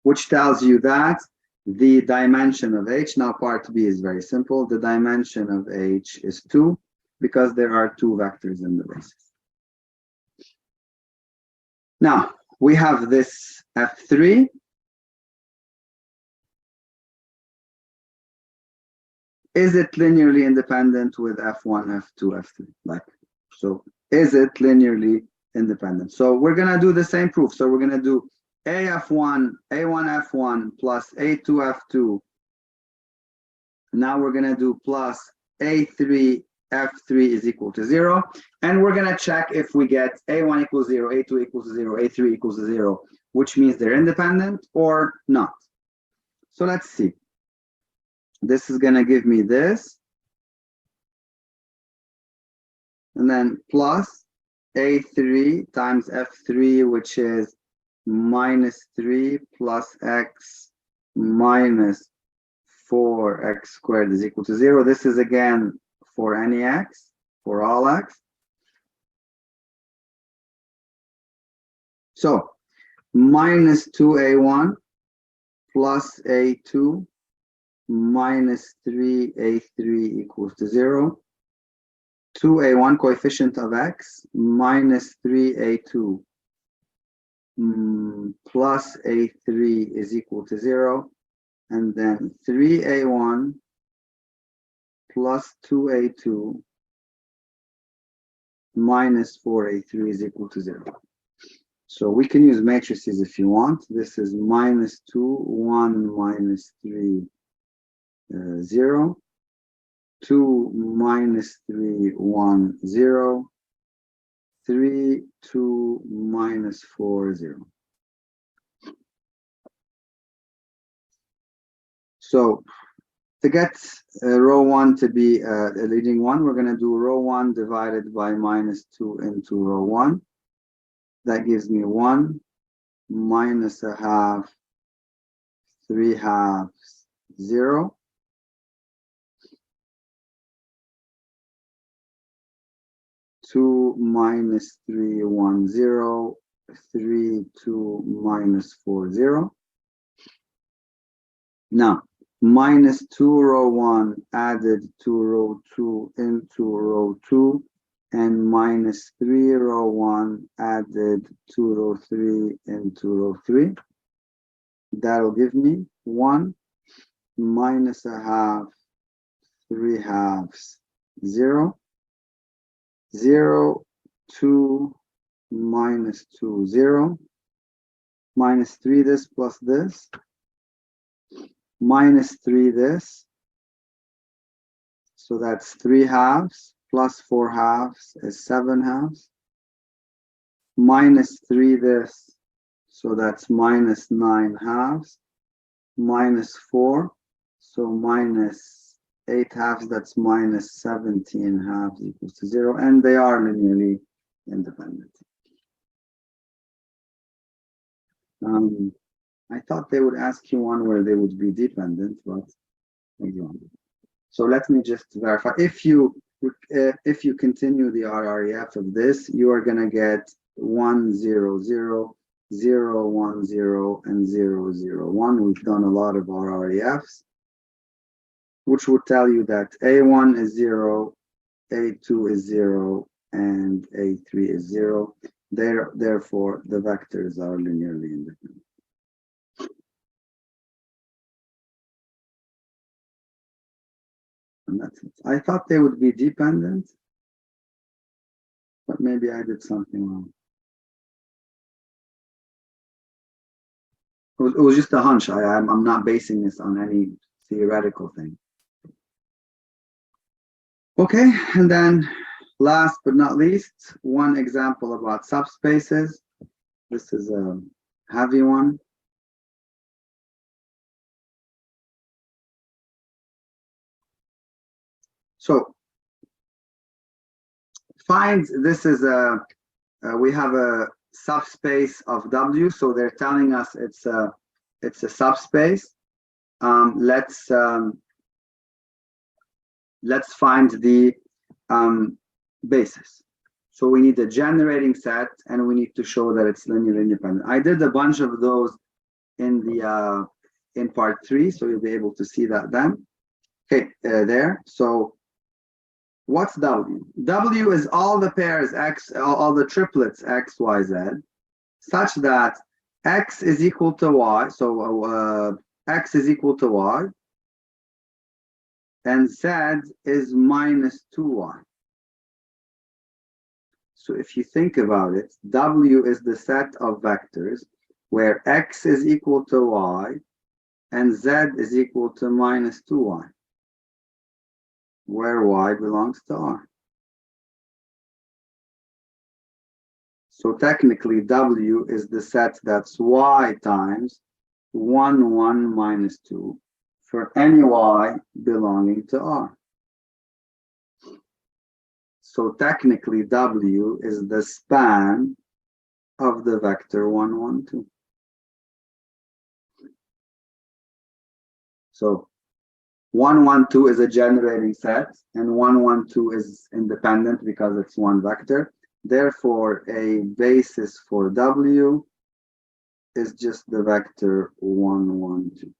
Which tells you that the dimension of H, now part B is very simple, the dimension of H is 2 because there are 2 vectors in the basis. Now we have this F3. Is it linearly independent with F1, F2, F3? Like, so is it linearly independent? So we're gonna do the same proof. So we're gonna do A1 F1 plus A2 F2. Now we're gonna do plus A3 F3 is equal to 0. And we're gonna check if we get A1 equals 0, A2 equals 0, A3 equals 0, which means they're independent or not. So let's see. This is gonna give me this. And then plus A3 times F3, which is minus 3 plus x minus 4x squared is equal to 0. This is again for any x, for all x. So minus 2A1 plus A2 minus 3A3 equals to 0. 2A1 coefficient of x minus 3A2 plus A3 is equal to 0. And then 3A1 plus 2A2 minus 4A3 is equal to 0. So we can use matrices if you want. This is minus 2, 1, minus 3, 0. 2, minus 3, 1, 0. 3, 2, minus 4, 0. So to get row 1 to be a leading one, we're going to do row 1 divided by minus 2 into row 1. That gives me 1 minus a half, 3 halves, 0. 2 minus 3, 1, 0. 3, 2, minus 4, 0. Now, minus 2 row 1 added to row 2 into row 2, and minus 3 row 1 added to row 3 into row 3. That'll give me 1 minus a half, 3 halves, 0. 0, 2, minus 2, 0. Minus 3 this plus this. Minus 3 this. So that's 3 halves plus 4 halves is 7 halves. Minus 3 this. So that's minus 9 halves. Minus 4. So minus 8 halves, that's minus 17 halves equals to 0. And they are linearly independent. I thought they would ask you one where they would be dependent, but so let me just verify. If you continue the RREF of this, you are going to get 1, 0, 0, 0, 1, 0, and 0, 0, 1. We've done a lot of RREFs, which would tell you that A1 is 0, A2 is 0, and A3 is 0. Therefore, the vectors are linearly independent. And that's it. I thought they would be dependent, but maybe I did something wrong. It was just a hunch. I'm not basing this on any theoretical thing. Okay, and then last but not least, one example about subspaces. This is a heavy one. So find, this is we have a subspace of W, so they're telling us it's a subspace. Let's find the basis. So we need a generating set, and we need to show that it's linearly independent. I did a bunch of those in the in part 3, so you'll be able to see that then. Okay, there. So what's W? W is all the pairs X, all the triplets X, Y, Z. such that x is equal to y, so x is equal to y, and z is minus 2y. So if you think about it, W is the set of vectors where x is equal to y and z is equal to minus 2y, where y belongs to R. So technically, W is the set that's y times 1, 1, minus 2 for any y belonging to R. So technically, W is the span of the vector 1, 1, 2. So 1, 1, 2 is a generating set, and 1, 1, 2 is independent because it's one vector. Therefore, a basis for W is just the vector 1, 1, 2.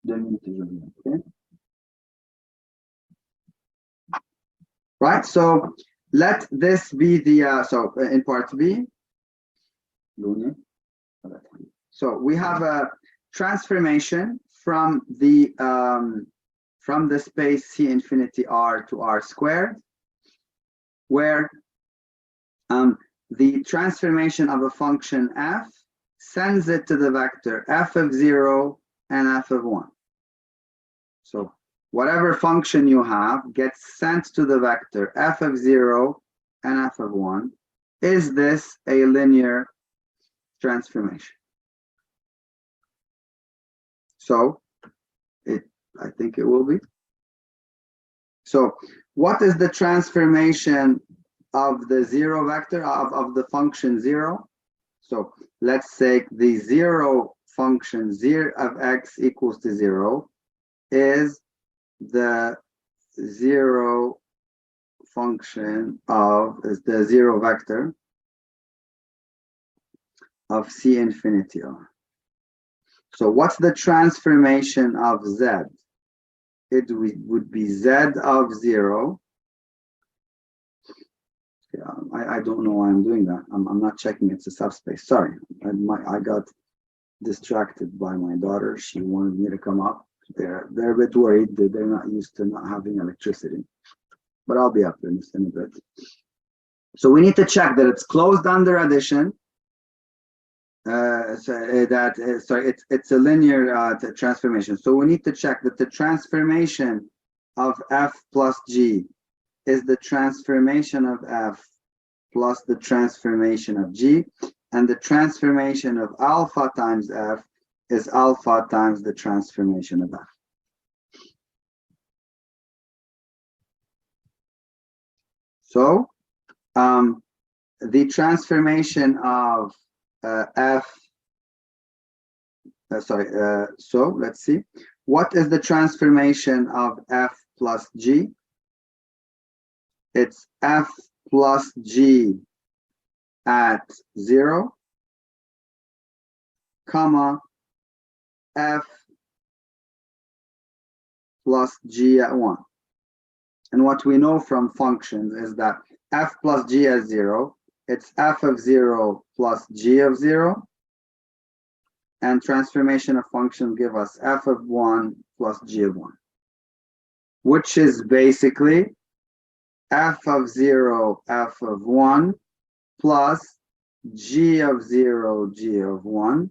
Okay. Right, so let this be the so in part B. So we have a transformation from the space C infinity R to R squared, where the transformation of a function f sends it to the vector f of 0 and f of 1. So whatever function you have gets sent to the vector f of 0 and f of 1. Is this a linear transformation? So I think it will be. So what is the transformation of the 0 vector of the function 0? So let's take the 0 function 0 of x equals to 0 is the 0 function of the 0 vector of C infinity R. So what's the transformation of z? It would be z of 0. I don't know why I'm doing that. I'm not checking it's a subspace. Sorry, I got distracted by my daughter. She wanted me to come up. They're a bit worried that they're not used to not having electricity. But I'll be up in a bit. So we need to check that it's closed under addition. It's a linear transformation. So we need to check that the transformation of f plus g is the transformation of f plus the transformation of g, and the transformation of alpha times f is alpha times the transformation of f. So the transformation of so let's see, what is the transformation of f plus g? It's f plus g at 0, comma, f plus g at 1. And what we know from functions is that f plus g at 0, it's f of 0 plus g of 0, and transformation of function give us f of 1 plus g of 1, which is basically f of 0, f of 1 plus g of 0, g of 1,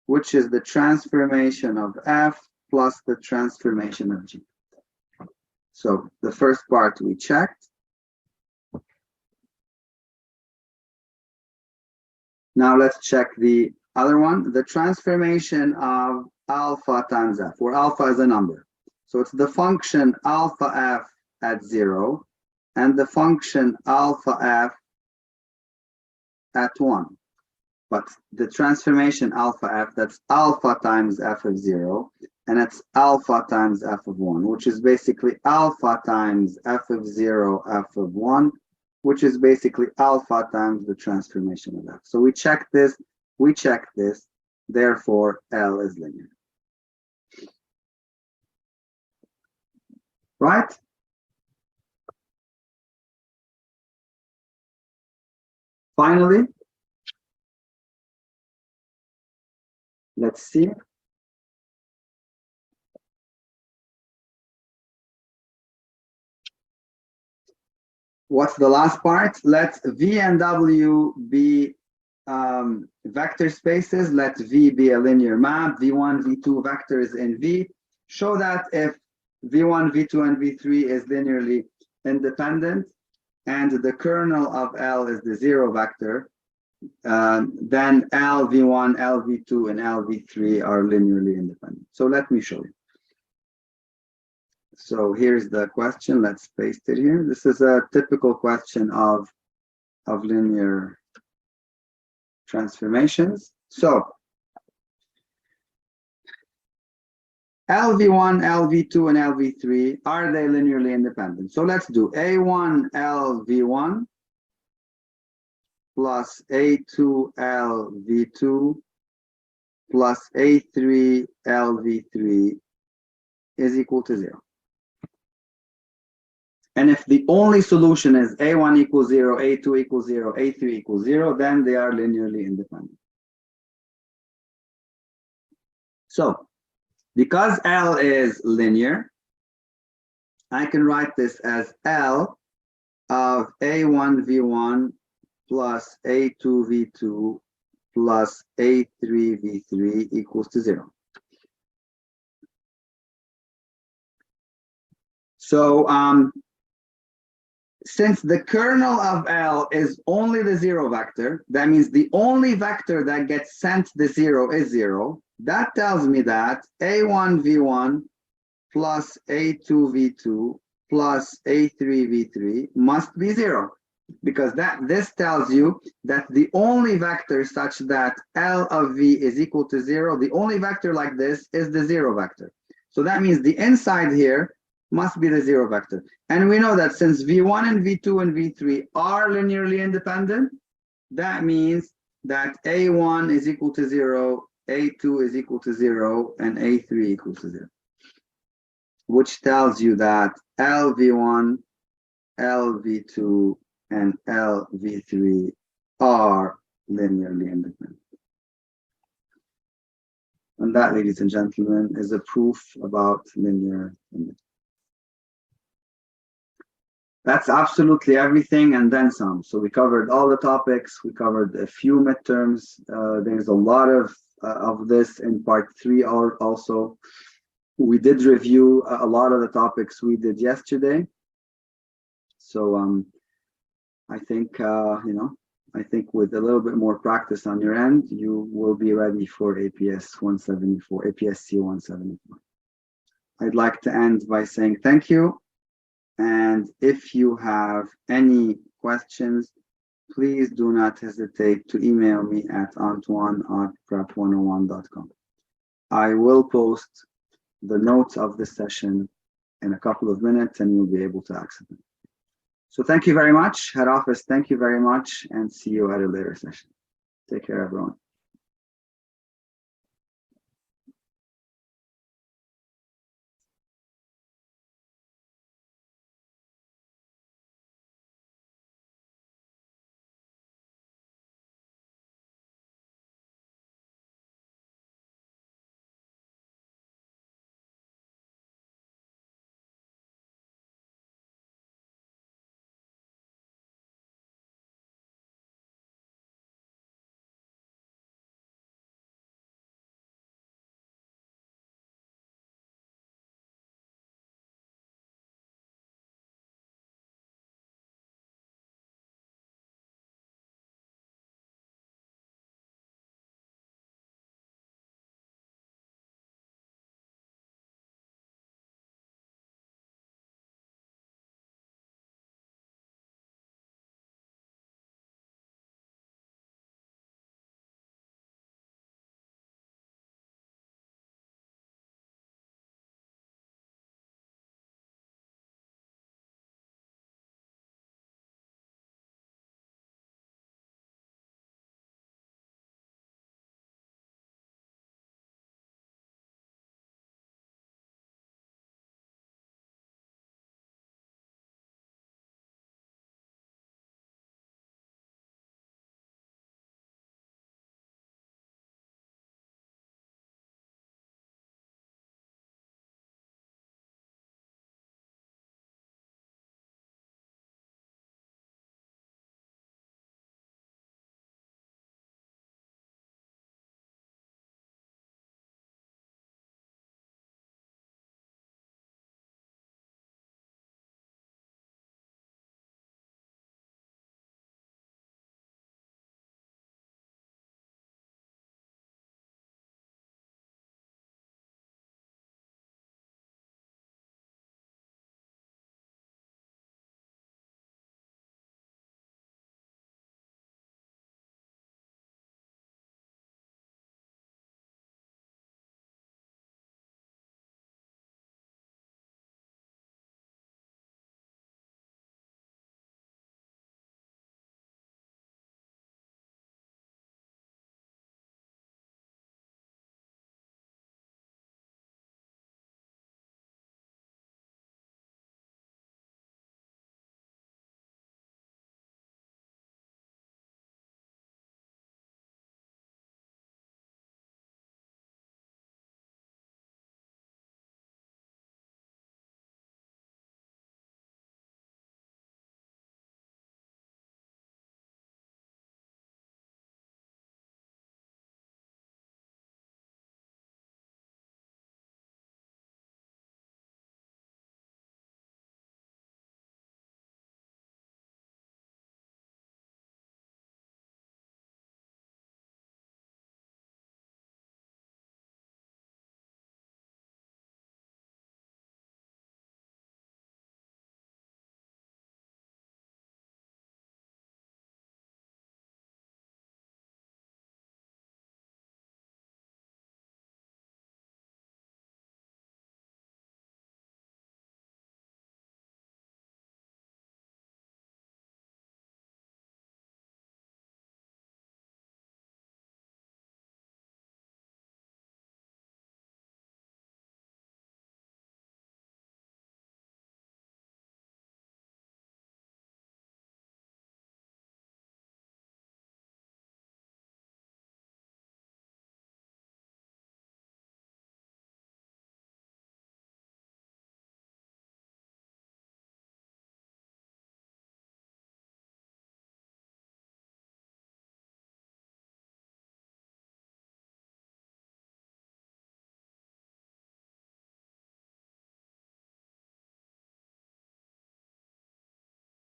which is the transformation of f plus the transformation of g. So the first part we checked. Now let's check the other one, the transformation of alpha times f, where alpha is a number. So it's the function alpha f at 0 and the function alpha f at 1. But the transformation alpha f, that's alpha times f of 0, and it's alpha times f of 1, which is basically alpha times f of 0, f of 1, which is basically alpha times the transformation of f. So we check this, we check this, therefore L is linear. Right? Finally, let's see. What's the last part? Let V and W be vector spaces. Let V be a linear map. V1, V2 vectors in V. Show that if V1, V2, and V3 is linearly independent and the kernel of L is the zero vector, then L, V1, L, V2, and L, V3 are linearly independent. So let me show you. So here's the question. Let's paste it here. This is a typical question of linear transformations. So LV1, LV2, and LV3, are they linearly independent? So let's do A1 LV1 plus A2 LV2 plus A3 LV3 is equal to 0. And if the only solution is A1 equals 0, A2 equals 0, A3 equals 0, then they are linearly independent. So, because L is linear, I can write this as L of A1 V1 plus A2 V2 plus A3 V3 equals to 0. So, since the kernel of L is only the zero vector, that means the only vector that gets sent the 0 is 0. That tells me that A1 V1 plus A2 V2 plus A3 V3 must be 0, because this tells you that the only vector such that L of V is equal to 0, the only vector like this is the 0 vector. So that means the inside here must be the 0 vector. And we know that since V1 and V2 and V3 are linearly independent, that means that A1 is equal to 0, A2 is equal to 0, and A3 equals to 0. Which tells you that LV1, LV2, and LV3 are linearly independent. And that, ladies and gentlemen, is a proof about linear independence. That's absolutely everything and then some. So we covered all the topics. We covered a few midterms. There's a lot of this in part 3 also. We did review a lot of the topics we did yesterday. So I think, I think with a little bit more practice on your end, you will be ready for APS 174, APS-C 174. I'd like to end by saying thank you. And if you have any questions, please do not hesitate to email me at antoine@prep101.com. I will post the notes of this session in a couple of minutes and you'll be able to access them. So thank you very much. Head office, thank you very much, and see you at a later session. Take care, everyone.